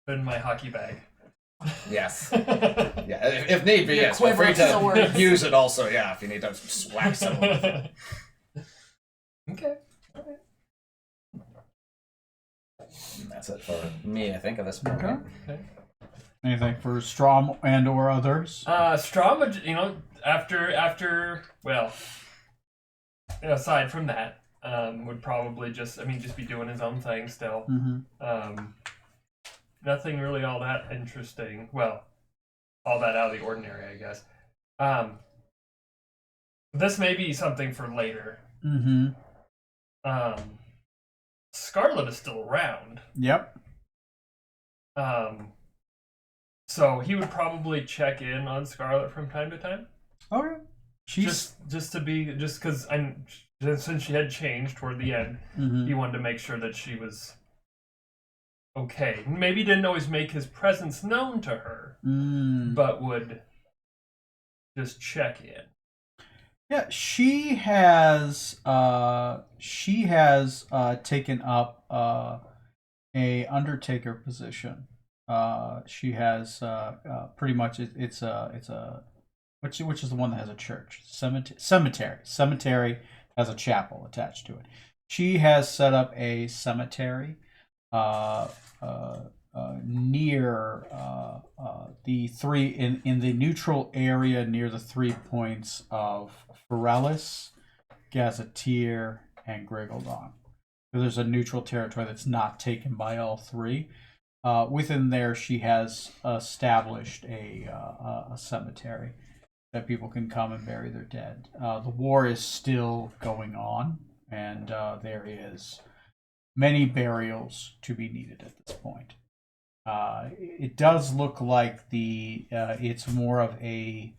put it in my hockey bag.
Yes. Yeah, if need be,
Your
yes. Feel free
quiver of
to
swords.
use it also, yeah, if you need to whack someone.
Okay. Okay.
And that's it for me, I think, at this point.
Okay.
Anything for Strom and or others?
Strom, after well, aside from that, would probably just be doing his own thing still.
Mm-hmm.
Nothing really all that interesting. Well, all that out of the ordinary, I guess. This may be something for later.
Mm-hmm.
Scarlet is still around.
Yep.
So he would probably check in on Scarlet from time to time.
Okay. She's
Just because since she had changed toward the end, he wanted to make sure that she was okay. Maybe didn't always make his presence known to her, but would just check in.
Yeah, she has taken up a undertaker position. She has pretty much which is the one that has a church, cemetery. Cemetery has a chapel attached to it. She has set up a cemetery near the three in the neutral area near the 3 points of Ferelis, Gazetteer, and Grigaldon. So there's a neutral territory that's not taken by all three. Within there, she has established a cemetery that people can come and bury their dead. The war is still going on, and there is many burials to be needed at this point. It does look like it's more of a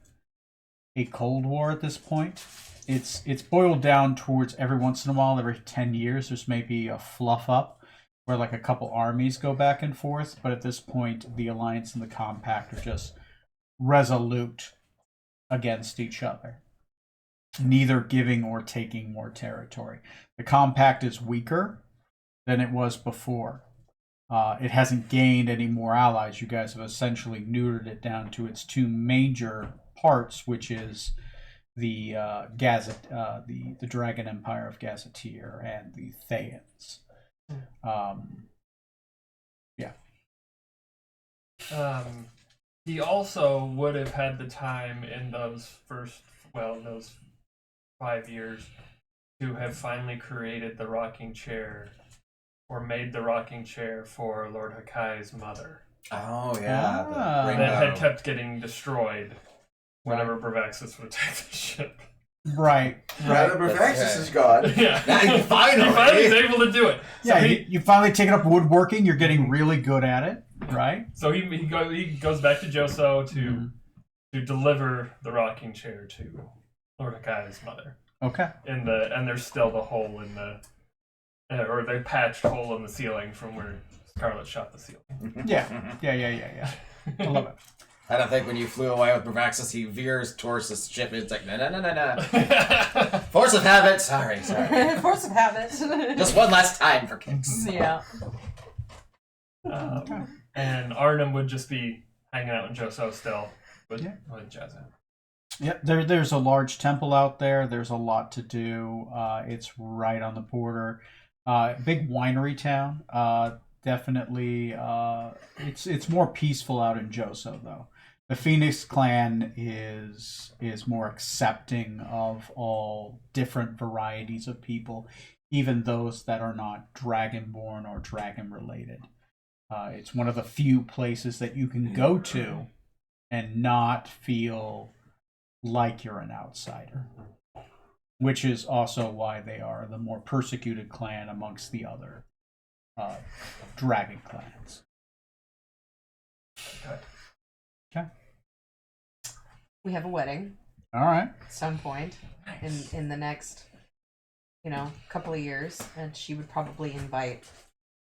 Cold War at this point. It's boiled down towards every once in a while, every 10 years, there's maybe a fluff up where like a couple armies go back and forth. But at this point, the Alliance and the Compact are just resolute against each other, neither giving or taking more territory. The Compact is weaker than it was before. It hasn't gained any more allies. You guys have essentially neutered it down to its two major parts, which is the the Dragon Empire of Gazetteer and the Thayans.
He also would have had the time in those those 5 years to have finally created the rocking chair or made the rocking chair for Lord Hakai's mother.
Oh, yeah.
Ah.
The
That had
rainbow.
kept getting destroyed whenever Bravaxis would attack the ship.
Right.
Now that Bravaxis is gone.
Yeah.
Now, finally.
He finally was able to do it. So
Yeah,
he,
you finally taken up woodworking. You're getting really good at it, right?
so he goes back to Joso to deliver the rocking chair to Lord Hakai's mother.
Okay.
And there's still the hole in the or the patched hole in the ceiling from where Scarlet shot the ceiling.
Yeah. I love it.
I don't think when you flew away with Bravaxis, he veers towards the ship. It's like, no. Force of habit. Sorry.
Force of habit.
Just one last time for kicks.
Yeah.
And Arnhem would just be hanging out in Joso still with Jazza.
Yep, there's a large temple out there. There's a lot to do. It's right on the border. Big winery town. Definitely, it's more peaceful out in Joso though. The Phoenix clan is more accepting of all different varieties of people, even those that are not dragonborn or dragon related. It's one of the few places that you can go to and not feel like you're an outsider, which is also why they are the more persecuted clan amongst the other dragon clans. Okay.
We have a wedding
All right.
at some point in the next, couple of years, and she would probably invite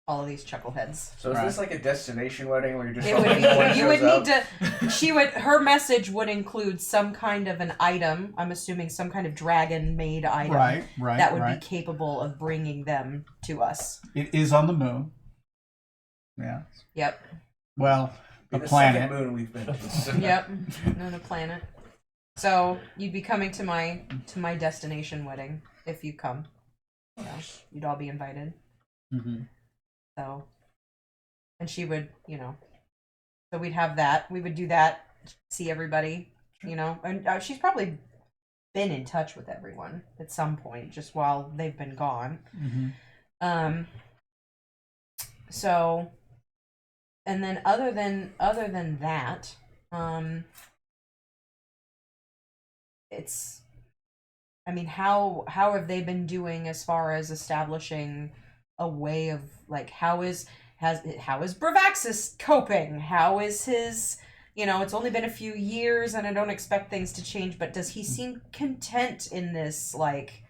all of these chuckleheads.
So is this like a destination wedding where you're just
It would
one
be, you would
shows
need
up?
to. Her message would include some kind of an item. I'm assuming some kind of dragon-made item.
Right.
That would be capable of bringing them to us.
It is on the moon. Yeah.
Yep.
Well,
Be
the
the
planet.
second moon we've been to.
Yep. On a planet. So you'd be coming to my destination wedding if you come. You'd all be invited.
Mm-hmm.
So, and she would, so we'd have that. We would do that, see everybody, and she's probably been in touch with everyone at some point, just while they've been gone.
Mm-hmm.
So, and then other than that, it's, I mean, how have they been doing as far as establishing a way of like how is Bravaxis coping? How is his, it's only been a few years and I don't expect things to change, but does he seem content in this, like,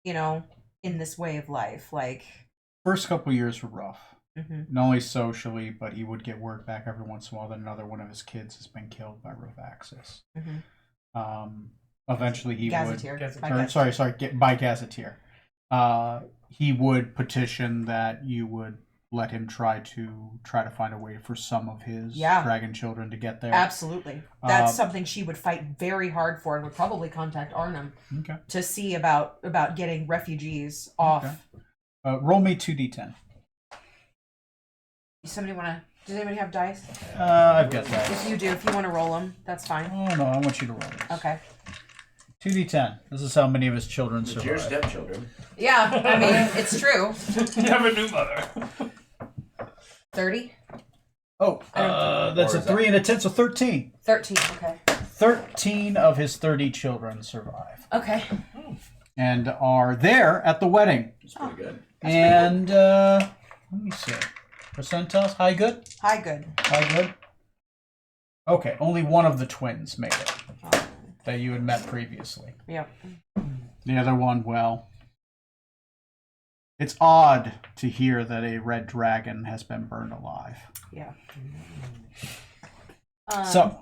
in this way of life? Like,
First couple years were rough.
mm-hmm.
Not only socially, but he would get word back every once in a while that another one of his kids has been killed by Bravaxis.
Mm-hmm.
Eventually he
Gazetteer.
would by Gazetteer. He would petition that you would let him try to find a way for some of his dragon children to get there.
Absolutely. That's something she would fight very hard for, and would probably contact Arnhem to see about getting refugees off.
Okay. Roll me 2d10.
Does anybody have dice?
I've got that.
If you do, if you want to roll them, that's fine.
Oh no, I want you to roll this.
Okay.
2d10. This is how many of his children
It's your
survive.
stepchildren.
Yeah, I mean, it's true.
You have a new mother.
30?
Oh, that's a 3 and a 10, so 13.
13, okay.
13 of his 30 children survive.
Okay.
And are there at the wedding.
It's pretty good.
And let me see. Percentiles? High good?
High good.
High good? Okay, only one of the twins made it that you had met previously.
Yep.
The other one, well, it's odd to hear that a red dragon has been burned alive.
Yeah.
So,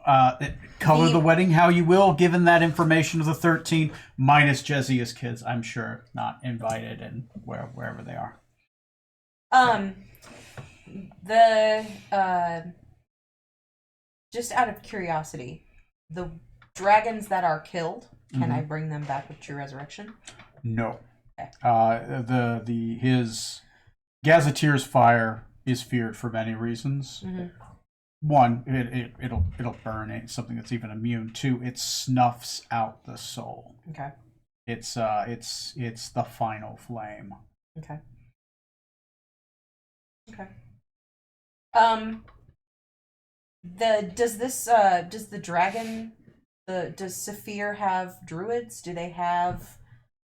color the wedding how you will, given that information of the 13, minus Jezia's kids, I'm sure, not invited and wherever they are.
Just out of curiosity, the dragons that are killed, can
Mm-hmm.
I bring them back with true resurrection?
No.
Okay.
His Gazetteer's fire is feared for many reasons.
Mm-hmm.
One, it'll burn something that's even immune. Two, it snuffs out the soul.
Okay.
It's the final flame.
Okay. Okay. Does the dragon, does Saphir have druids? Do they have,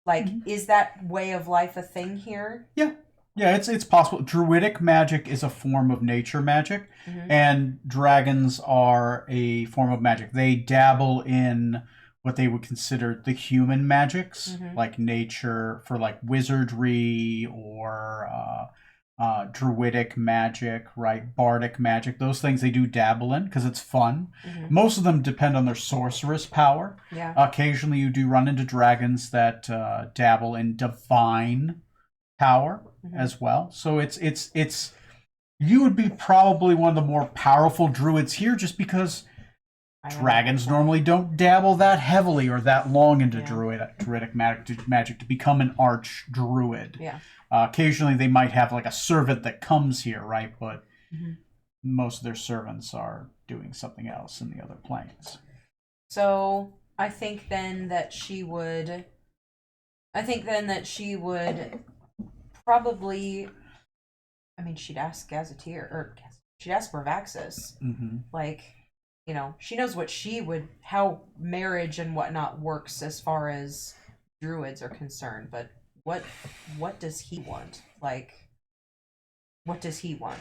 like, is that way of life a thing here?
Yeah, it's possible. Druidic magic is a form of nature magic, and dragons are a form of magic. They dabble in what they would consider the human magics, like nature, for like wizardry or druidic magic, right? Bardic magic. Those things they do dabble in because it's fun. Most of them depend on their sorceress power.
Yeah.
Occasionally you do run into dragons that dabble in divine power as well. So it's you would be probably one of the more powerful druids here just because dragons normally don't dabble that heavily or that long into druidic magic to become an arch druid.
Yeah.
Occasionally they might have like a servant that comes here, right? But most of their servants are doing something else in the other planes.
So I think then that she would probably, I mean, she'd ask Gazetteer, or she'd ask Bravaxis, like, you know, she knows how marriage and whatnot works as far as druids are concerned, but what does he want? Like, what does he want?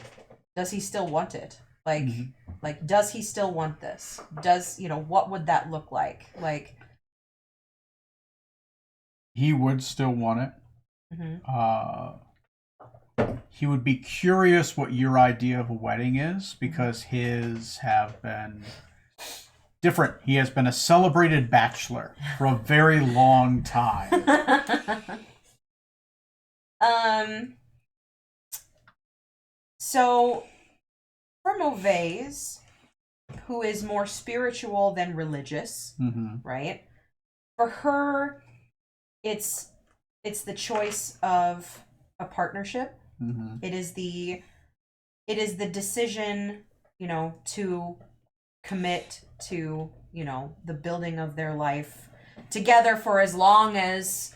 Does he still want it? Like, does he still want this? What would that look like? Like,
he would still want it. He would be curious what your idea of a wedding is because his have been different. He has been a celebrated bachelor for a very long time.
So for Mauvais, who is more spiritual than religious, right? For her, it's the choice of a partnership. It is the decision, to commit to, the building of their life together for as long as,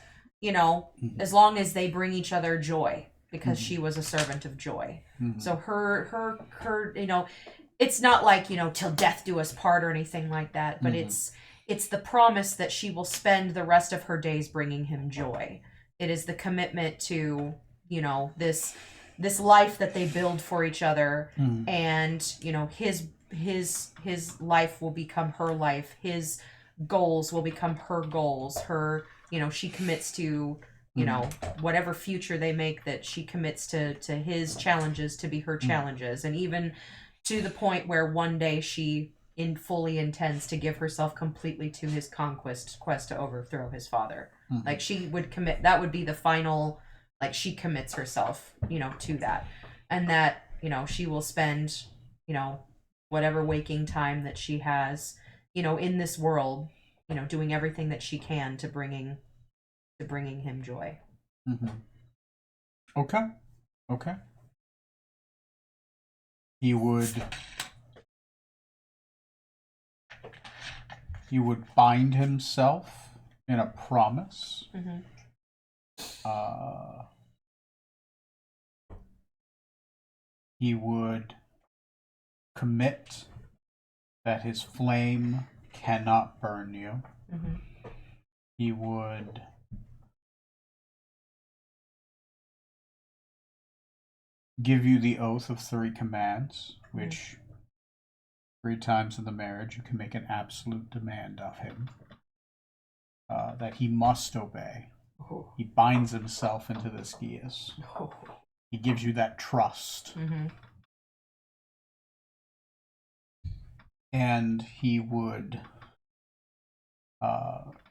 as long as they bring each other joy, because she was a servant of joy. So her, it's not like, till death do us part or anything like that, but it's the promise that she will spend the rest of her days bringing him joy. It is the commitment to, this life that they build for each other, and his life will become her life. His goals will become her goals. Her, she commits to, whatever future they make, that she commits to his challenges to be her challenges, and even to the point where one day she fully intends to give herself completely to his quest to overthrow his father. Like, she would commit. That would be the final. Like, she commits herself, to that, and that, she will spend, whatever waking time that she has, in this world, doing everything that she can to bringing him joy.
Okay. He would bind himself in a promise. He would commit that his flame cannot burn you. He would give you the oath of 3 commands, which 3 times in the marriage you can make an absolute demand of him that he must obey.
Oh.
He binds himself into this geas.
Oh.
He gives you that trust.
Mm-hmm.
And he would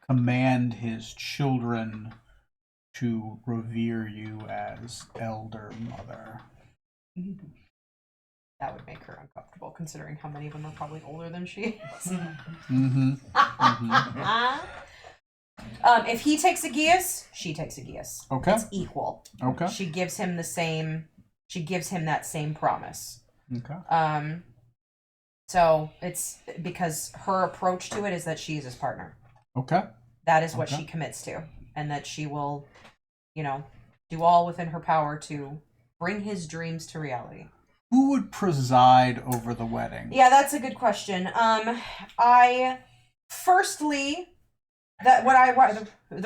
command his children to revere you as elder mother.
That would make her uncomfortable, considering how many of them are probably older than she is.
Mm-hmm. Mm-hmm.
If he takes a geas, she takes a geas.
Okay.
It's equal.
Okay.
She gives him the same. She gives him that same promise.
Okay.
So it's because her approach to it is that she is his partner.
Okay.
That is what
Okay.
she commits to, and that she will, do all within her power to bring his dreams to reality.
Who would preside over the wedding?
Yeah, that's a good question. The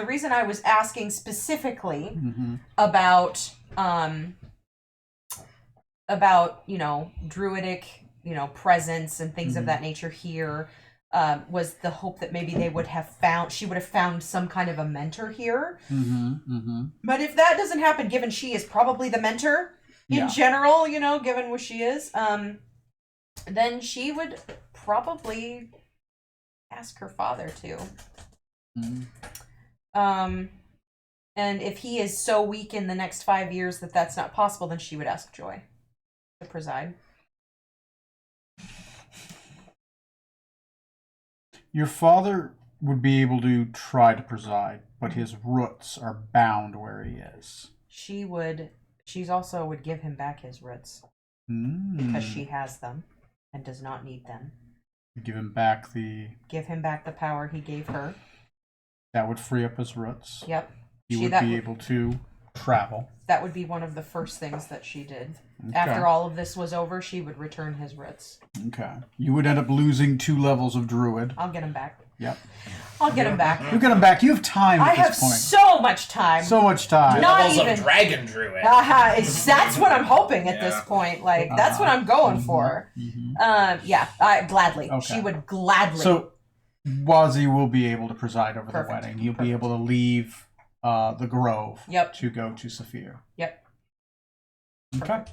reason I was asking specifically
Mm-hmm.
about druidic, presence and things of that nature here, was the hope that maybe she would have found some kind of a mentor here.
Mm-hmm. Mm-hmm.
But if that doesn't happen, given she is probably the mentor in general, given what she is, then she would probably ask her father to.
Mm-hmm.
And if he is so weak in the next 5 years that that's not possible, then she would ask Joy to preside.
Your father would be able to try to preside, but his roots are bound where he is.
She also would give him back his roots because she has them and does not need them.
Give him back the
power he gave her.
That would free up his roots.
Yep.
He would be able to travel.
That would be one of the first things that she did.
Okay.
After all of this was over, she would return his roots.
Okay. You would end up losing 2 levels of druid.
I'll get him back.
Yep.
I'll get him back.
You get him back. You have time at this point.
So much time.
So much time.
Not
Levels
even-
of Dragon Druid.
That's what I'm hoping at this point. Like, that's what I'm going for. Yeah, gladly.
Okay.
She would gladly.
So, Wazi will be able to preside over
Perfect.
the wedding. He'll be able to leave the grove
Yep.
to go to Saphir.
Yep.
Okay.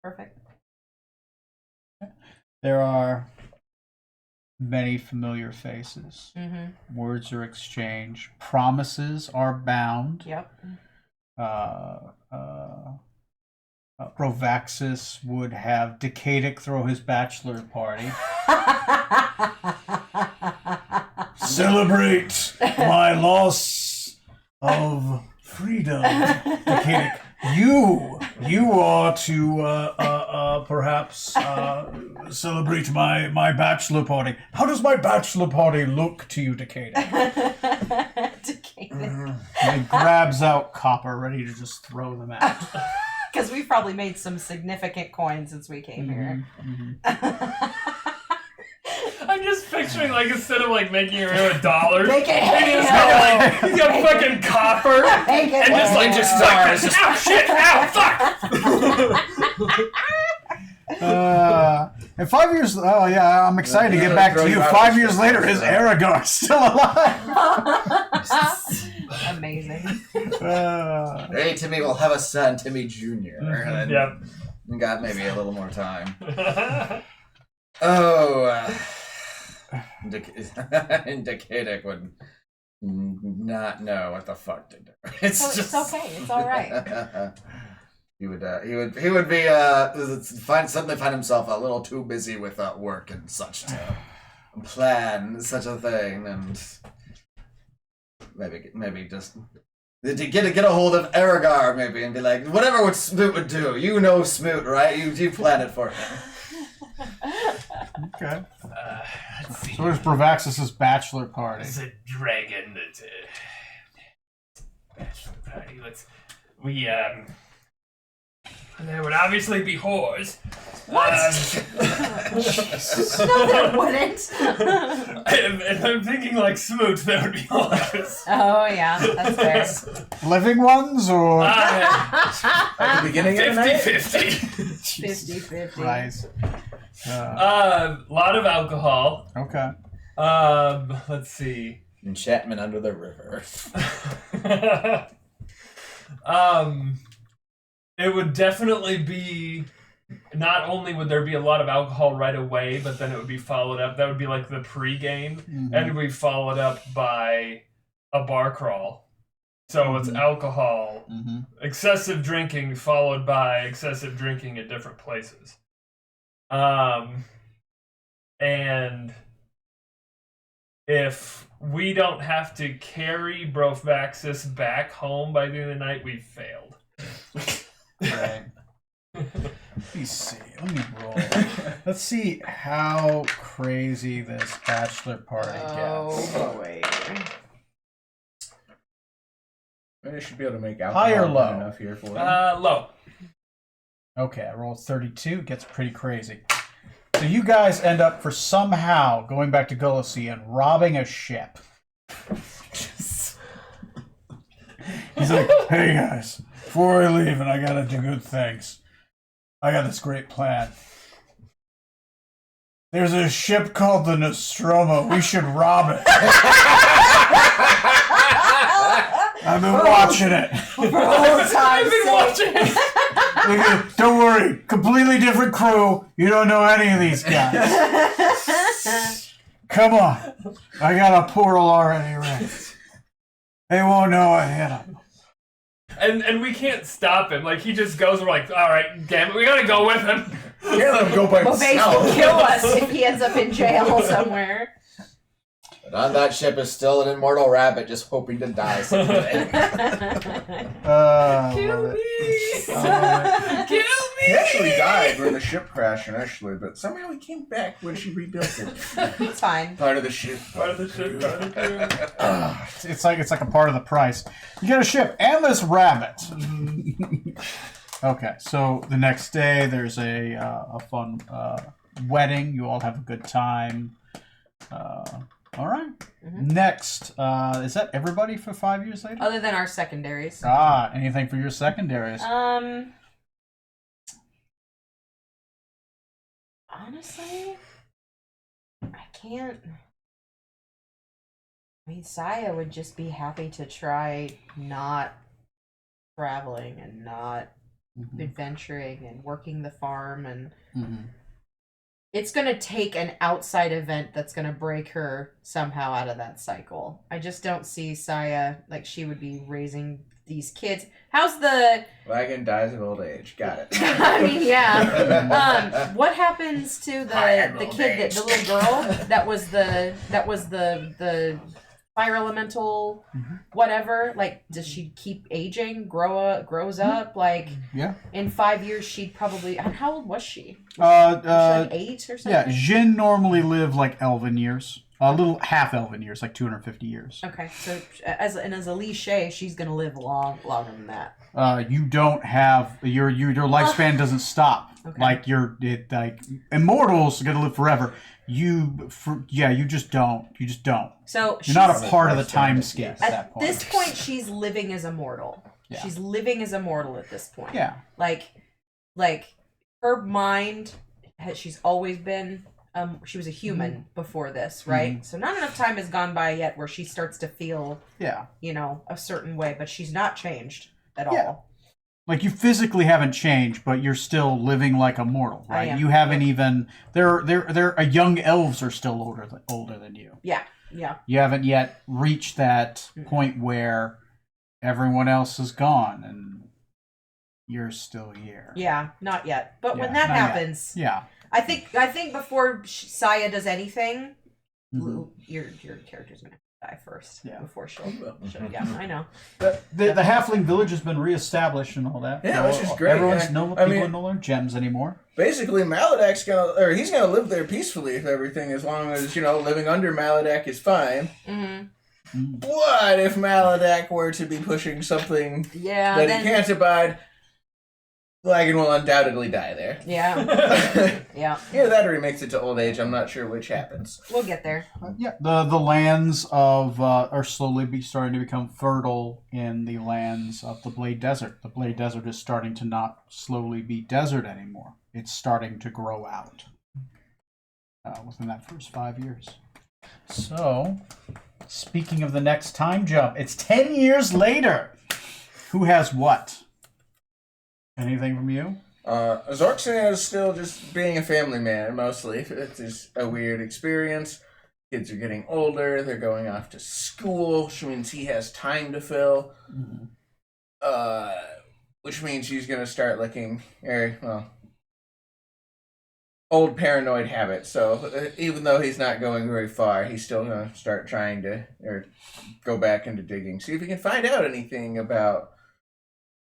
Perfect.
There are many familiar faces.
Mm-hmm.
Words are exchanged. Promises are bound.
Yep.
Provaxis would have Decadic throw his bachelor party. Celebrate my loss of freedom, Decadic. You are to perhaps celebrate my bachelor party. How does my bachelor party look to you, Decadic? And he grabs out copper, ready to just throw them out.
Because we've probably made some significant coins since we came here.
I'm just picturing, like, instead of, like, making her $1,
Make it
he's
hail.
got fucking copper,
Make it
and just, like, just
stars.
ow, shit, ow, fuck!
And 5 years, oh yeah, I'm excited to get back to you. 5 years later, is Aragorn still alive?
Amazing.
Hey, Timmy will have a son, Timmy Jr. And
Yep.
we got maybe a little more time. Oh, Decadic would not know what the fuck to do. It's
okay. It's all right.
He would be suddenly find himself a little too busy with work and such to plan such a thing, and maybe just to get a hold of Aragar maybe and be like, whatever what Smoot would do, you know Smoot, right? You plan it for him.
Okay.
Let's see.
So where's Bravaxis' bachelor party?
It's a dragon that's bachelor party. there would obviously be whores.
What? No, there wouldn't.
If I'm thinking like Smoot, there would be whores.
Oh, yeah, that's fair.
Living ones or
At the beginning of the night?
50-50.
50-50.
nice?
Lot of alcohol.
Okay.
Let's see.
Enchantment under the river.
It would definitely be. Not only would there be a lot of alcohol right away, but then it would be followed up. That would be like the pre-game, and it would be followed up by a bar crawl. So it's alcohol, excessive drinking, followed by excessive drinking at different places. And if we don't have to carry Brofvaxis back home by the end of the night, we've failed.
Right. Let me see. Let me roll. Let's see how crazy this bachelor party gets.
Oh, boy.
I should be able to make
High or
alcohol
low?
enough here for you.
Low.
Okay, I rolled 32. Gets pretty crazy. So you guys end up for somehow going back to Gulasi and robbing a ship. He's like, hey guys, before I leave and I gotta do good things, I got this great plan. There's a ship called the Nostromo. We should rob it. I've been watching it.
I've been watching it.
Don't worry. Completely different crew. You don't know any of these guys. Come on. I got a portal already ready. They won't know I hit them.
And we can't stop him. Like, he just goes, we're like, all right, damn it, we gotta go with him.
Can't let him go by
Bovase
himself.
will kill us if he ends up in jail somewhere.
But on that ship is still an immortal rabbit just hoping to die someday.
Kill
Love
me!
it.
Kill me!
He actually died when the ship crashed initially, but somehow he came back when she rebuilt it.
It's fine.
Part of the ship.
Part of the ship, part of the crew.
It's like a part of the price. You get a ship and this rabbit. Okay, so the next day there's a fun wedding. You all have a good time. All right. Next, is that everybody for 5 years later?
Other than our secondaries.
Anything for your secondaries?
Honestly, I can't. I mean, Saya would just be happy to try not traveling and not adventuring and working the farm, and it's gonna take an outside event that's gonna break her somehow out of that cycle. I just don't see Saya, like, she would be raising these kids. How's the
Wagon dies of old age. Got it.
I mean, yeah. What happens to the kid, the little girl that was the fire elemental, whatever? Like, does she keep aging? Grows up? Like,
Yeah.
in 5 years, she'd probably. How old was she?
Was
she like 8 or something?
Yeah, Jin normally live like elven years. A little half elven years, like 250 years.
Okay, so as a Liche, she's gonna live longer than that.
You don't have your lifespan doesn't stop.
Okay.
Like like immortals are gonna live forever. You just don't. You just don't.
So
You're not a
she's-
part of the timescape at that
At
point.
this point, she's living as a mortal.
Yeah.
She's living as a mortal at this point.
Yeah.
Like her mind she's always been she was a human before this, right? So not enough time has gone by yet where she starts to feel
Yeah.
a certain way, but she's not changed at
Yeah.
all.
Like, you physically haven't changed, but you're still living like a mortal,
I
right?
am.
You haven't even they're young elves are still older than you.
Yeah.
You haven't yet reached that point where everyone else is gone and you're still here.
Yeah, not yet. But when
Yeah,
that
not yet.
happens,
Yeah.
I think before Saya does anything, your character's gonna die first.
Yeah.
Before she'll yeah, I know.
The halfling village has been reestablished and all that.
Yeah, which is great.
Everyone's
Yeah.
no
I
people
mean-
don't learn gems anymore.
Basically, he's gonna live there peacefully if everything, as long as, living under Maladak is fine. But if Maladak were to be pushing something
Yeah,
that
then
he can't abide, Lagan will undoubtedly die there.
Yeah. Yeah.
Either that or he makes it to old age. I'm not sure which happens.
We'll get there.
Yeah, the lands of are slowly starting to become fertile in the lands of the Blade Desert. The Blade Desert is starting to not slowly be desert anymore. It's starting to grow out within that first 5 years. So, speaking of the next time jump, it's 10 years later. Who has what? Anything from you?
Zorksan is still just being a family man, mostly. It's just a weird experience. Kids are getting older, they're going off to school, which means he has time to fill. Which means he's going to start looking, old paranoid habits. So even though he's not going very far, he's still going to start trying to, or go back into digging, see if he can find out anything about.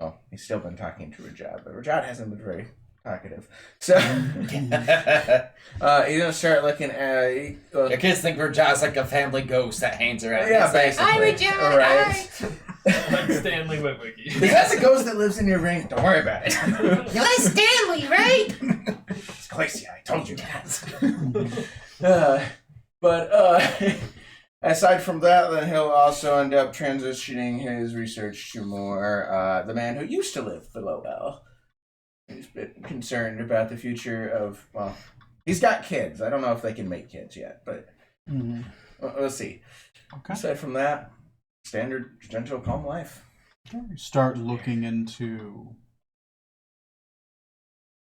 Well, he's still been talking to Rajad, but Rajad hasn't been very talkative. So he's gonna start looking at.
Your kids think Rajad's like a family ghost that hangs around.
Yeah, basically.
Hi, Rajad.
Right.
Like Stanley Witwicky.
That's a ghost that lives in your ring. Don't worry about it.
You like Stanley, right?
It's Glacia, I told you that. But aside from that, then he'll also end up transitioning his research to more the man who used to live below L. He's a bit concerned about the future of, well, he's got kids. I don't know if they can make kids yet, but we'll see.
Okay.
Aside from that, standard, gentle, calm life.
Start looking into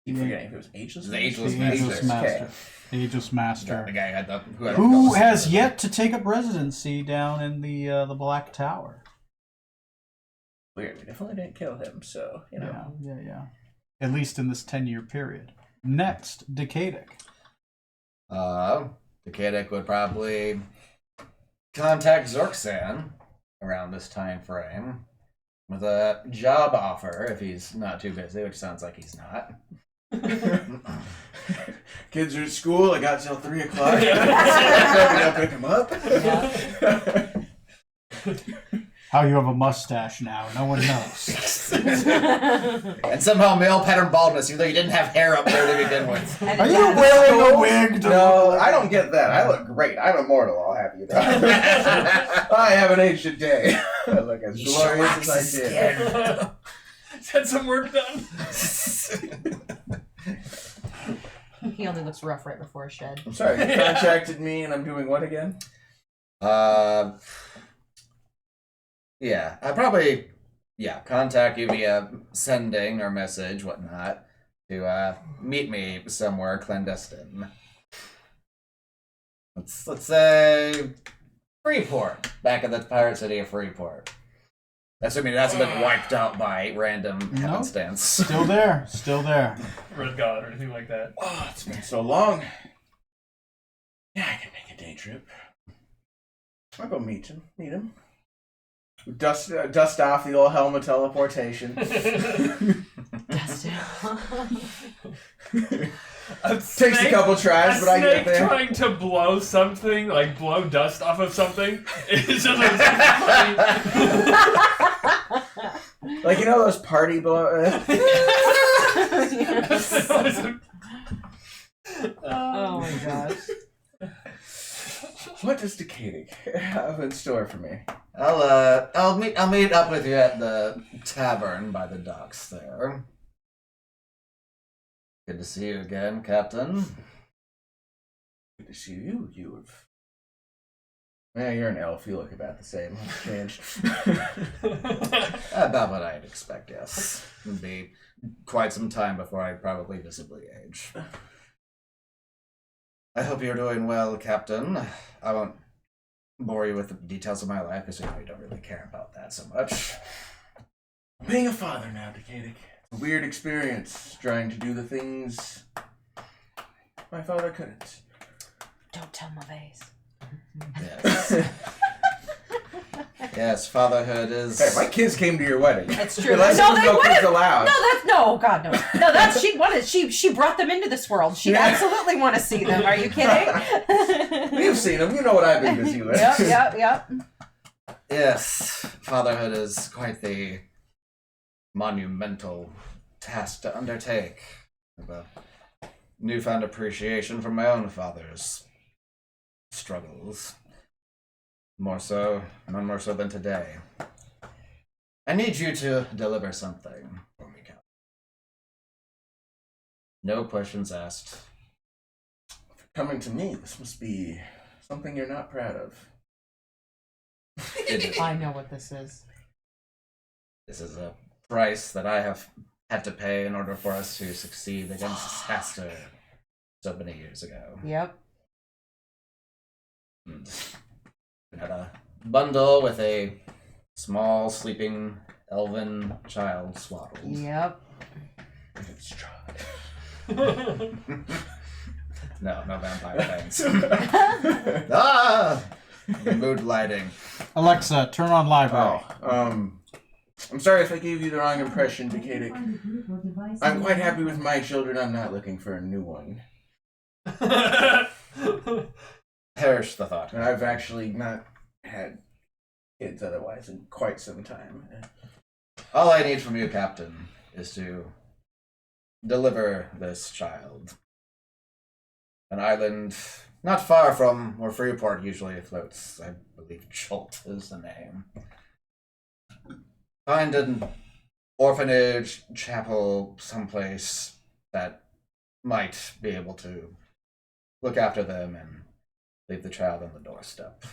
Keep forgetting if it was Ageless.
The Ageless
the
Master.
Ageless Master. The Ageless Master.
The guy had the,
Who has yet to take up residency down in the Black Tower.
Weird. We definitely didn't kill him, so, you know.
Yeah. At least in this 10-year period. Next, Decadic.
Decadic would probably contact Zorksan around this time frame with a job offer if he's not too busy, which sounds like he's not.
Kids are at school. I got till 3 o'clock. I'll pick them up.
How you have a mustache now, no one knows.
And somehow male pattern baldness, even though you didn't have hair up there to begin with.
Are you wearing a wig?
No, I don't get that. I look great. I'm immortal, I'll have you know. I haven't aged a day. I look as glorious as I did.
Had some work done.
He only looks rough right before a shed.
I'm sorry, you contacted me and I'm doing what again?
Yeah, I probably, contact you via sending or message, whatnot, to meet me somewhere clandestine. Let's say Freeport, back in the pirate city of Freeport. Assuming it hasn't been wiped out by random happenstance.
Still there.
Red God or anything like that.
Oh, it's been so long. Yeah, I can make a day trip. I'll go meet him. Dust off the old helmet teleportation.
Dust
Takes a couple tries, but I get there.
Trying to blow something, like blow dust off of something, it's just funny.
Like, you know those party blow.
Oh my gosh.
What does Decadic have in store for me?
I'll meet up with you at the tavern by the docks there. Good to see you again, Captain.
Good to see you. Yeah, you're an elf. You look about the same. Changed.
About what I'd expect, yes. It'd be quite some time before I probably visibly age. I hope you're doing well, Captain. I won't bore you with the details of my life because you don't really care about that so much.
Being a father now, Decadic. A weird experience trying to do the things my father couldn't.
Don't tell Mauvais.
Yes. Yes, fatherhood is.
Hey, my kids came to your wedding.
That's true.
Unless
No,
there was
they
no kids
wouldn't.
allowed.
No, God, no. No, that's she wanted. She brought them into this world. She'd absolutely want to see them. Are you kidding?
You've seen them. You know what I've been busy with.
Yep.
Yes, fatherhood is quite the monumental task to undertake. With a newfound appreciation for my own father's struggles. None more so than today. I need you to deliver something for me, Captain. No questions asked.
Coming to me, this must be something you're not proud of.
I know what this is.
This is a price that I have had to pay in order for us to succeed against Haster so many years ago.
Yep.
And we had a bundle with a small, sleeping, elven child swaddled.
Yep.
Let's try.
No vampire things. Ah! Mood lighting.
Alexa, turn on library.
I'm sorry if I gave you the wrong impression, Decadic. I'm quite happy with my children. I'm not looking for a new one.
Perish the thought.
And I've actually not had kids otherwise in quite some time.
All I need from you, Captain, is to deliver this child. An island not far from where Freeport usually floats. I believe Jolt is the name. Find an orphanage, chapel, someplace that might be able to look after them and leave the child on the doorstep.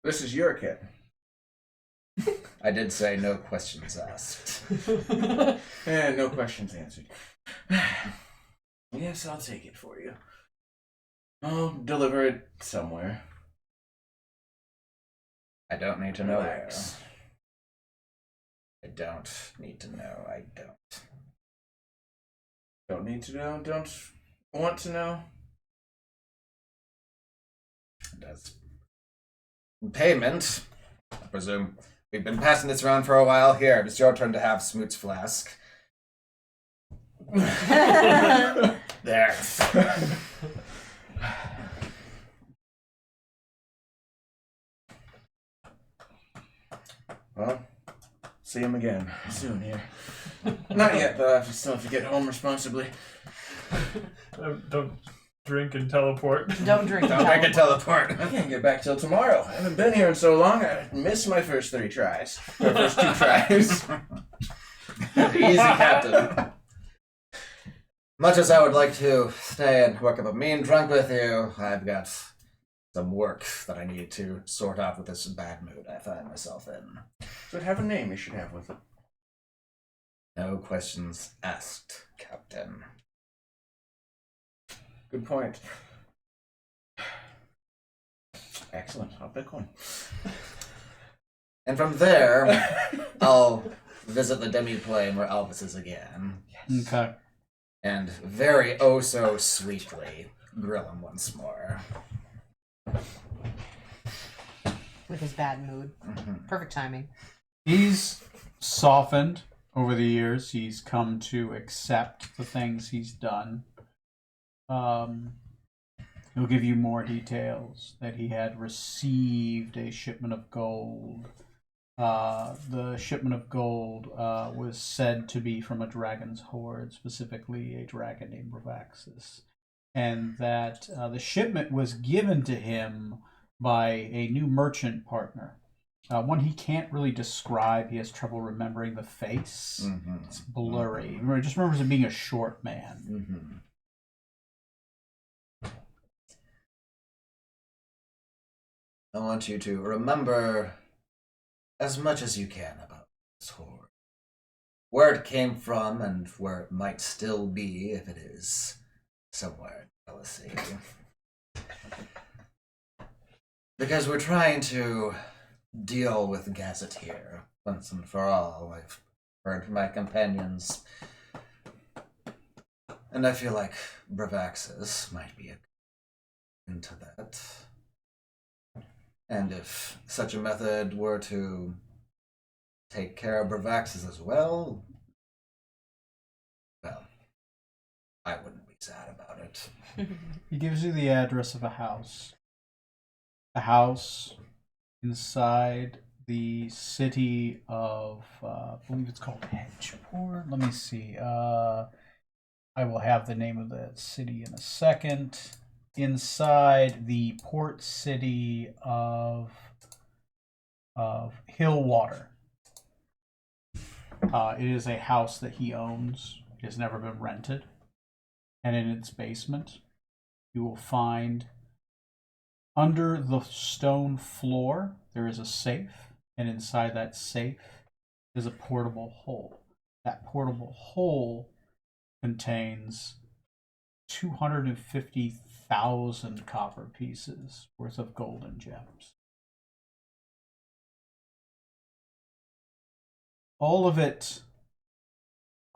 This is your kid.
I did say no questions asked.
No questions answered. Yes, I'll take it for you. I'll deliver it somewhere.
I don't need to know
Relax.
where. I don't need to know. I don't.
Don't need to know. Don't want to know.
As payment, I presume we've been passing this around for a while. Here, it's your turn to have Smoot's flask. There.
Well, see him again soon here. Not yet, though. I still have to get home responsibly.
Don't drink and teleport.
Don't drink.
Don't make a teleport.
I can't get back till tomorrow. I haven't been here in so long. I missed my first 3 tries. Or first 2 tries.
Easy, Captain. Much as I would like to stay and work up a mean drunk with you, I've got some work that I need to sort out with this bad mood I find myself in.
So have a name you should have with it.
No questions asked, Captain.
Good point. Excellent. I'll pick one.
And from there, I'll visit the demi-plane where Elvis is again.
Okay.
And very oh so sweetly grill him once more.
With his bad mood.
Mm-hmm.
Perfect timing.
He's softened over the years. He's come to accept the things he's done. He'll give you more details that he had received a shipment of gold. The shipment of gold was said to be from a dragon's horde, specifically a dragon named Bravaxis. And that the shipment was given to him by a new merchant partner. One he can't really describe. He has trouble remembering the face.
Mm-hmm.
It's blurry. He just remembers him being a short man.
Mm-hmm. I want you to remember as much as you can about this horde. Where it came from and where it might still be if it is somewhere in jealousy. Because we're trying to deal with Gazetteer once and for all. I've heard from my companions. And I feel like Bravaxis might be into that. And if such a method were to take care of Bravaxis as well, I wouldn't be sad about it.
He gives you the address of a house. The house inside the city of, I believe it's called Hedgeport. Let me see. I will have the name of the city in a second. Inside the port city of Hillwater. It is a house that he owns. It has never been rented. And in its basement, you will find under the stone floor, there is a safe. And inside that safe is a portable hole. That portable hole contains 250,000 copper pieces worth of golden gems. All of it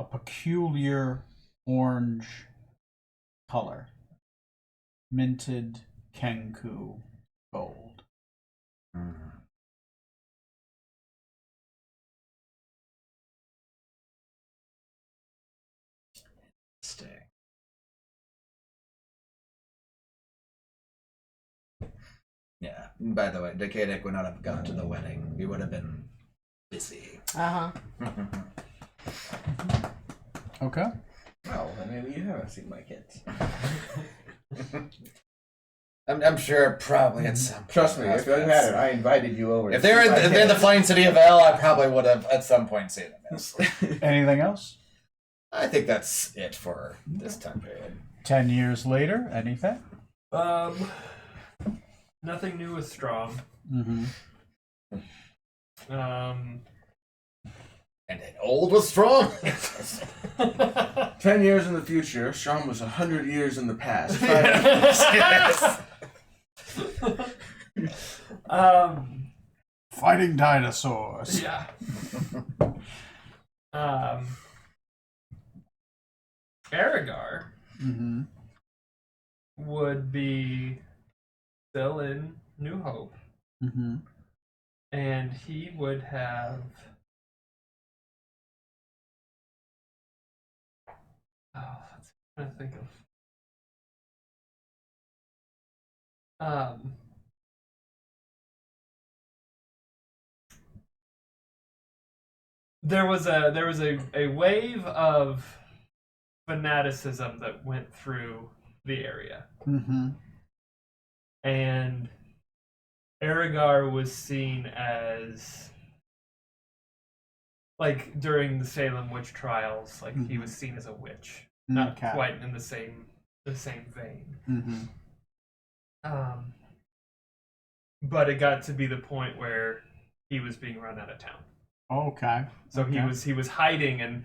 a peculiar orange color. Minted Kenku gold.
Stay. Yeah. By the way, Decadic would not have gone to the wedding. We would have been busy.
Okay.
Well, then maybe you haven't seen my kids.
I'm sure probably at some point.
Trust me, if you hadn't, I invited you over.
If they're in the flying city of L, I probably would have at some point seen them. Yes.
Anything else?
I think that's it for this time period.
10 years later, anything?
Nothing new with Strom.
Mm-hmm.
And then old was strong.
10 years in the future, Sean was 100 years in the past.
Fighting dinosaurs.
Yeah. Aragar
Mm-hmm.
would be still in New Hope,
Mm-hmm.
and he would have. Oh, I'm trying to think of. There was a wave of fanaticism that went through the area,
Mm-hmm.
and Aragar was seen as, like, during the Salem witch trials, like he was seen as a witch, not
Okay.
quite in the same vein.
Mm-hmm.
But it got to be the point where he was being run out of town.
Okay.
So
Okay.
he was hiding and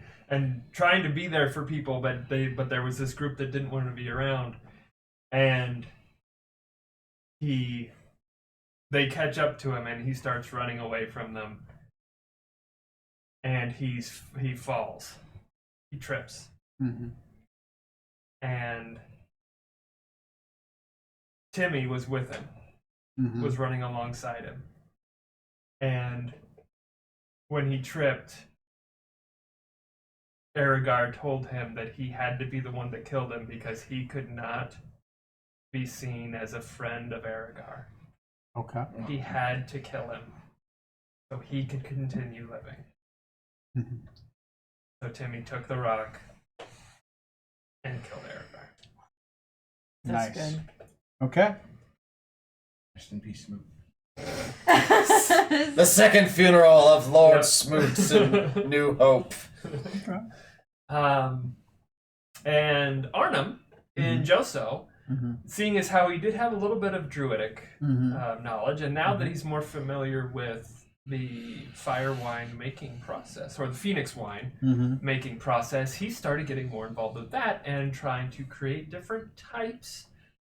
trying to be there for people, but there was this group that didn't want to be around, and they catch up to him, and he starts running away from them, and he falls, he trips,
Mm-hmm.
and Timmy was with him,
Mm-hmm.
was running alongside him, and when he tripped, Aragar told him that he had to be the one that killed him because he could not be seen as a friend of Aragar.
Okay.
He had to kill him so he could continue living.
Mm-hmm.
So Timmy took the rock and killed Aragar.
That's
Nice.
good.
Okay.
Rest in peace, Smoot.
The second funeral of Lord
Yep.
Smoots in New Hope.
Okay.
And Arnhem in Joso,
Mm-hmm.
seeing as how he did have a little bit of druidic
Mm-hmm.
knowledge, and now that he's more familiar with the fire wine making process, or the phoenix wine
Mm-hmm.
making process, he started getting more involved with that and trying to create different types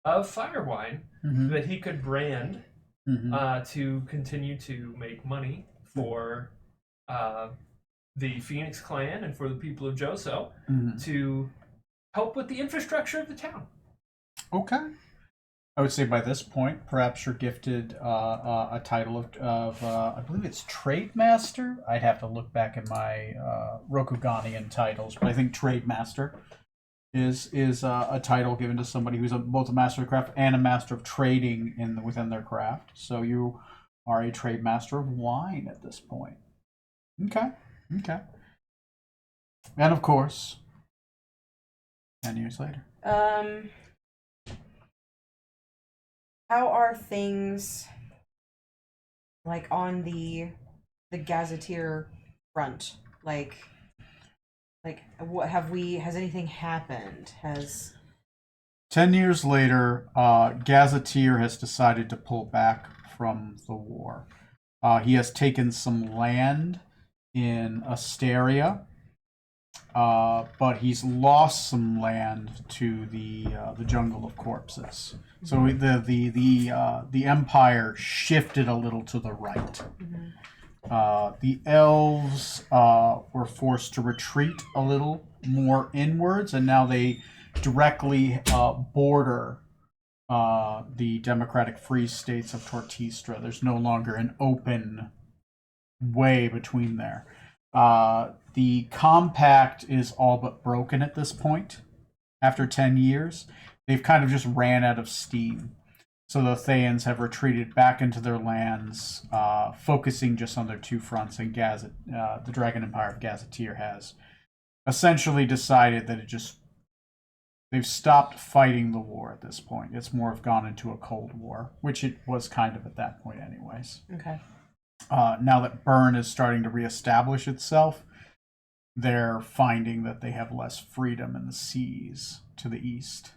of fire wine
Mm-hmm.
that he could brand
Mm-hmm.
to continue to make money for the Phoenix clan and for the people of Joso
Mm-hmm.
to help with the infrastructure of the town.
Okay. I would say by this point, perhaps you're gifted a title of I believe it's Trade Master. I'd have to look back in my Rokuganian titles, but I think Trade Master is a title given to somebody who's both a master of craft and a master of trading within their craft. So you are a trade master of wine at this point. Okay. And of course, 10 years later.
How are things like on the gazetteer front? Like what has anything happened?
10 years later, Gazetteer has decided to pull back from the war. He has taken some land in Asteria, but he's lost some land to the jungle of corpses. So the empire shifted a little to the right. The elves were forced to retreat a little more inwards, and now they directly border the Democratic Free States of Tortistra. There's no longer an open way between there. The compact is all but broken at this point. After 10 years, they've kind of just ran out of steam. So the Thayans have retreated back into their lands, focusing just on their two fronts, and the Dragon Empire of Gazetteer has essentially decided that they've stopped fighting the war at this point. It's more of gone into a Cold War, which it was kind of at that point anyways.
Okay.
Now that Bern is starting to reestablish itself, they're finding that they have less freedom in the seas to the east.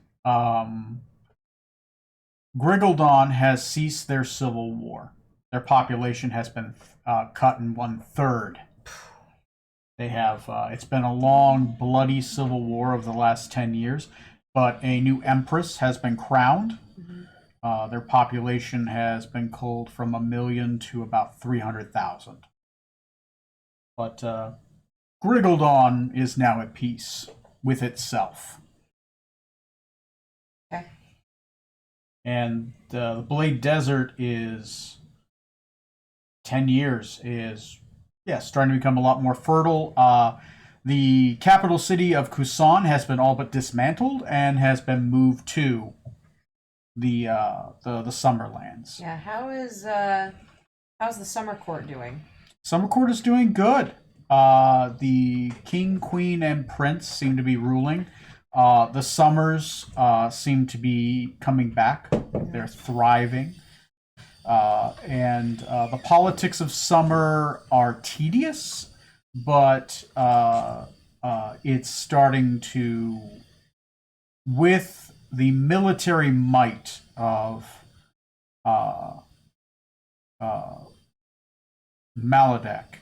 Grigaldon has ceased their civil war. Their population has been cut in 1/3. They have. It's been a long, bloody civil war of the last 10 years, but a new empress has been crowned. Their population has been culled from 1 million to about 300,000. But Grigaldon is now at peace with itself.
Okay.
And the Blade Desert is 10 years is starting to become a lot more fertile. The capital city of Kusan has been all but dismantled and has been moved to the Summerlands.
Yeah. How's the Summer Court doing?
Summer Court is doing good. The king, queen, and prince seem to be ruling. The Summers seem to be coming back. They're thriving. And the politics of Summer are tedious, but it's starting to, with the military might of Maladek,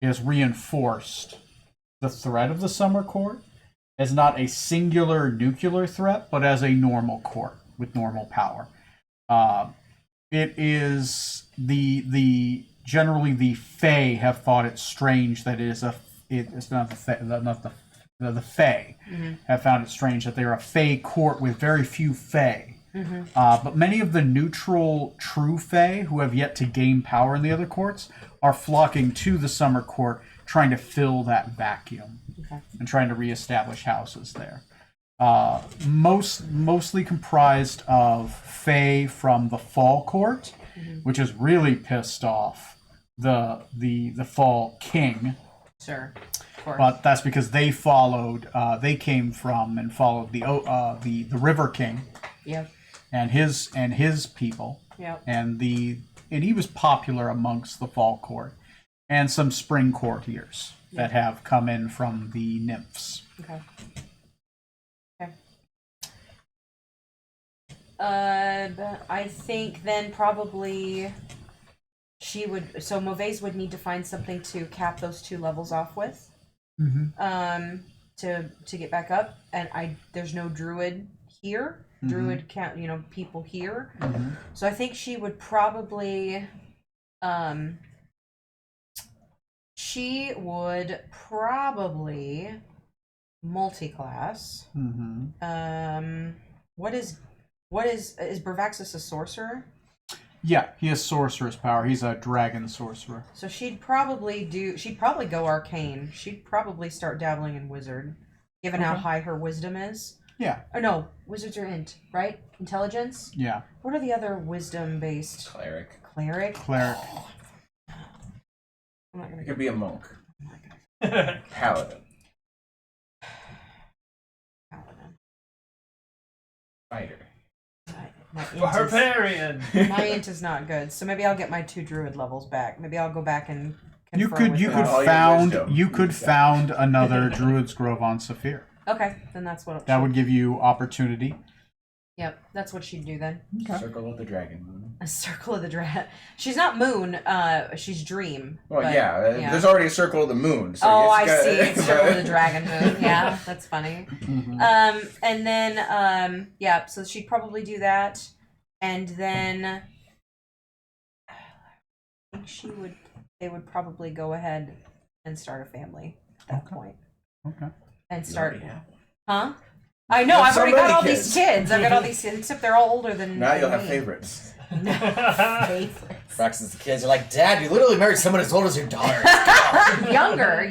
has reinforced the threat of the Summer Court as not a singular nuclear threat, but as a normal court with normal power. It is generally the Fae have thought it strange that it's not the Fae have found it strange that they're a Fae court with very few Fae. But many of the neutral true Fae who have yet to gain power in the other courts are flocking to the Summer Court, trying to fill that vacuum and trying to reestablish houses there. Mostly comprised of Fae from the Fall Court, which has really pissed off the Fall King.
Sure, of course.
But that's because they came from and followed the River King.
Yep.
And his people.
Yep.
And he was popular amongst the Fall Court and some Spring Courtiers that have come in from the Nymphs.
Okay. I think then probably Mauvaise would need to find something to cap those 2 levels off with. To get back up, and there's no druid here. Druid count, people here. So I think she would probably multi-class. What is Bervaxis a sorcerer?
Yeah, he has sorcerer's power. He's a dragon sorcerer.
So she'd probably go arcane. She'd probably start dabbling in wizard, given how high her wisdom is.
Yeah.
Or no, wizards are int, right? Intelligence?
Yeah.
What are the other wisdom-based?
Cleric.
Cleric?
Cleric.
I'm not gonna
It could be a monk.
I'm not gonna
Paladin.
paladin.
Fighter.
My int is,
Barbarian.
my int is not good, so maybe I'll get my 2 druid levels back. Maybe I'll go back and
You
confirm
could
with
you
them.
could
All your
found
wisdom.
you could found another Druid's Grove on Saphir.
Okay, then that's what
That would give you opportunity.
Yep, that's what she'd do then.
Circle of the Dragon Moon.
A circle of the dragon. She's not moon. She's dream.
Well,
but-
yeah, there's already a circle of the moon. So
Oh,
you
I
just
see.
gotta-
It's circle of the dragon moon. Yeah, that's funny. And then yeah, so she'd probably do that, and then I think they would probably go ahead and start a family at that point.
Okay.
And start.
Yeah.
Huh? I know.
You have
I've
so
already got
many
all
kids.
these kids. I've got all these kids, except they're all older than.
Now you'll
than
have
me.
favorites.
Favorites.
Braxton's the kids are like, Dad, you literally married someone as old as your daughter.
Younger.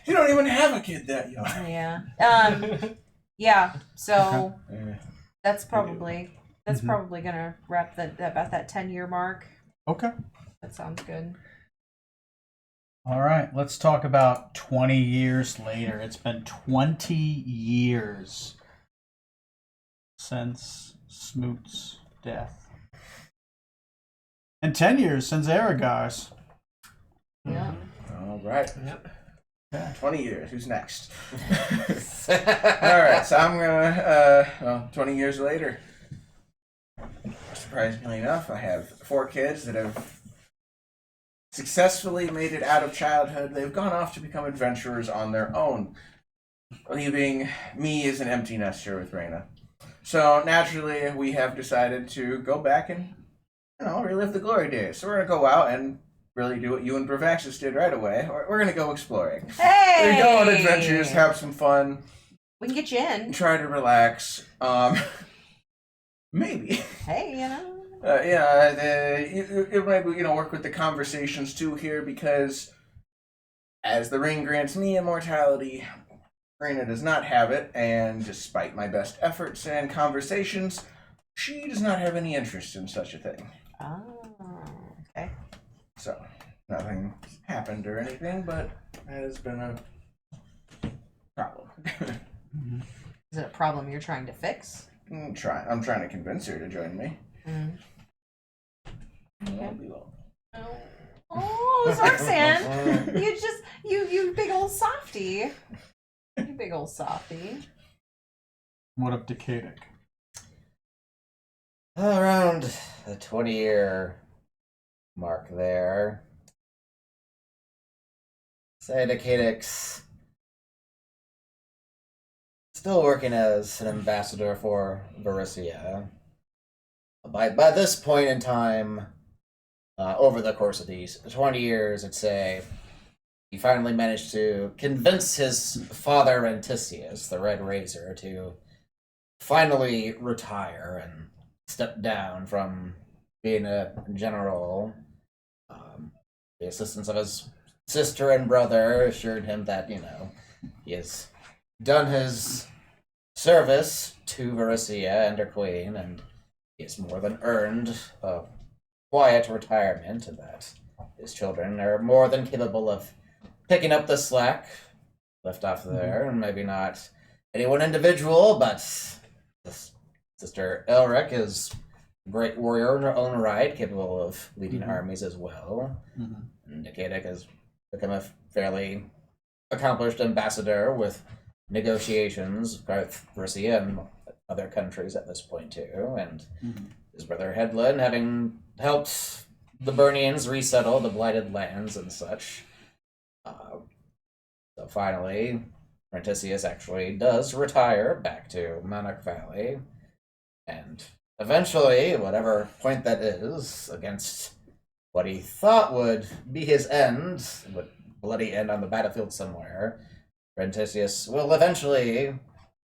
You don't even have a kid that young.
Yeah. Yeah. So that's probably gonna wrap about that 10-year mark.
Okay.
That sounds good.
All right, let's talk about 20 years later. It's been 20 years since Smoot's death. And 10 years since Aragar's.
Yeah.
All right.
Yep.
20 years. Who's next? All right. So I'm gonna. 20 years later. Surprisingly enough, I have 4 kids that have successfully made it out of childhood. They've gone off to become adventurers on their own, leaving me as an empty nester with Raina. So naturally, we have decided to go back and, relive the glory days. So we're gonna go out and really do what you and Bravaxis did right away. We're gonna go exploring.
Hey.
We're gonna go on adventures, have some fun,
We can get you in.
try to relax. Maybe.
Hey, you know.
It might work with the conversations too here, because as the ring grants me immortality, Raina does not have it, and despite my best efforts and conversations, she does not have any interest in such a thing.
Oh, okay.
So, nothing happened or anything, but that has been a problem.
Is it a problem you're trying to fix?
I'm trying to convince her to join me.
Mm.
Won't be long.
Oh, Zarxan, you big old softy. You big old softy.
What of Decadic?
Around the 20-year mark there. Say Decadix still working as an ambassador for Varissia. By this point in time, over the course of these 20 years, I'd say, he finally managed to convince his father, Anticius, the Red Razor, to finally retire and step down from being a general. The assistance of his sister and brother assured him that, he has done his service to Varissia and her queen, and he has more than earned a quiet retirement, and that his children are more than capable of picking up the slack left off there, and maybe not any one individual, but this Sister Elric is a great warrior in her own right, capable of leading armies as well. And Decadic has become a fairly accomplished ambassador with negotiations with Varissia and other countries at this point too, and his brother Headland having helped the Burnians resettle the blighted lands and such. So finally, Prenticius actually does retire back to Monarch Valley, and eventually, whatever point that is, against what he thought would be his end, would bloody end on the battlefield somewhere, Prenticius will eventually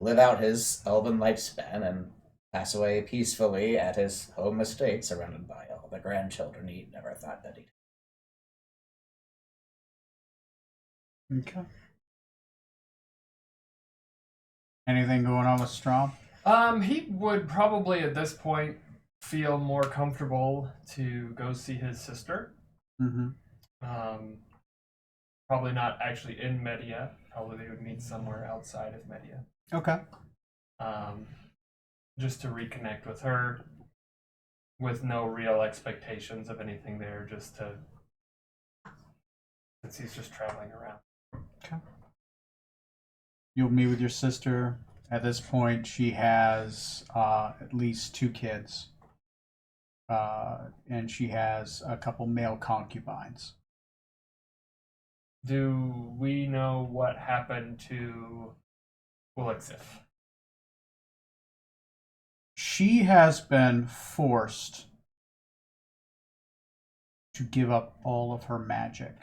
live out his elven lifespan and pass away peacefully at his home estate, surrounded by all the grandchildren he never thought that he'd.
Okay. Anything going on with Strom?
He would probably at this point feel more comfortable to go see his sister.
Mm-hmm.
Probably not actually in Media. Probably they would meet somewhere outside of Media.
Okay.
Just to reconnect with her, with no real expectations of anything there, just to, since he's just traveling around.
Okay. You'll meet with your sister. At this point, she has at least 2 kids. And she has a couple male concubines.
Do we know what happened to Ulixif?
She has been forced to give up all of her magic,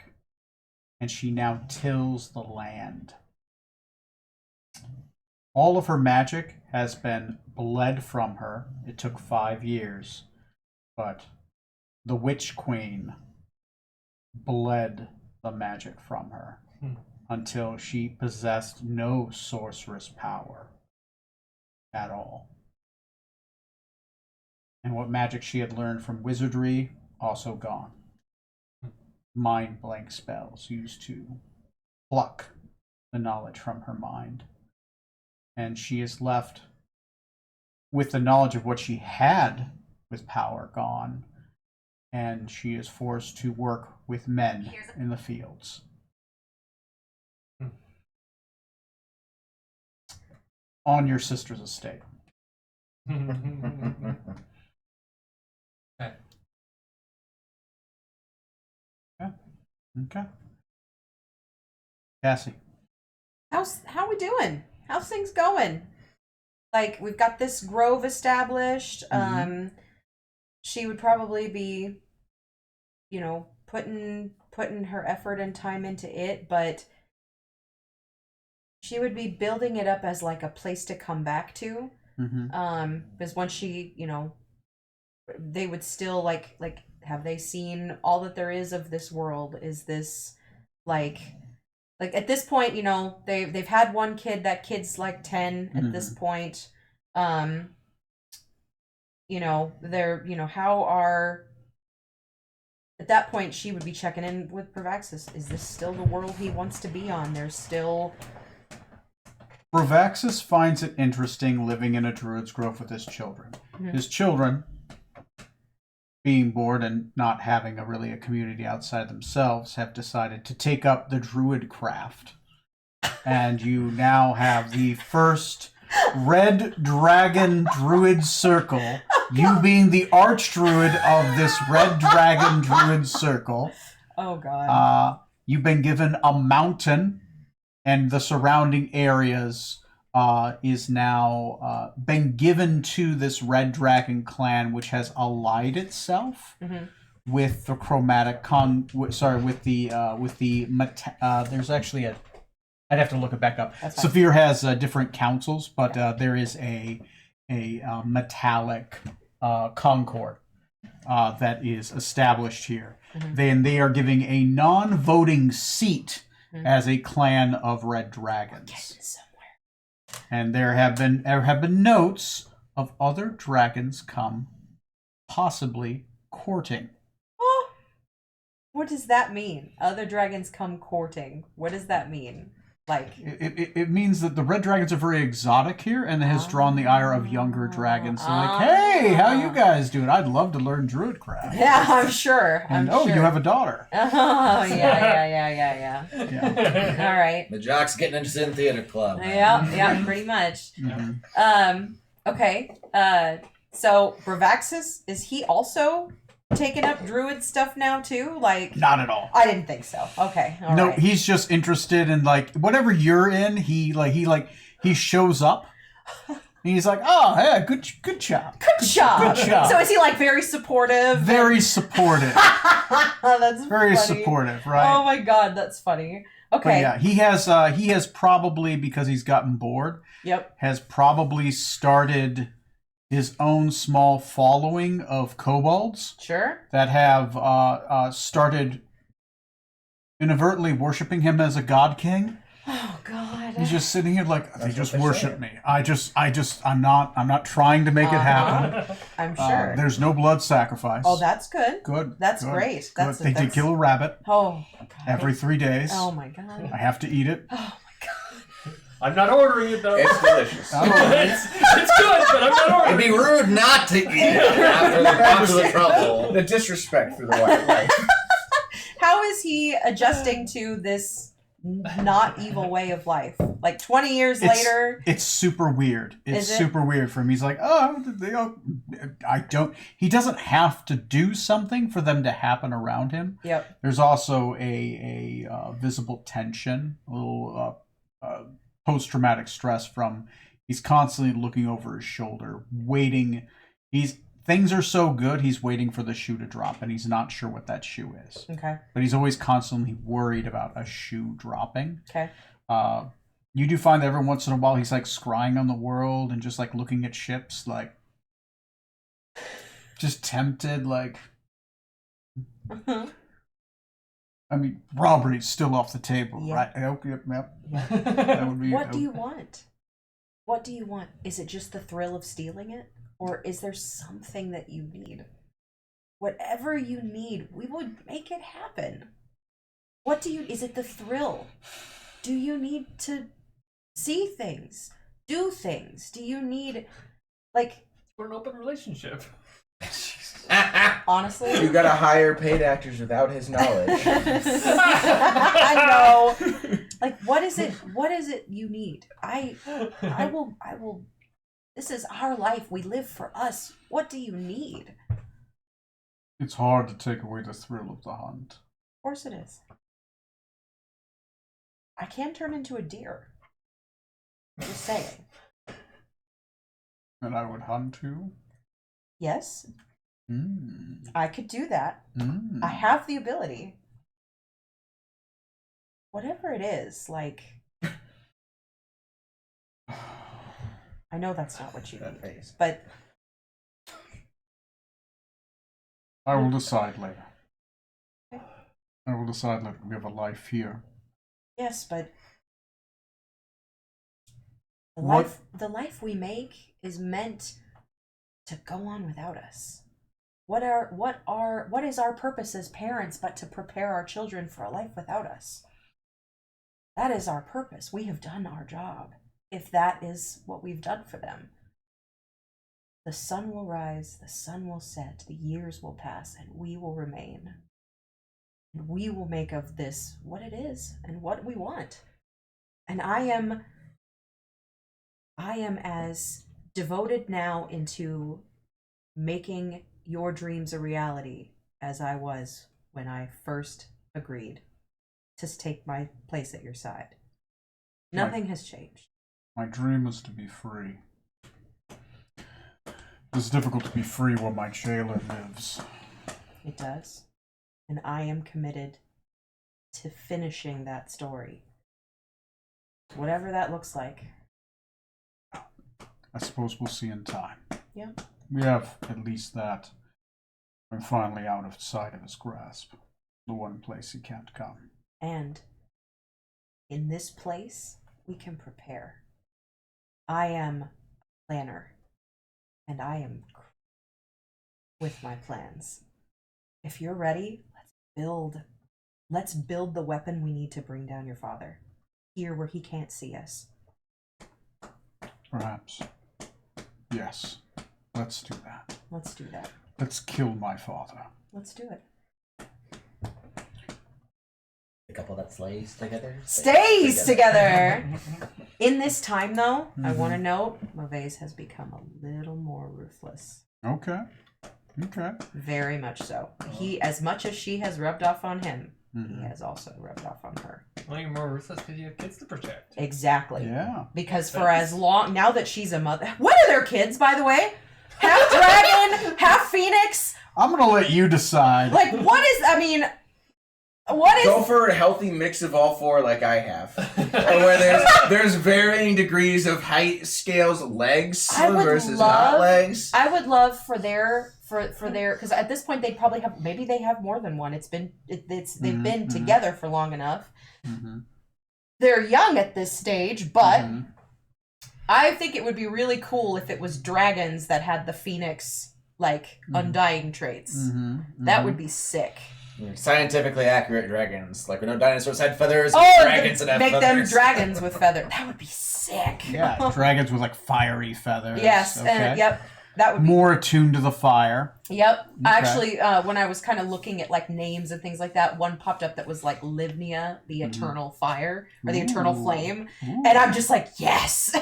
and she now tills the land. All of her magic has been bled from her. It took 5 years, but the Witch Queen bled the magic from her until she possessed no sorceress power at all. And what magic she had learned from wizardry, also gone. Mind blank spells used to pluck the knowledge from her mind. And she is left with the knowledge of what she had with power gone. And she is forced to work with men in the fields. On your sister's estate. Okay. Cassie.
How we doing? How's things going? Like, we've got this grove established.
Mhm.
She would probably be, you know, putting her effort and time into it, but she would be building it up as like a place to come back to.
Mm-hmm.
Because once she, you know, they would still like have they seen all that there is of this world? Is this like at this point, you know, they've had one kid. That kid's like 10 at this point. You know, they're, you know, how are at that point she would be checking in with Bravaxis. Is this still the world he wants to be on? There's still
Bravaxis finds it interesting living in a druid's grove with his children.
Mhm.
His children, being bored and not having really a community outside themselves, have decided to take up the druid craft. And you now have the first Red Dragon Druid Circle. You being the archdruid of this Red Dragon Druid Circle.
Oh god.
You've been given a mountain, and the surrounding areas is now been given to this Red Dragon clan, which has allied itself with the chromatic there's actually a, I'd have to look it back up. Saphir has different councils, but there is a metallic concord that is established here. Then they are giving a non-voting seat as a clan of red dragons. And there have been notes of other dragons come possibly courting.
Oh, what does that mean? Other dragons come courting. What does that mean? Like
it means that the red dragons are very exotic here, and it has drawn the ire of younger dragons. So like, hey, how you guys doing? I'd love to learn druidcraft.
Yeah, I'm sure.
And
I'm sure.
you have a daughter.
Oh yeah. All right.
The jock's getting into Sin Theater Club.
Yeah, pretty much. Okay. So Bravaxis, is he also taking up druid stuff now too? Like,
Not at all.
I didn't think so. Okay. All
No,
right.
he's just interested in like whatever you're in. He shows up. And he's like, oh, yeah, good job.
Good job.
Good job.
So is he like very supportive?
Very supportive.
That's
Very
funny.
supportive, right?
Oh my god, that's funny.
But
Okay.
yeah, he has probably, because he's gotten bored,
Yep.
has probably started his own small following of kobolds
Sure.
that have started inadvertently worshiping him as a god king.
Oh God.
He's just sitting here like they
That's
just
what they're
worship
saying.
me. I'm not trying to make it happen.
I'm sure.
There's no blood sacrifice.
Oh, that's good.
good.
That's
good,
great.
good. They did kill a rabbit
Oh God.
every 3 days.
Oh my God.
I have to eat it.
Oh
I'm not ordering it though.
It's delicious.
It's good, but I'm not ordering
It'd be rude not to eat it after the trouble.
The disrespect for the wildlife.
How is he adjusting to this not evil way of life? Like 20 years later.
It's super weird. It's
Is it?
super weird for him. He's like, he doesn't have to do something for them to happen around him.
Yep.
There's also a visible tension, a little post-traumatic stress from he's constantly looking over his shoulder, waiting. Things are so good, he's waiting for the shoe to drop, and he's not sure what that shoe is.
Okay.
But he's always constantly worried about a shoe dropping.
Okay.
You do find that every once in a while he's like scrying on the world and just like looking at ships, like just tempted, like. I mean, robbery's still off the table,
Yeah.
right? Yep.
Yeah.
That would be.
What do you want? What do you want? Is it just the thrill of stealing it? Or is there something that you need? Whatever you need, we would make it happen. What do you, is it the thrill? Do you need to see things? Do things? Do you need, like...
We're an open relationship.
Honestly?
You gotta hire paid actors without his knowledge.
I know. Like, what is it you need? I will, this is our life. We live for us. What do you need?
It's hard to take away the thrill of the hunt.
Of course it is. I can turn into a deer. Just saying.
And I would hunt too?
Yes,
Mm.
I could do that.
Mm.
I have the ability. Whatever it is, like... I know that's not what you
That
need,
face.
but
I will decide later.
Okay.
I will decide later. We have a life here.
yes, but
What-
the life we make is meant to go on without us. What is our purpose as parents but to prepare our children for a life without us? That is our purpose. We have done our job. If that is what we've done for them. The sun will rise, the sun will set, the years will pass, and we will remain. And we will make of this what it is and what we want. And I am as devoted now into making your dreams a reality as I was when I first agreed to take my place at your side. Nothing has changed.
My dream is to be free. It's difficult to be free where my jailer lives.
It does. And I am committed to finishing that story. Whatever that looks like.
I suppose we'll see in time.
Yeah.
We have at least that. I'm finally out of sight of his grasp. The one place he can't come.
And in this place, we can prepare. I am a planner. And I am with my plans. If you're ready, let's build the weapon we need to bring down your father. Here where he can't see us.
Perhaps. Yes. Let's do that.
Let's do that.
Let's kill my father.
Let's do it.
The couple that slays together.
Stays together! In this time, though, I
Mhm.
want to note, Mauvais has become a little more ruthless.
Okay. Okay.
Very much so. He, as much as she has rubbed off on him, he
Mhm.
has also rubbed off on her.
Well, you're more ruthless because you have kids to protect.
Exactly.
Yeah.
Because for as long, now that she's a mother, what are their kids, by the way? Half dragon, half phoenix.
I'm gonna let you decide.
Like, what is? I mean, what is?
Go for a healthy mix of all four, like I have, where there's varying degrees of height scales, legs
I would
versus
love-
not legs.
I would love for their because at this point they probably have, maybe they have more than one. They've been
Mhm.
together for long enough.
Mhm.
they're young at this stage, but
Mhm.
I think it would be really cool if it was dragons that had the phoenix, like, undying traits. That would be sick.
Scientifically accurate dragons. Like, we know dinosaurs had feathers,
Oh,
dragons that have
make
feathers.
them dragons with feathers. That would be sick.
Yeah, dragons with like fiery feathers.
Yes,
Okay.
and yep, that would be
More attuned to the fire.
Yep.
Okay.
Actually, when I was kind of looking at like names and things like that, one popped up that was like Livnia, the Eternal Fire or the Eternal
Ooh.
Flame,
Ooh.
and I'm just like, yes.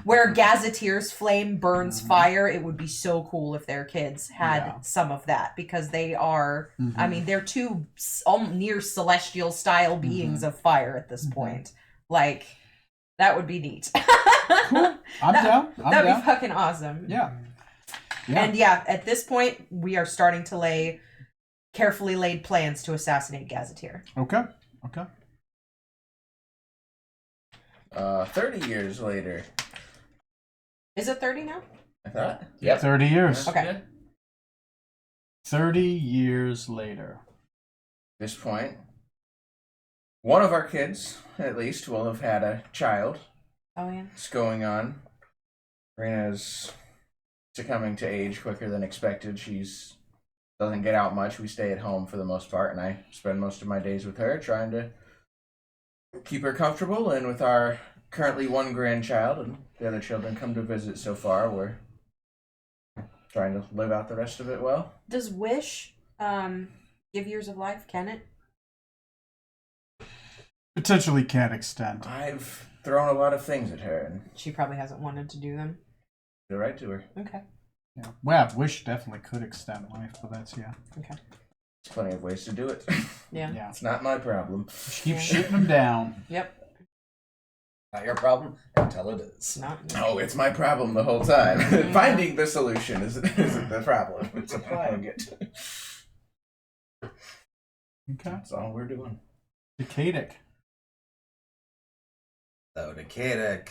Where Gazetteer's flame burns fire, it would be so cool if their kids had
Yeah.
some of that because they are. I mean, they're two near celestial style beings of fire at this point. Like, that would be neat.
Cool. I'm down.
That'd be fucking awesome.
Yeah. Yeah.
And yeah, at this point, we are starting to lay carefully laid plans to assassinate Gazetteer.
Okay. Okay.
30 years later,
Is it 30 now?
I thought.
Yep.
30 years.
Okay.
Yeah.
30 years later.
At this point, one of our kids, at least, will have had a child.
Oh, yeah.
What's going on? Rena's succumbing to age quicker than expected. She's doesn't get out much. We stay at home for the most part, and I spend most of my days with her, trying to keep her comfortable. And with our currently one grandchild and the other children come to visit so far, we're trying to live out the rest of it well.
Does Wish give years of life? Can it?
Potentially can't extend.
I've thrown a lot of things at her, and
She probably hasn't wanted to do them.
do right to her.
Okay.
Yeah. Well, Wish definitely could extend life, but that's, yeah.
Okay.
There's plenty of ways to do it.
Yeah.
Yeah.
It's not my problem.
Just keep shooting them down.
Yep.
Not your problem until it is.
Not.
Oh, it's my problem the whole time. Finding the solution isn't the problem. It's applying it.
Okay.
That's all we're doing.
Decadic.
So Decadic,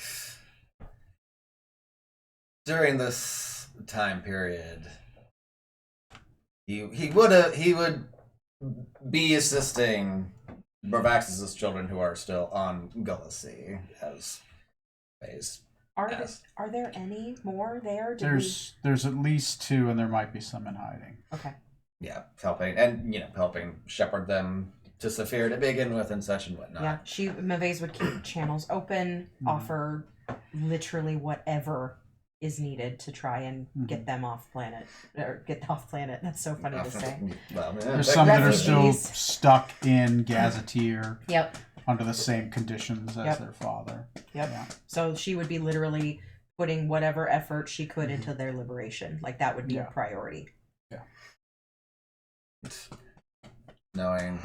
during this time period, he would be assisting Bravaxis' children who are still on Gullasy as phase.
Are there any more there?
There's at least 2, and there might be some in hiding.
Okay.
Yeah, helping shepherd them to Saphir to begin with and such and whatnot.
Yeah. Mavase would keep channels open, offer literally whatever is needed to try and get them off planet or get off planet. That's so funny to say.
Well, yeah,
There's some that are still
Refugees.
stuck in Gazetteer
Yep.
under the same conditions as
Yep.
their father.
Yep.
Yeah.
So she would be literally putting whatever effort she could into their liberation. Like that would be a
Yeah.
priority.
knowing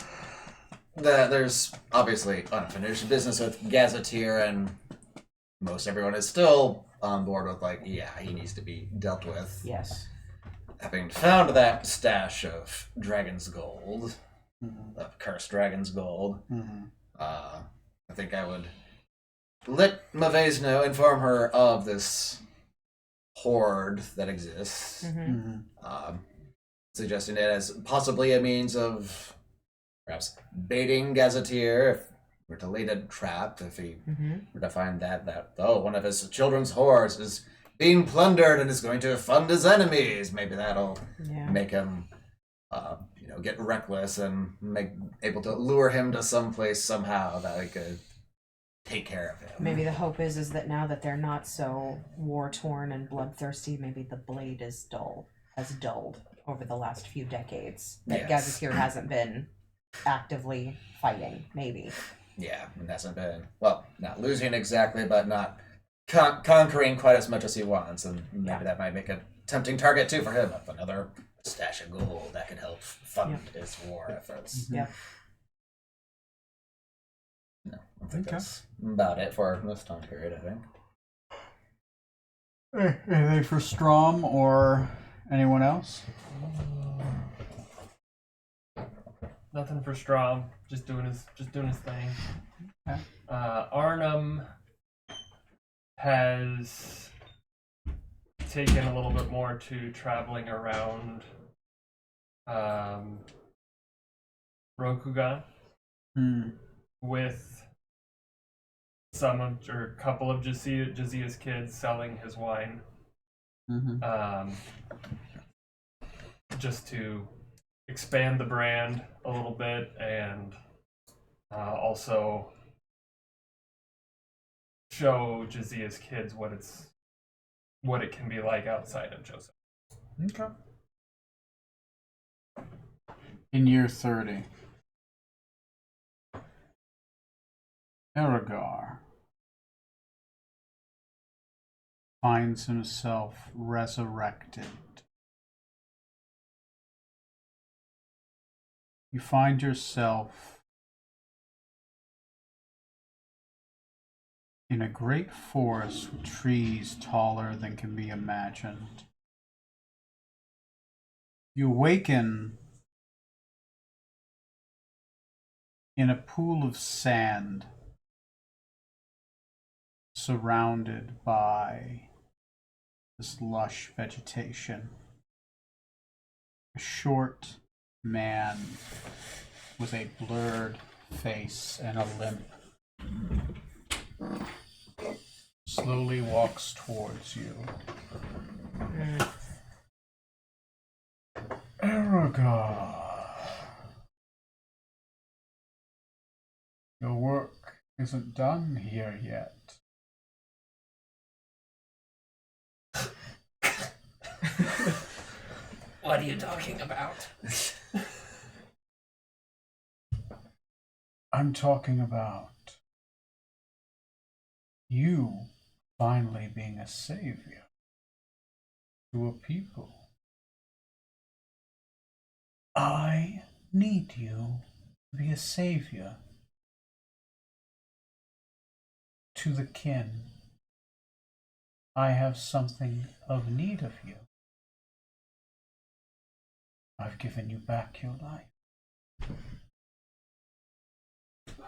that there's obviously unfinished business with Gazetteer, and most everyone is still on board with, like, yeah, he needs to be dealt with.
Yes.
Having found that stash of dragon's gold, of cursed dragon's gold, I think I would let Mavase know, inform her of this hoard that exists, suggesting it as possibly a means of perhaps baiting Gazetteer if we're to lay a trap, if he were to find that one of his children's hoards is being plundered and is going to fund his enemies. Maybe that'll make him get reckless and able to lure him to someplace somehow that we could take care of him.
Maybe the hope is that now that they're not so war-torn and bloodthirsty, maybe the blade has dulled over the last few decades. That Gazetteer hasn't been actively fighting, maybe.
Yeah, and hasn't been, well, not losing exactly, but not conquering quite as much as he wants, and maybe that might make a tempting target too for him, of another stash of gold that could help fund his war efforts.
Yep.
No, I think that's about it for this time period, I think.
Anything for Strom or anyone else?
Nothing for Strom. Just doing his thing.
Okay.
Arnhem has taken a little bit more to traveling around Rokugan with a couple of Jazia's kids selling his wine, just to expand the brand a little bit, and also show Jazia's kids what it can be like outside of Joseph.
Okay. In year 30, Eragar finds himself resurrected. You find yourself in a great forest with trees taller than can be imagined. You awaken in a pool of sand surrounded by this lush vegetation. A short man with a blurred face and a limp slowly walks towards you. Eragar, your work isn't done here yet.
What are you talking about?
I'm talking about you finally being a savior to a people. I need you to be a savior to the kin. I have something of need of you. I've given you back your life.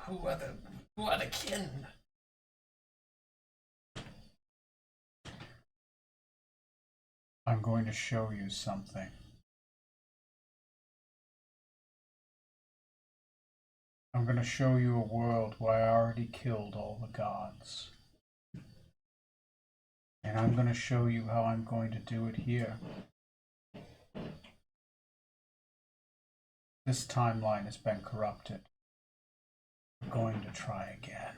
Who are the kin?
I'm going to show you something. I'm going to show you a world where I already killed all the gods. And I'm going to show you how I'm going to do it here. This timeline has been corrupted. I'm going to try again.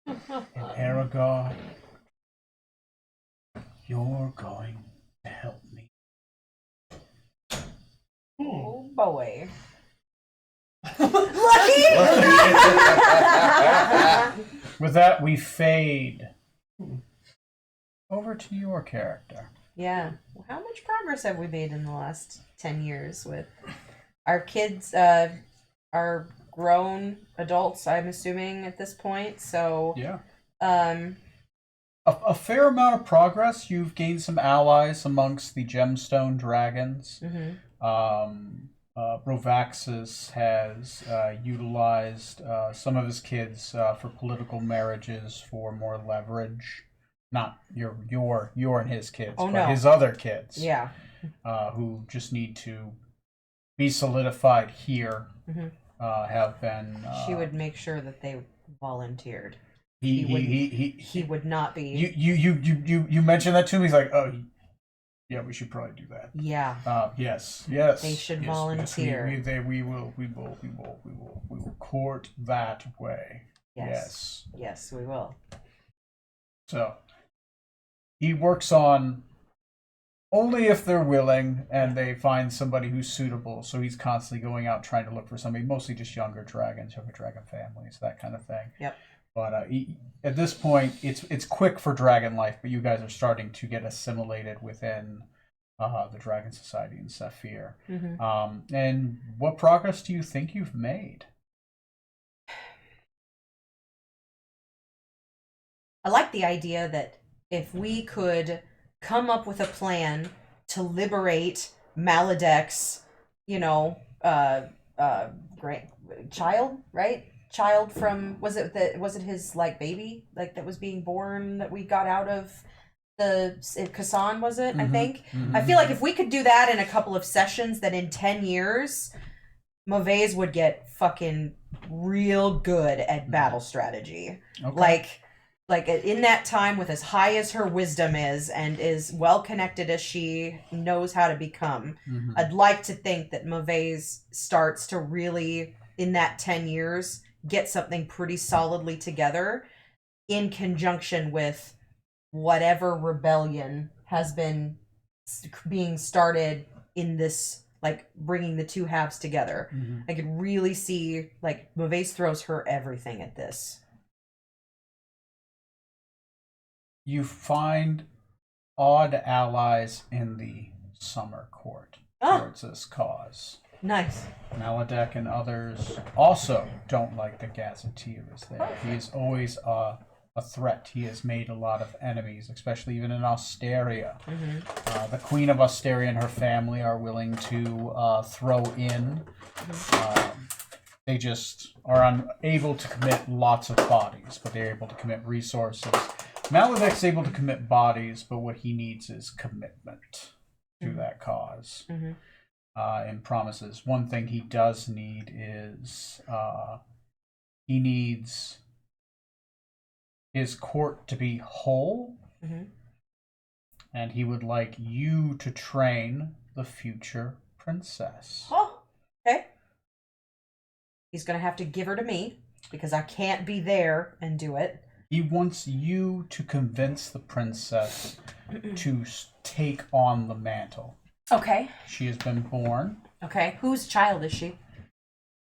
And Eragar, you're going to help me.
Oh boy.
With that, we fade over to your character.
Yeah. How much progress have we made in the last 10 years with our kids? Are grown adults, I'm assuming, at this point. So
yeah, a fair amount of progress. You've gained some allies amongst the gemstone dragons. Brovaxis has utilized some of his kids for political marriages for more leverage. Not your and his kids, but his other kids.
Yeah.
Who just need to be solidified here. Have been.
She would make sure that they volunteered.
He
would not be.
You mentioned that to me. He's like, oh, yeah, we should probably do that.
Yeah.
Yes.
They should volunteer.
We will court that way.
Yes. Yes, we will.
So he works on only if they're willing and they find somebody who's suitable. So he's constantly going out trying to look for somebody, mostly just younger dragon families, that kind of thing.
Yep.
But at this point, it's quick for dragon life, but you guys are starting to get assimilated within the Dragon Society in Saphir. And what progress do you think you've made?
I like the idea that if we could come up with a plan to liberate Maledict's, child, right? Child from was it his like baby that was being born that we got out of the Kassan, was it? I think. I feel like if we could do that in a couple of sessions, that in 10 years, Mauvais would get fucking real good at battle strategy.
Okay.
Like like in that time, with as high as her wisdom is and as well connected as she knows how to become, I'd like to think that Mauvais starts to really, in that 10 years, get something pretty solidly together in conjunction with whatever rebellion has been being started in this, like, bringing the two halves together. I could really see, like, Mauvais throws her everything at this.
You find odd allies in the Summer Court towards this cause.
Nice.
Maladek and others also don't like the gazetteers there. He is always a threat. He has made a lot of enemies, especially even in Osteria. The Queen of Osteria and her family are willing to throw in. They just are unable to commit lots of bodies, but they're able to commit resources. Maladek's able to commit bodies, but what he needs is commitment to that cause. And promises. One thing he does need is he needs his court to be whole, and he would like you to train the future princess.
Oh, okay. He's going to have to give her to me because I can't be there and do it.
He wants you to convince the princess to take on the mantle.
Okay.
She has been born.
Okay. Whose child is she?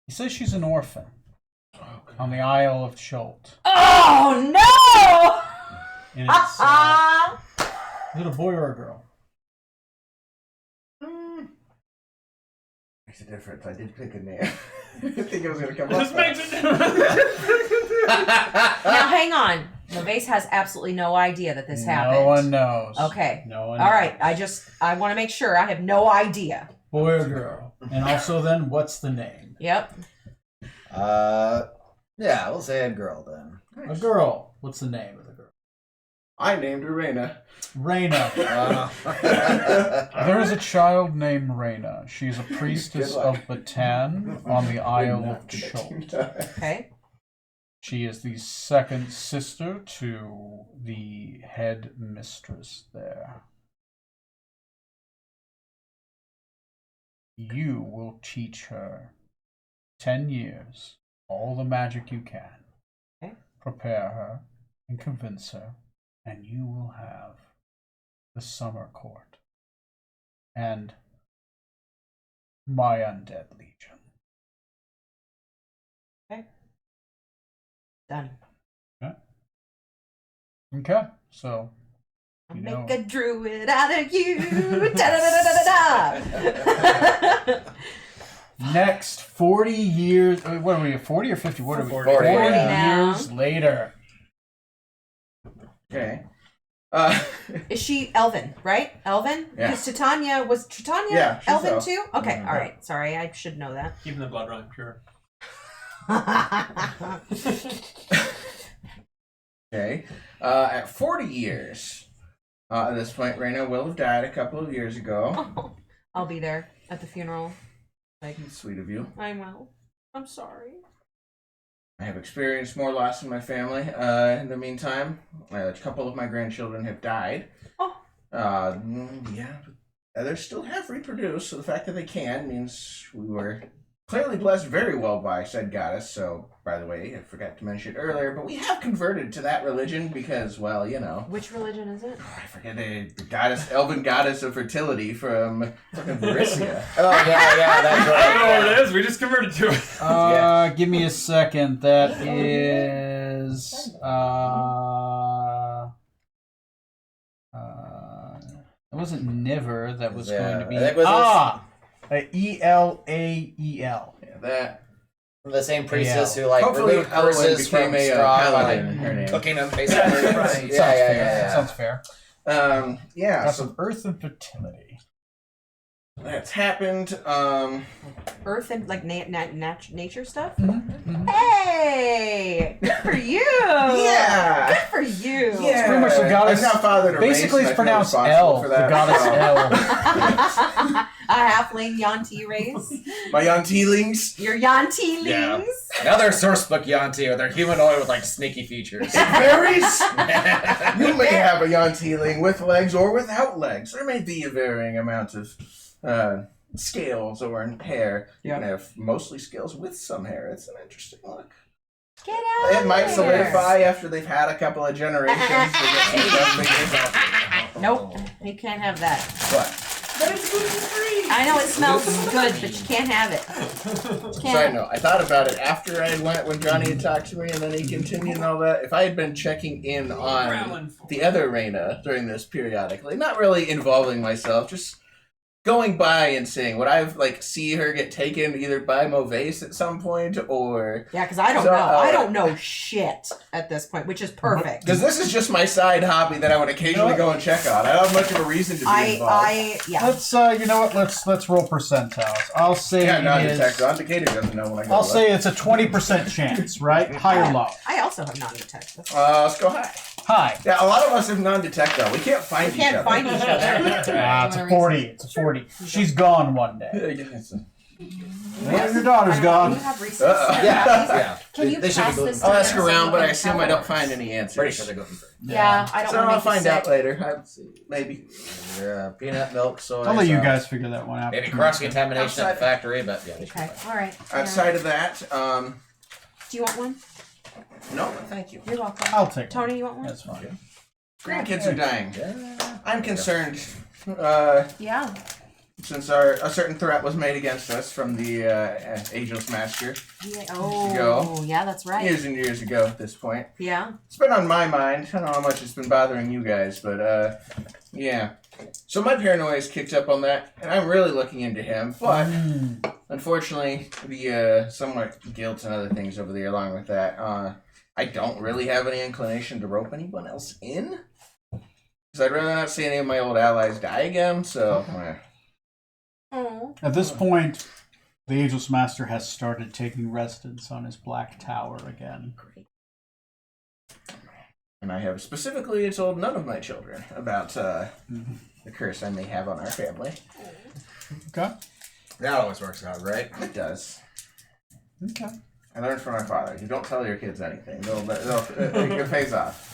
He says she's an orphan on the Isle of Cholt.
Oh, no!
And it's, is it a boy or a girl?
Makes a difference. I did pick a name. I didn't think it was going to come up.
This makes a difference.
Now, hang on. Mauvais has absolutely no idea that this happened.
No one knows.
Okay.
No one
All
knows.
right. I want to make sure. I have no idea.
Boy or girl? And also then, what's the name?
Yep.
Yeah, we'll say a girl then.
A girl. What's the name of the girl?
I named her Reyna.
Reyna. There is a child named Reyna. She's a priestess of Batan on the Isle of Cholt.
Okay.
She is the second sister to the head mistress there. You will teach her 10 years, all the magic you can.
Okay.
Prepare her and convince her, and you will have the Summer Court and my undead legion.
Okay. Done.
Okay, so
I'll
you
make
know.
a druid out of you. Da-da-da-da-da-da.
Next 40 years, what are we, 40 or 50? What are we?
40
now.
Years later.
Okay.
Is she Elven, right? Elven?
Yeah.
Because Titania, was Titania
Yeah, she's
Elven
elf.
too? Okay,
Mhm.
all right. Sorry, I should know that.
Keeping the blood run pure.
Okay. At 40 years, at this point, Reyna will have died a couple of years ago.
I'll be there at the funeral.
Sweet of you.
I will. I'm sorry.
I have experienced more loss in my family. In the meantime, a couple of my grandchildren have died.
Oh.
Yeah, but others still have reproduced, so the fact that they can means we were clearly blessed very well by said goddess. So, by the way, I forgot to mention it earlier, but we have converted to that religion because, well, you know.
Which religion is it?
I forget the goddess, elven goddess of fertility from fucking Varisia.
Oh, yeah, that's
I
right.
don't know what it is. We just converted to it.
Give me a second. That is, it wasn't Niver. That was going to be
I think it was
Elael.
Yeah, that.
the same priestess who, like,
Hopefully
removed
Elwyn
curses
became
from
a
straw
paladin
by
in her name.
cooking them, basically.
That's right.
Yeah.
Sounds fair.
Yeah,
Got
so
some earth and fertility.
That's happened.
Earth and like nature stuff.
Mm-hmm.
Hey, good for you.
Yeah.
Good for you.
Yeah.
It's pretty much the goddess.
I've now fathered a
Basically,
race,
it's
and I feel
pronounced
responsible
L.
for
The
that.
goddess L.
A halfling Yanti race.
My Yanteelings.
Your Yanti
Yeah.
lings.
Now they're sourcebook Yanti, or they're humanoid with like sneaky features.
It varies. You may have a Yanteeling with legs or without legs. There may be a varying amount of scales or hair. You
Yeah.
can have mostly scales with some hair. It's an interesting look.
Get out
It
of
might
here.
solidify after they've had a couple of generations to get some stuff figured out.
Nope, you can't have that.
But it's gluten free.
I know it smells good, but you can't have it.
Side note, I thought about it after I went when Johnny had talked to me and then he continued and all that. If I had been checking in on the other Reina during this periodically, not really involving myself, just going by and seeing, would I see her get taken either by Movace at some point or...
Yeah, because I don't
So,
know. I don't know shit at this point, which is perfect.
Because this is just my side hobby that I would occasionally go and check on. I don't have much of a reason to be involved.
Yeah.
Let's you know what? Let's roll percentiles. I'll say
Yeah,
it is.
non-detect. Decatur doesn't know when I go.
I'll say it's a 20% chance, right? High or low?
I also have non-detect.
Let's go high.
High.
Yeah, a lot of us have non-detect though. We can't find
We can't
each other.
find each other.
It's a 40. It's a 40. She's gone one day.
Yes.
Your daughter's
Do
gone.
you have research?
Yeah.
Can you
They should be
pass
gluten
this
free.
I'll
to
ask
them so
around,
you
but I
can
assume
tell
I don't
her?
find any answers.
Pretty sure they're gluten free.
Yeah, I don't
So
want to
I'll
make you
find
sick.
out later. Maybe.
Peanut milk, soy.
I'll let you
sauce.
guys figure that one out.
Maybe cross contamination at
Outside-
the factory, but yeah. They should
Okay,
be fine.
all right.
Outside of that,
Do you want one?
no, thank you.
You're welcome.
I'll take one.
Tony, you want one?
That's fine.
Grandkids are dying.
Yeah.
I'm concerned.
Yeah.
Since a certain threat was made against us from the Ageless Master
Yeah.
Go.
Oh, yeah, that's right.
years and years ago at this point.
Yeah.
It's been on my mind. I don't know how much it's been bothering you guys, but yeah. So my paranoia is kicked up on that, and I'm really looking into him. But unfortunately, the somewhat guilt and other things over there along with that, I don't really have any inclination to rope anyone else in. Because I'd rather not see any of my old allies die again, so...
Oh.
At this point, the Ageless Master has started taking residence on his black tower again.
And I have specifically told none of my children about the curse I may have on our family.
Okay.
That always works out, right?
It does.
Okay.
I learned from my father. You don't tell your kids anything. It pays off.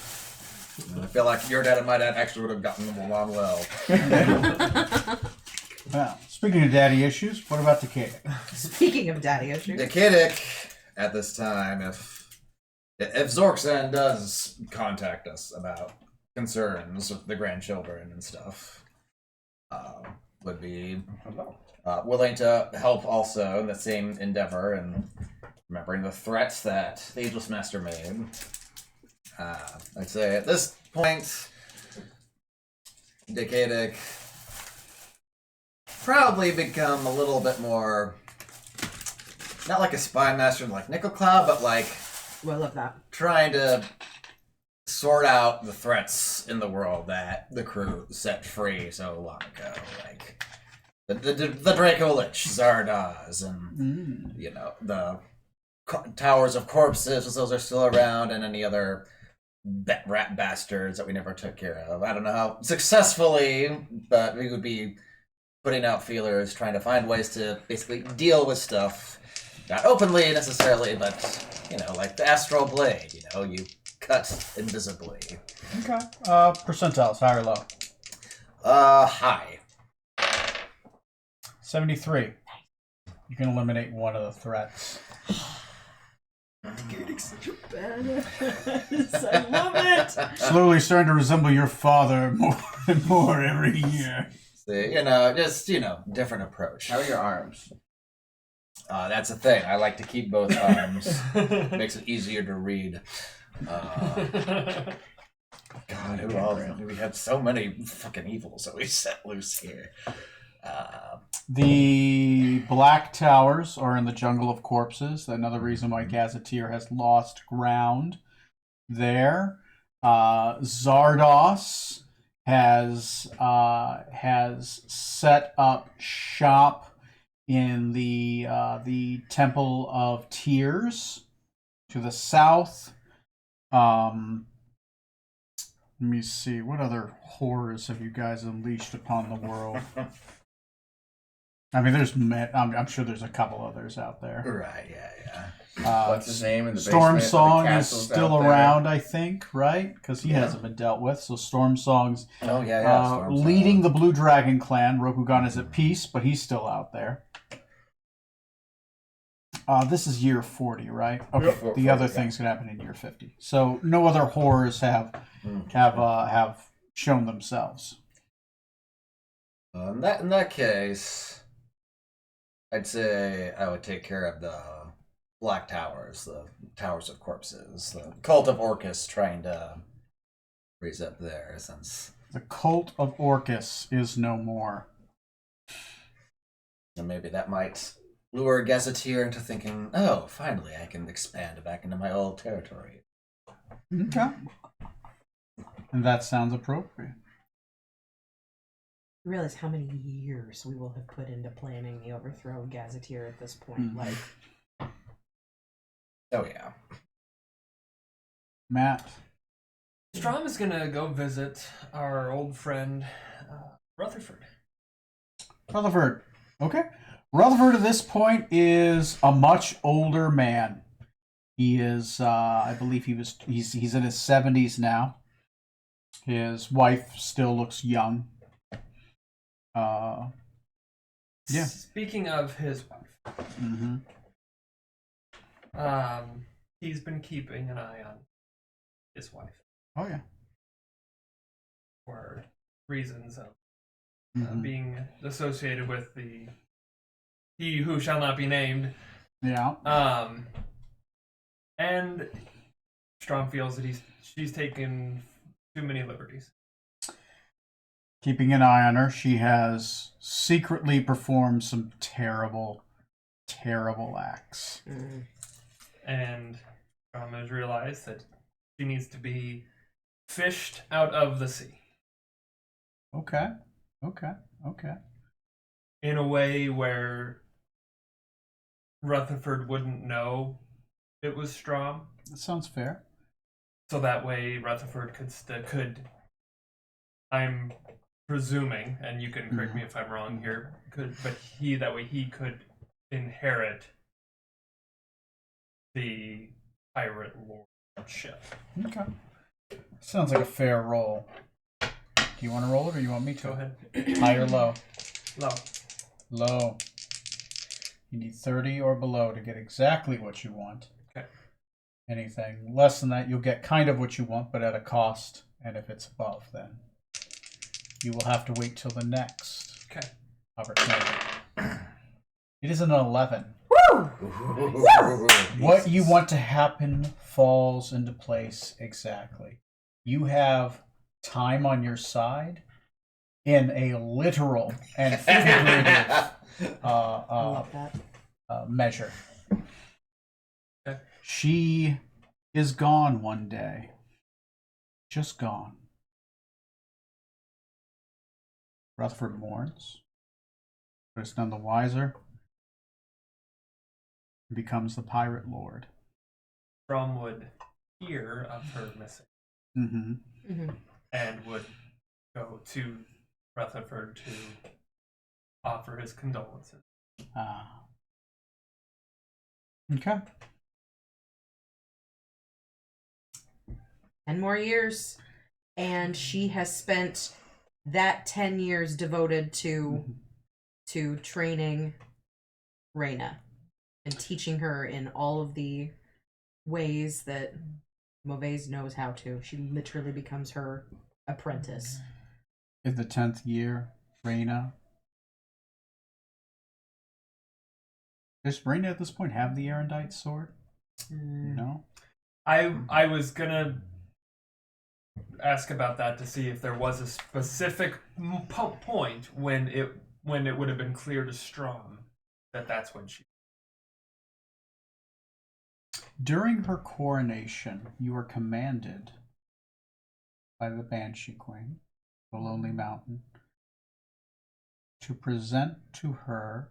I feel like your dad and my dad actually would have gotten along well.
Well, speaking of daddy issues, what about the kid?
Speaking of daddy issues.
The Kiddick, at this time, if Zorksan does contact us about concerns with the grandchildren and stuff, would be willing to help also in the same endeavor and remembering the threats that the Ageless Master made. I'd say at this point, Decadic probably become a little bit more, not like a spy master like Nickel Cloud, but like
Well, I love that.
trying to sort out the threats in the world that the crew set free so long ago, like the Draco Lich, Zardoz, and the Towers of Corpses, those are still around, and any other rat bastards that we never took care of. I don't know how successfully, but we would be putting out feelers, trying to find ways to basically deal with stuff, not openly necessarily, but like the Astral Blade. You cut invisibly.
Okay. Percentiles, high or low?
High.
73. You can eliminate one of the threats.
Such a badass. I love it.
Slowly starting to resemble your father more and more every year.
See, just different approach.
How are your arms?
That's the thing. I like to keep both arms. Makes it easier to read. God, who else? We have so many fucking evils that we set loose here.
The Black Towers are in the Jungle of Corpses. Another reason why Gazetteer has lost ground there. Zardos has set up shop in the Temple of Tears to the south. Let me see. What other horrors have you guys unleashed upon the world? I mean, I'm sure there's a couple others out there.
Right, yeah.
What's his name in the
Storm
basement?
Song
The
is
castle's
still
out there.
around, I think, right? Because he
Yeah.
hasn't been dealt with. So Storm Song's
Oh, yeah. Storm Song.
leading the Blue Dragon clan. Rokugan is at peace, but he's still out there. This is year 40, right? Okay.
Yep.
The
40,
other
yeah.
thing's gonna happen in year 50. So no other horrors have shown themselves.
In that case, I'd say I would take care of the Black Towers, the Towers of Corpses, the Cult of Orcus trying to raise up there since.
The Cult of Orcus is no more.
And maybe that might lure a gazetteer into thinking, oh, finally I can expand back into my old territory.
Okay. And that sounds appropriate.
You realize how many years we will have put into planning the overthrow of Gazetteer at this point. Like,
Oh, yeah.
Matt.
Strom is gonna go visit our old friend Rutherford.
Rutherford. Okay. Rutherford at this point is a much older man. He is, I believe he's in his 70s now. His wife still looks young. Yeah.
Speaking of his wife,
Mm-hmm.
He's been keeping an eye on his wife
Oh, yeah.
for reasons of
Mm-hmm.
being associated with the he who shall not be named.
Yeah.
And Strom feels that she's taken too many liberties.
Keeping an eye on her, she has secretly performed some terrible, terrible acts.
And Strom has realized that she needs to be fished out of the sea
Okay.
in a way where Rutherford wouldn't know it was Strom.
That sounds fair.
So that way Rutherford could I'm presuming, and you can correct me if I'm wrong here, that way he could inherit the pirate lordship.
Okay. Sounds like a fair roll. Do you want to roll it or you want me to?
Go ahead.
High or low?
Low.
Low. You need 30 or below to get exactly what you want.
Okay.
Anything less than that, you'll get kind of what you want, but at a cost. And if it's above, then you will have to wait till the next
Okay.
opportunity. It is an 11.
woo!
What you want to happen falls into place exactly. You have time on your side in a literal and figurative
I love that.
measure.
Okay.
She is gone one day. Just gone. Rutherford mourns, but is none the wiser. He becomes the pirate lord.
Strom would hear of her missing
Mm-hmm.
and would go to Rutherford to offer his condolences.
Okay.
10 more years. And she has spent that 10 years devoted to training Reyna and teaching her in all of the ways that Mauvaise knows how to. She literally becomes her apprentice.
In the 10th year, Reyna. Does Reyna at this point have the Erendite sword? No?
I was gonna ask about that to see if there was a specific point when it would have been clear to Strom that that's when she.
During her coronation, you were commanded by the Banshee Queen the lonely mountain, to present to her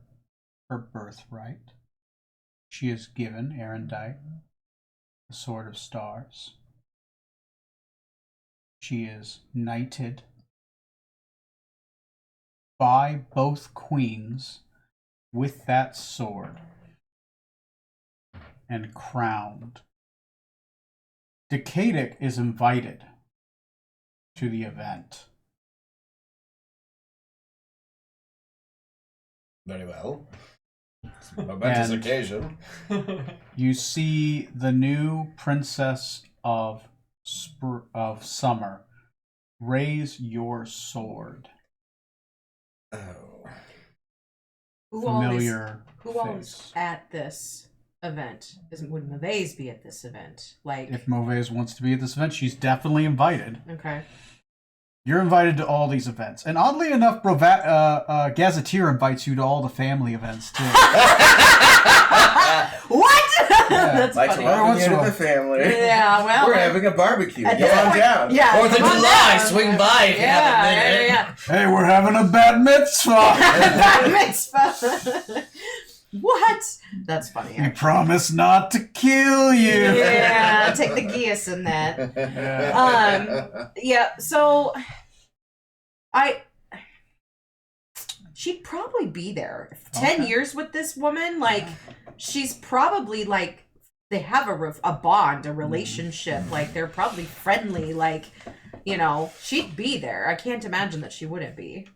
her birthright. She is given, Erendite, the Sword of Stars. She is knighted by both queens with that sword and crowned. Decadic is invited to the event.
Very well. It's a momentous
And-
occasion.
You see the new princess of summer raise your sword.
Oh.
Who all is
Familiar
Who
face.
at this event? Would Maves be at this event? Like,
If Moves wants to be at this event, she's definitely invited.
okay.
You're invited to all these events. And oddly enough, Gazetteer invites you to all the family events, too.
What?
Yeah.
That's
Like to
funny.
Every
welcome
once
you
in a
to
while.
the family.
Yeah, well,
We're having a barbecue.
at
Get
this
on
point-
down.
Yeah,
4th of
come on
July,
down.
swing by if you have a minute.
Yeah.
Hey, we're having a bat mitzvah.
Bat mitzvah. What? That's funny.
We promise not to kill you.
Yeah, take the geas in that. Yeah, so she'd probably be there. 10
Okay.
years with this woman, like, she's probably, like, they have a bond, a relationship, like, they're probably friendly, like, you know, she'd be there. I can't imagine that she wouldn't be.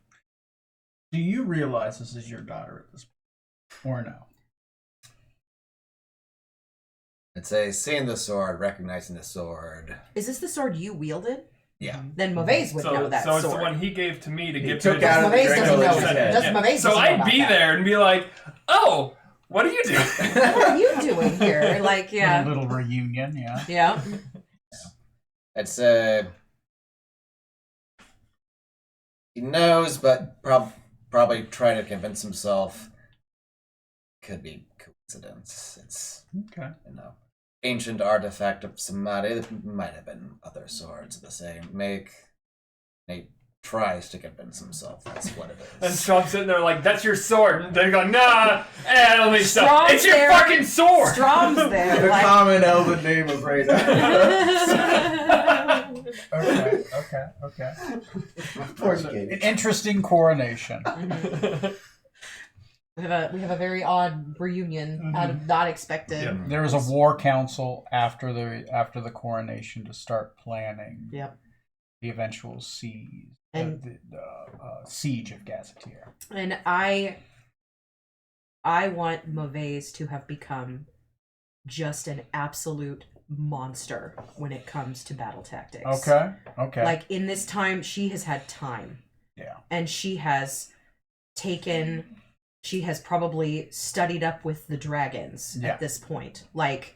Do you realize this is your daughter at this point? Or no?
I'd say seeing the sword, recognizing the sword.
Is this the sword you wielded?
Yeah.
Then Maves would know that
so it's
sword.
the one he gave to me to
He
give
took
to
out of the
Maves
drink
doesn't know
Delicious
it.
head.
Does Maves
So
doesn't know
I'd
about
be
that.
there and be like, oh, what are you doing?
What are you doing here? Like,
A
yeah.
little reunion, yeah.
Yeah.
I'd say he knows, but probably trying to convince himself. Could be coincidence. It's,
Okay.
you know, ancient artifact of somebody. There might have been other swords of the same make. He tries to convince himself that's what it
And
is.
Strom's sitting there like, that's your sword. And they go, nah, let me stop.
Strom's
It's your
there.
fucking sword.
Strom's there.
The
Like,
common elven name of Radar.
Okay.
Poor
So,
kid.
an interesting coronation.
we have a very odd reunion out of not expected.
Yeah.
There was a war council after the coronation to start planning
Yep.
the eventual siege,
And-
the siege of Gazetteer.
And I want Maves to have become just an absolute monster when it comes to battle tactics.
Okay.
Like, in this time, she has had time.
Yeah.
And she has probably studied up with the dragons
Yeah.
at this point. Like,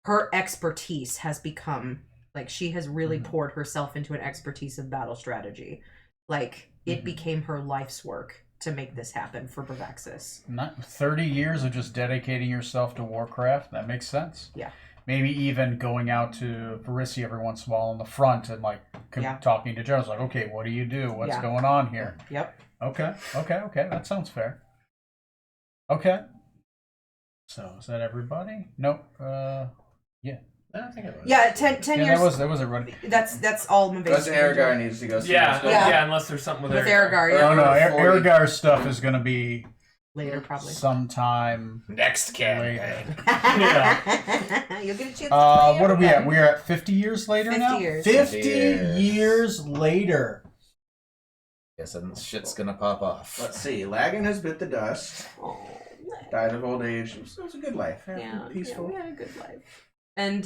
her expertise has become, like, she has really poured herself into an expertise of battle strategy. Like, it became her life's work to make this happen for Bravaxis.
Not 30 years of just dedicating yourself to Warcraft. That makes sense.
Yeah.
Maybe even going out to Varisi every once in a while on the front and like
Yeah.
talking to generals, like, okay, what do you do? What's
Yeah.
going on here?
Yep.
Okay. That sounds fair. Okay. So is that everybody? Nope.
I don't think it was.
Yeah, 10
Yeah,
years.
that was everybody.
That's all Maves.
Because Aragorn needs to go see
Yeah,
what's going
yeah,
Yeah.
unless there's something with
With
Aragorn.
Aragorn,
Oh
yeah.
no,
40.
Ergar's stuff is going to be
Later, probably.
sometime
Next
later.
You'll get a chance to play
What are we at?
Aragorn.
We're at 50 years later
50
now?
years.
50
years.
years later.
Guess shit's gonna pop off.
Let's see. Lagan has bit the dust.
Oh,
Died of old age. It was a good life.
yeah,
Peaceful.
we had a good life. And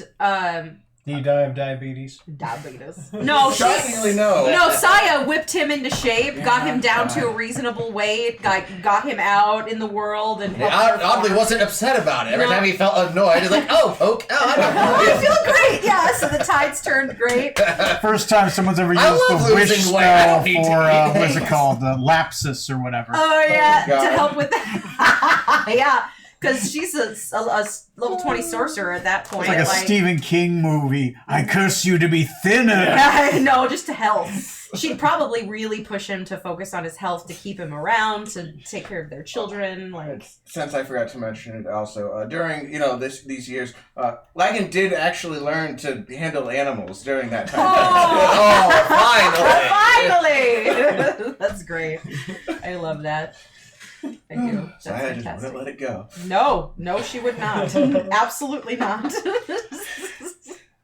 Did he die of diabetes?
diabetes. No,
Shockingly, no.
No, Saya whipped him into shape, got him down to a reasonable weight, got him out in the world, and
He oddly wasn't upset about it. Every
No.
time he felt annoyed, he's like, "Oh, poke! Oh, I
I
don't
feel great. Yeah, so the tides turned great.
First time someone's ever used
I love
the wish
losing weight. I
spell
don't need to
for,
eat
what is it
things.
called? The lapsus or whatever.
Oh yeah,
God.
to help with that. Yeah, because she's a level 20 sorcerer at that point.
It's like a Stephen King movie. I curse you to be thinner.
No, just to help. she'd probably really push him to focus on his health, to keep him around, to take care of their children. Like,
since I forgot to mention it also, during these years, Lagan did actually learn to handle animals during that time.
Finally!
finally, that's great. I love that. I do. That's
So I just
fantastic.
wouldn't let it go.
No, she would not. Absolutely not.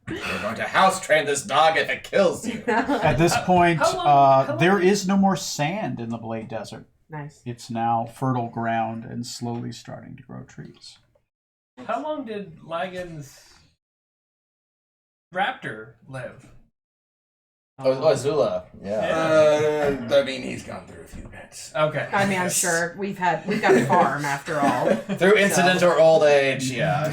We're going to house train this dog if it kills you.
At this point,
how long-
there is no more sand in the Blade Desert.
Nice.
It's now fertile ground and slowly starting to grow trees.
How long did Lagan's raptor live?
Oh, Zula. Yeah.
I mean, he's gone through a few bits.
Okay.
I mean, I'm sure we've got a farm after all.
Through incident or old age, yeah.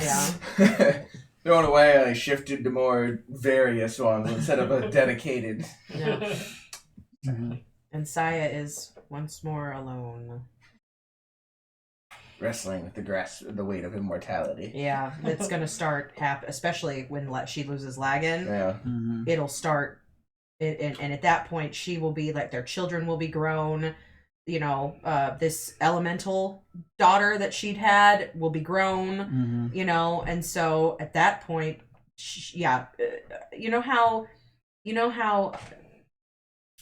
Yeah.
Throwing away, I shifted to more various ones instead of a dedicated.
Yeah.
Mm-hmm.
And Saya is once more alone.
Wrestling with the weight of immortality.
Yeah, it's gonna start especially when she loses Lagan.
Yeah.
Mm-hmm.
It'll start, and at that point, she will be like, their children will be grown. You know, this elemental daughter that she'd had will be grown.
Mm-hmm.
You know, and so at that point, you know how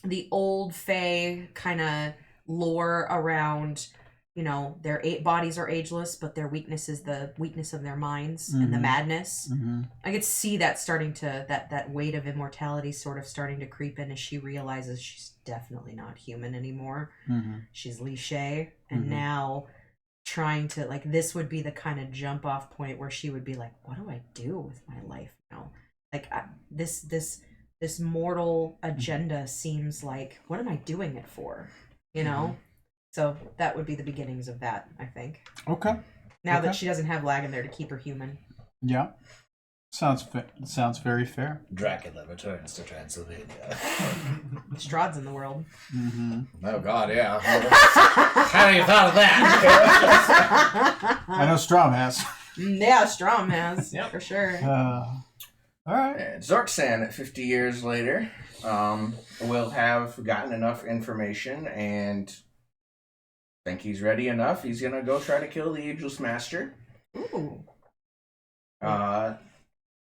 the old Fae kind of lore around, you know, their bodies are ageless, but their weakness is the weakness of their minds and the
Mhm.
madness.
Mm-hmm.
I could see that starting to that weight of immortality sort of starting to creep in as she realizes she's definitely not human anymore.
Mm-hmm.
She's Lishay, and
Mhm.
now trying to, like, this would be the kind of jump off point where she would be like, what do I do with my life now? Like, this mortal agenda seems like, what am I doing it for? You know? So that would be the beginnings of that, I think.
Okay.
Now
Okay.
that she doesn't have Lagan there to keep her human.
Yeah. Sounds very fair.
Dracula returns to Transylvania.
Strahd's in the world.
Mm-hmm.
Oh God, yeah. How you thought of that?
I know Strom has.
Yeah, Strom has,
Yep.
for sure.
All right.
And Zorksan, 50 years later, will have gotten enough information and think he's ready enough. He's gonna go try to kill the Ageless Master.
Ooh.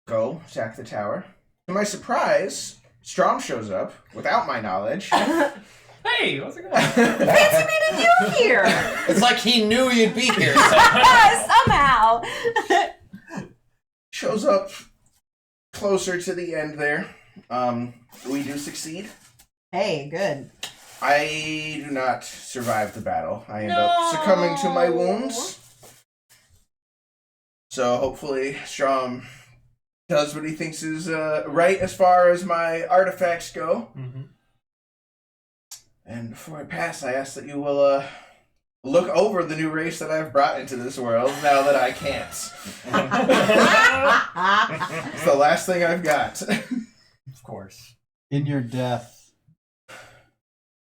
Go sack the tower. To my surprise, Strom shows up without my knowledge.
Hey, what's it going?
Fancy meeting you here!
It's like he knew you'd be here.
Somehow!
Shows up closer to the end there. We do succeed.
Hey, good.
I do not survive the battle. I end up succumbing to my wounds. So hopefully Strom does what he thinks is right as far as my artifacts go.
Mm-hmm.
And before I pass, I ask that you will look over the new race that I've brought into this world now that I can't. It's the last thing I've got.
Of course.
In your death,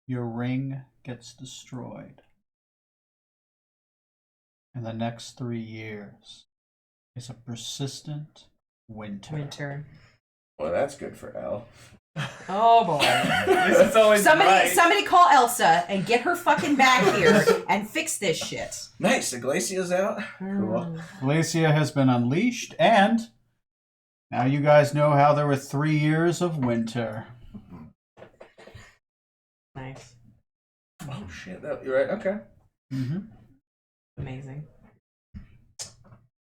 your ring gets destroyed. And the next 3 years is a persistent winter.
Winter.
Well, that's good for Elle.
Oh boy.
This is always right.
Somebody call Elsa and get her fucking back here and fix this shit.
Nice, the Glacia's out. Cool.
Glacia has been unleashed, and now you guys know how there were 3 years of winter.
Nice.
Oh shit, you're right, okay.
Mm-hmm.
Amazing.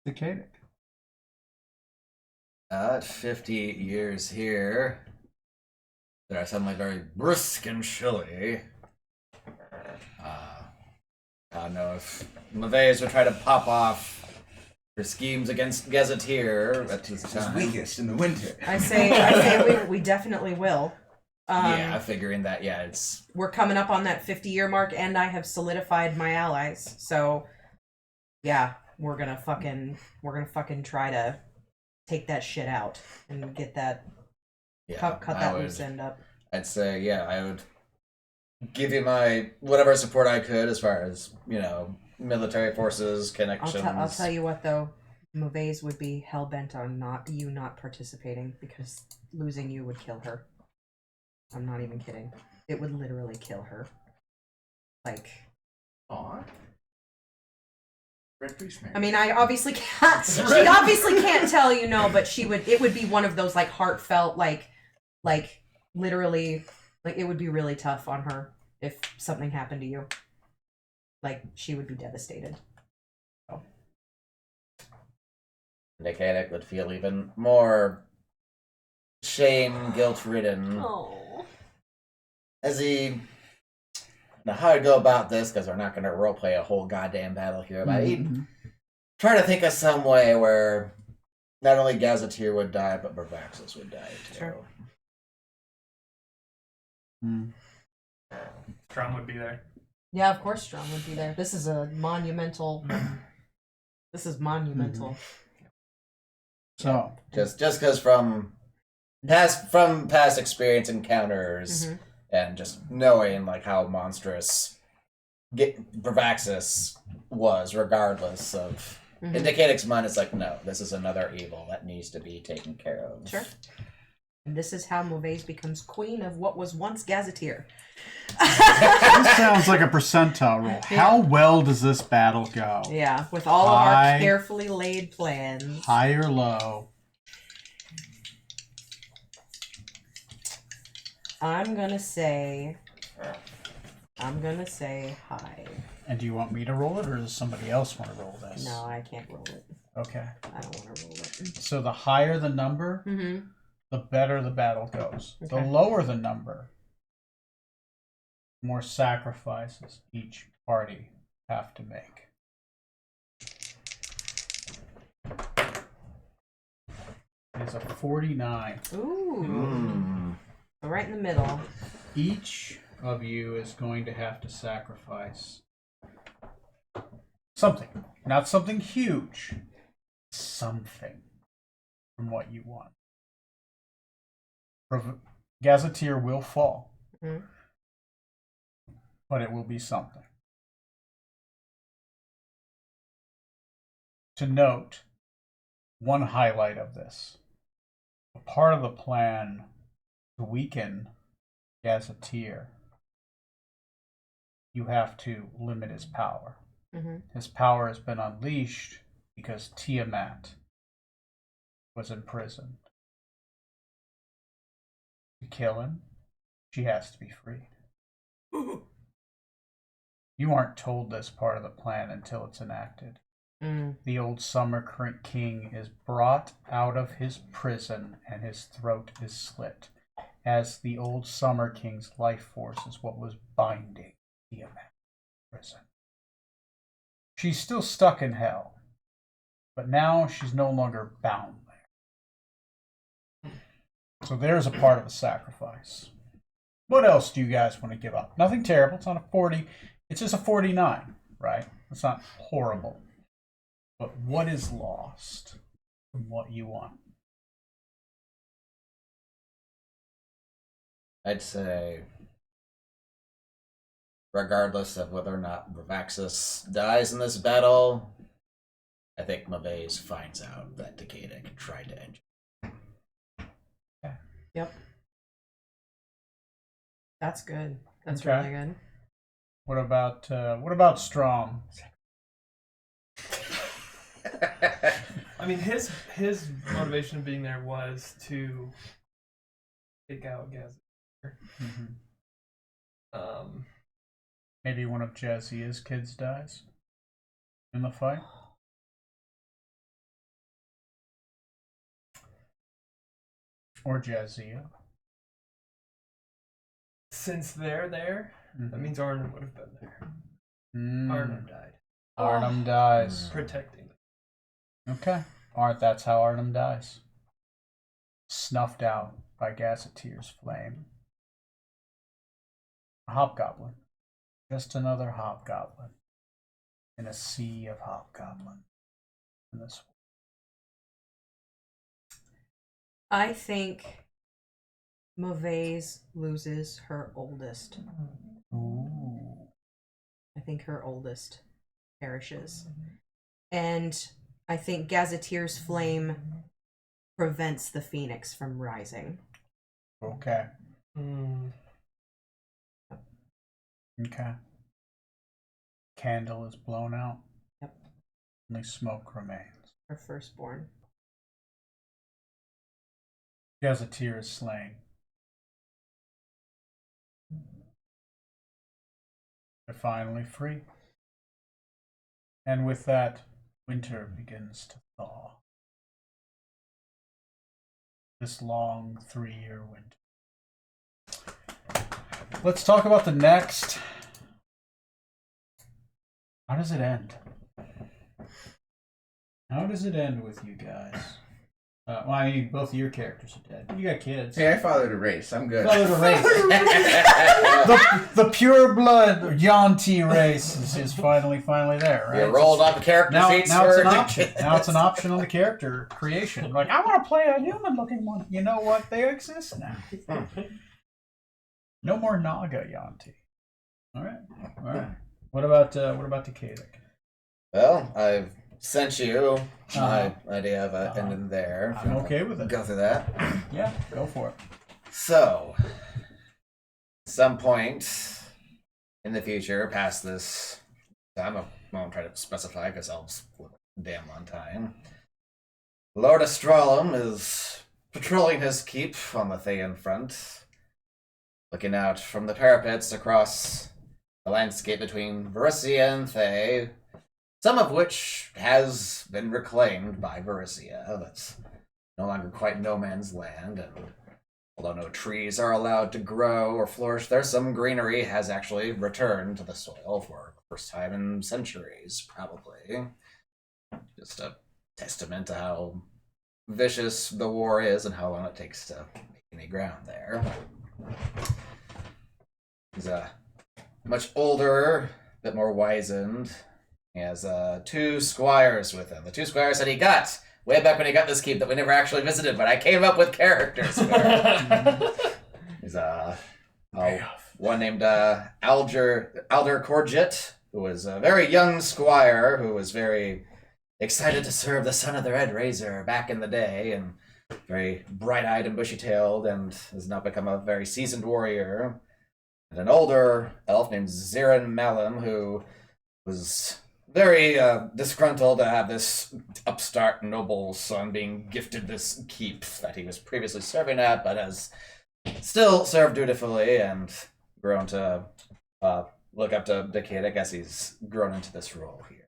Cicadic.
At 50 years here, they're suddenly very brisk and chilly. I don't know if Maves would try to pop off her schemes against Gazetteer at this
It's
time.
weakest in the winter.
I say we definitely will.
Yeah, figuring that, yeah, it's...
We're coming up on that 50-year mark, and I have solidified my allies. So, yeah, we're gonna fucking try to take that shit out and get that
Yeah,
cut
I
that
would-
loose end up.
I'd say, yeah, I would give you my whatever support I could as far as, you know, military forces, connections.
I'll tell you what though, Maves would be hell bent on not participating because losing you would kill her. I'm not even kidding. It would literally kill her. Like,
Aw. Red Priest man.
I mean, I obviously can't. She obviously can't tell you no, but she would. It would be one of those like heartfelt, like literally, like it would be really tough on her if something happened to you. Like she would be devastated.
Nicatic would feel even more shame, guilt-ridden
Oh.
as he. Now, how to go about this, because we're not going to roleplay a whole goddamn battle here, but he'd try to think of some way where not only Gazetteer would die, but Bravaxis would die too.
Sure.
Strom would be there.
Yeah, of course, Strom would be there. This is a monumental. This is monumental.
So
Just because from past experience encounters and just knowing like how monstrous Bravaxis was, regardless of in Nicatic's mind, it's like, no, this is another evil that needs to be taken care of.
Sure. And this is how Mauvaise becomes queen of what was once Gazetteer.
this sounds like a percentile roll. How well does this battle go?
Yeah, with all of our carefully laid plans.
High or low?
I'm gonna say high.
And do you want me to roll it, or does somebody else want to roll this?
No, I can't roll it.
Okay.
I don't want to roll it.
So the higher the number, the better the battle goes.
Okay.
The lower the number, the more sacrifices each party have to make. It is a 49.
Ooh. So right in the middle.
Each of you is going to have to sacrifice something. Not something huge. Something from what you want. Gazetteer will fall. But it will be something. To note, one highlight of this. A part of the plan to weaken Gazetteer, you have to limit his power. His power has been unleashed because Tiamat was imprisoned. To kill him, she has to be freed. You aren't told this part of the plan until it's enacted. The old Summer King is brought out of his prison and his throat is slit, as the old Summer King's life force is what was binding Tiamat in prison. She's still stuck in hell, but now she's no longer bound there. So there's a part of a sacrifice. What else do you guys want to give up? Nothing terrible. It's not a 40. It's just a 49, right? It's not horrible. But what is lost from what you want?
I'd say, regardless of whether or not Bravaxis dies in this battle, I think Mauvaise finds out that Decadic tried to end you.
Okay.
Yep. That's good. That's
Okay.
really good.
What about Strom?
I mean, his motivation of being there was to take out Gaz.
Maybe one of Jazia's kids dies in the fight. Or Jazia.
Since they're there, that means Arnhem would have been there. Arnhem died.
Arnhem dies.
Protecting them.
Okay. That's how Arnhem dies. Snuffed out by Gazetteer's flame. A hobgoblin. Just another hobgoblin. In a sea of hobgoblins. In this
I think Mauvaise loses her oldest.
Ooh.
I think her oldest perishes. And I think Gazetteer's flame prevents the phoenix from rising.
Okay. Okay. Candle is blown out.
Yep.
Only smoke remains.
Her firstborn.
Gazetteer is slain. They're finally free. And with that, winter begins to thaw. This long 3-year winter. Let's talk about the next. How does it end? How does it end with you guys? Well, I mean, both of your characters are dead. You got kids.
Hey, I fathered a race. I'm good.
Fathered a race. the pure blood Yanti race is finally there, right?
You rolled up character
Now
sheets
it's
for
an
the
option.
kids.
Now it's an option on the character creation. Like, I want to play a human-looking one. You know what? They exist now. No more Naga Yanti. All right. What about Takedic?
Well, I've sent you
Uh-huh.
my idea of ending there.
I'm okay with it.
Go through that.
Yeah, go for it.
So, some point in the future, past this time, I won't try to specify because I'll split a damn long time. Lord Astralum is patrolling his keep on the Thayan front, looking out from the parapets across the landscape between Varissia and Thay, some of which has been reclaimed by Varissia. That's no longer quite no man's land, and although no trees are allowed to grow or flourish there, some greenery has actually returned to the soil for the first time in centuries, probably. Just a testament to how vicious the war is and how long it takes to make any ground there. He's a much older, bit more wizened. He has 2 squires with him. The 2 squires that he got way back when he got this keep that we never actually visited, but I came up with characters for him. He's one named Alder Corgit, who was a very young squire who was very excited to serve the son of the Red Razor back in the day, and very bright-eyed and bushy-tailed, and has now become a very seasoned warrior. And an older elf named Zirin Malum, who was very disgruntled to have this upstart noble son being gifted this keep that he was previously serving at, but has still served dutifully and grown to look up to Decadic as he's grown into this role here.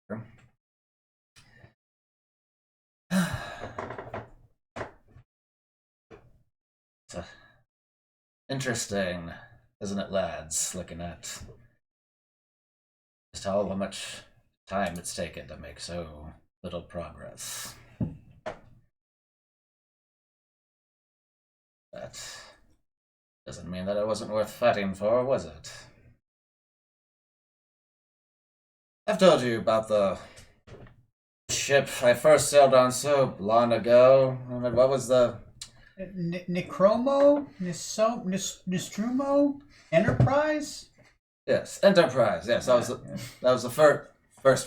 It's interesting, isn't it, lads, looking at just how much time it's taken to make so little progress. That doesn't mean that it wasn't worth fighting for, was it? I've told you about the ship I first sailed on so long ago. What was the...
Necromo? Nistrumo? Enterprise?
Yes, Enterprise. Yes, that was the first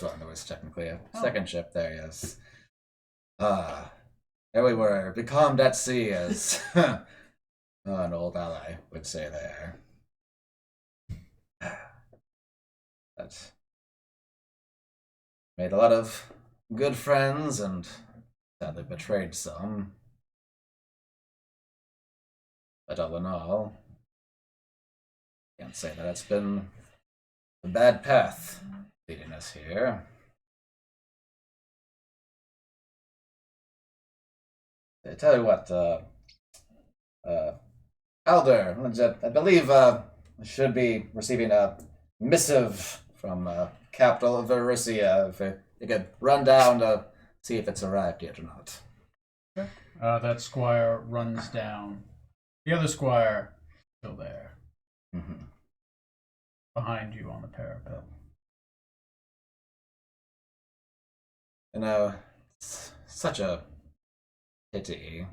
one. There was technically a second ship there. Yes. There we were, becalmed at sea, as an old ally would say there. But made a lot of good friends, and sadly betrayed some. But all in all, can't say that it's been a bad path leading us here. I tell you what, Alder, I believe should be receiving a missive from capital of Varissia. If you could run down to see if it's arrived yet or not.
That squire runs down. The other squire still there.
Mm-hmm.
Behind you on the parapet.
You know, it's such a pity.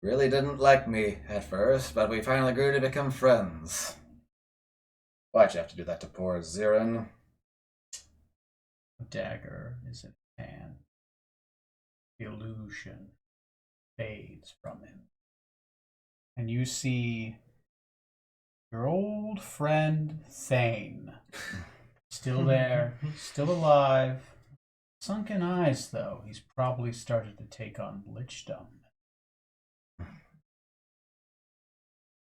Really didn't like me at first, but we finally grew to become friends. Why'd you have to do that to poor Zirin?
A dagger is in his hand. The illusion fades from him. and you see your old friend Thane. Still there, still alive. Sunken eyes, though. He's probably started to take on lichdom.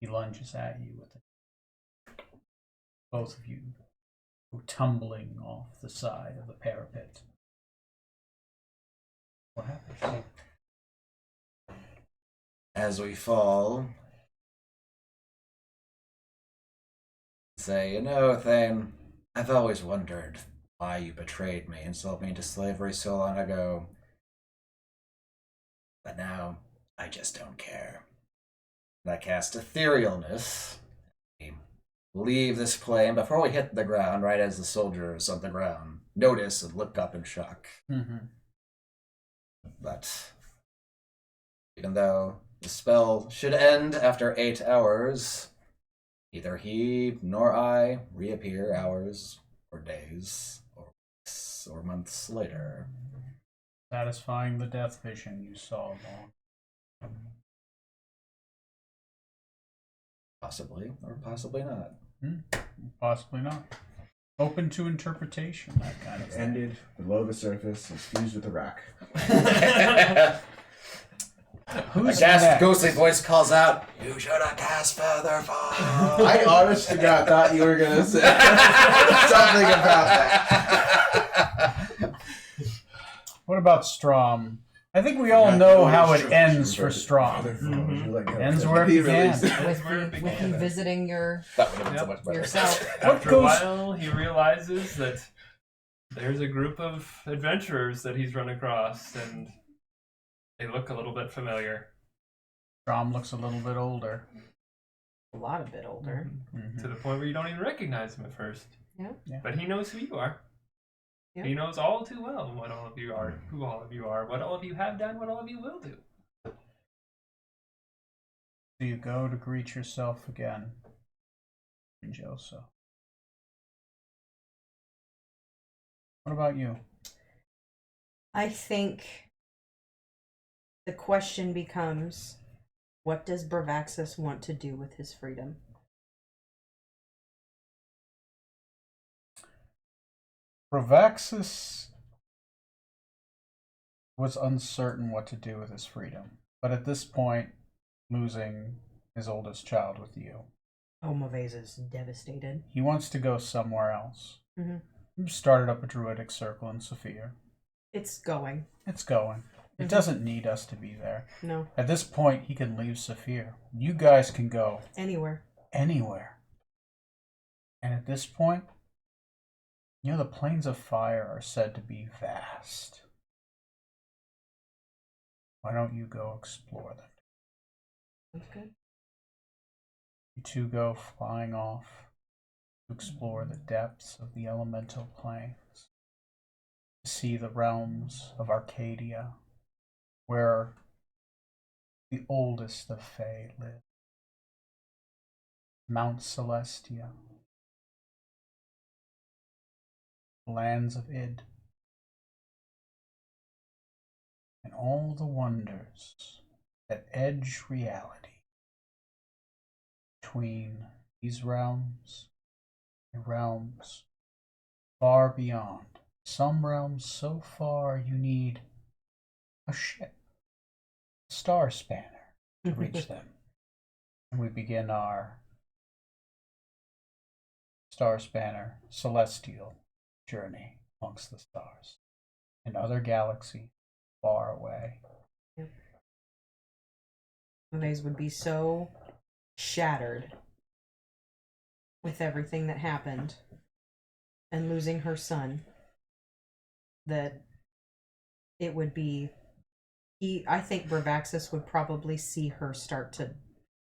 He lunges at you with it. Both of you go tumbling off the side of the parapet. What happens?
As we fall, say, Thane, I've always wondered why you betrayed me and sold me into slavery so long ago. But now, I just don't care. And I cast Etherealness. We leave this plane before we hit the ground, right as the soldiers on the ground notice and look up in shock.
Mm-hmm.
But even though the spell should end after 8 hours, neither he nor I reappear hours or days or weeks or months later.
Satisfying the death vision you saw long.
Possibly, or possibly not.
Possibly not. Open to interpretation, that kind of thing.
Ended below the surface and fused with the rock.
Who's
A ghastly,
next?
ghostly voice calls out, "You should have cast Featherfall."
I honest to God thought you were gonna say something about that.
What about Strom? I think we all know how it ends for Strom. Ends where it began.
With you visiting your
That would have been so
Yep.
much better.
yourself.
After
goes-
a while, he realizes that there's a group of adventurers that he's run across, and they look a little bit familiar.
Strom looks a little bit older.
A lot a bit older.
Mhm.
To the point where you don't even recognize him at first.
Yeah.
But he knows who you are.
Yeah.
He knows all too well what all of you are, who all of you are, what all of you have done, what all of you will do.
So you go to greet yourself again, Joso. What about you?
I think the question becomes, what does Bravaxis want to do with his freedom?
Bravaxis was uncertain what to do with his freedom, but at this point, losing his oldest child with you,
Omavez is devastated.
he wants to go somewhere else.
Mm-hmm.
He started up a druidic circle in Sophia.
It's going.
It's going. It
Mhm.
doesn't need us to be there.
No.
At this point, he can leave Sophia. You guys can go
Anywhere.
anywhere. And at this point, the plains of fire are said to be vast. Why don't you go explore them?
That's good.
You two go flying off to explore the depths of the elemental plains, to see the realms of Arcadia, where the oldest of Fae live. Mount Celestia, lands of Id, and all the wonders that edge reality between these realms and realms far beyond. Some realms so far you need a ship, a star spanner, to reach them. And we begin our star spanner celestial journey amongst the stars and other galaxies far away.
Omavez would be so shattered with everything that happened and losing her son that it would be I think Bravaxis would probably see her start to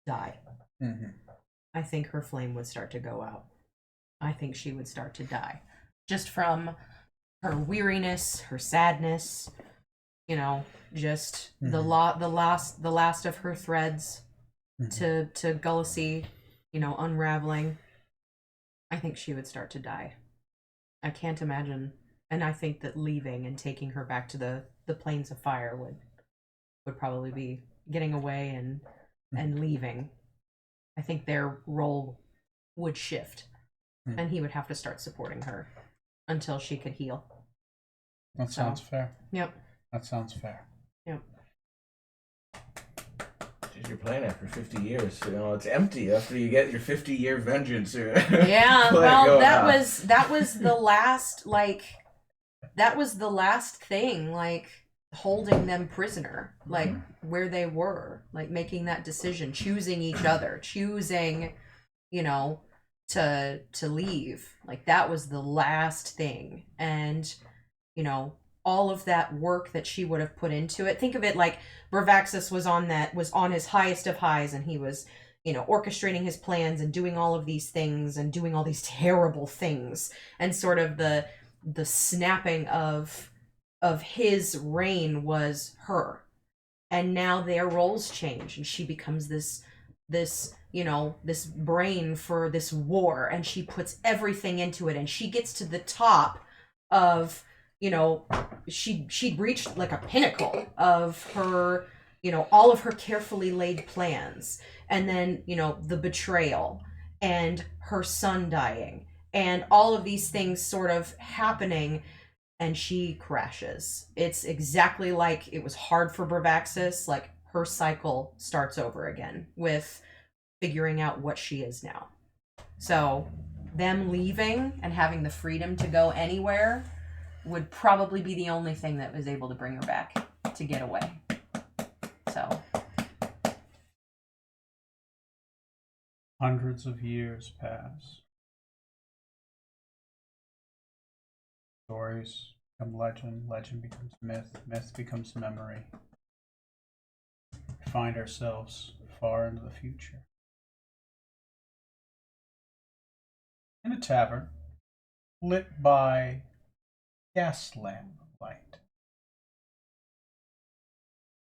die.
Mm-hmm.
I think her flame would start to go out. I think she would start to die just from her weariness, her sadness, just the last of her threads to Gullisy, unraveling. I think she would start to die. I can't imagine, and I think that leaving and taking her back to the plains of fire would probably be getting away and and leaving, I think their role would shift, and he would have to start supporting her until she could heal.
That sounds fair.
Yep.
That sounds fair.
Yep.
She's your plan after 50 years. You know, it's empty after you get your 50-year vengeance.
Yeah. Well, that was the last thing, like holding them prisoner, like where they were, like making that decision, choosing each other, choosing, you know, to leave. Like that was the last thing. And, you know, all of that work that she would have put into it. Think of it like Bravaxis was on his highest of highs, and he was, you know, orchestrating his plans and doing all of these things and doing all these terrible things, and sort of the snapping of his reign was her. And now their roles change, and she becomes this you know, this brain for this war, and she puts everything into it, and she gets to the top of, you know, she'd reached like a pinnacle of her, you know, all of her carefully laid plans, and then, you know, the betrayal and her son dying and all of these things sort of happening, and she crashes. It's exactly like it was hard for Bravaxis. Like her cycle starts over again with figuring out what she is now. So them leaving and having the freedom to go anywhere would probably be the only thing that was able to bring her back to get away. So
Hundreds of years pass. Stories become legend, legend becomes myth, myth becomes memory. We find ourselves far into the future. In a tavern, lit by gas lamp light.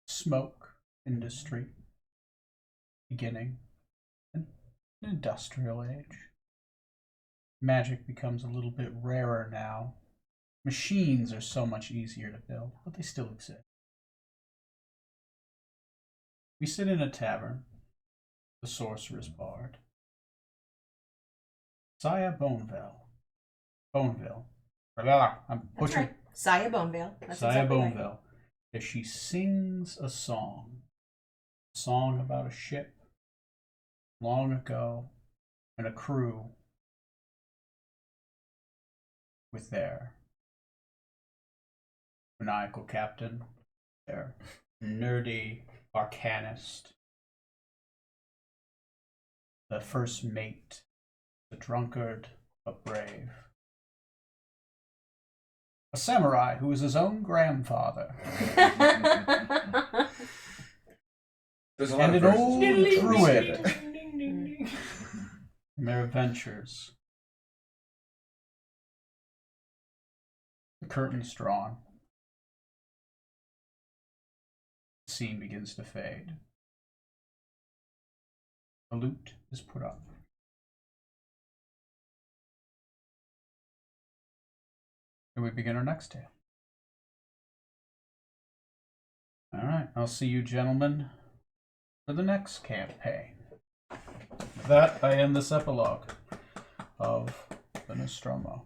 Smoke industry beginning an industrial age. Magic becomes a little bit rarer now. Machines are so much easier to build, but they still exist. We sit in a tavern, the sorcerer's bard. Saya Boneville. I'm
that's
butchering.
right. Saya Boneville. That's
Saya
exactly right.
Boneville. As she sings a song about a ship long ago and a crew with their maniacal captain, their nerdy arcanist, the first mate, the drunkard but brave, a samurai who is his own grandfather,
There's a lot
and
of
an
verses.
old druid and their adventures. The curtain's drawn. The scene begins to fade. The lute is put up. And we begin our next tale. Alright, I'll see you gentlemen for the next campaign. With that, I end this epilogue of the Nostromo.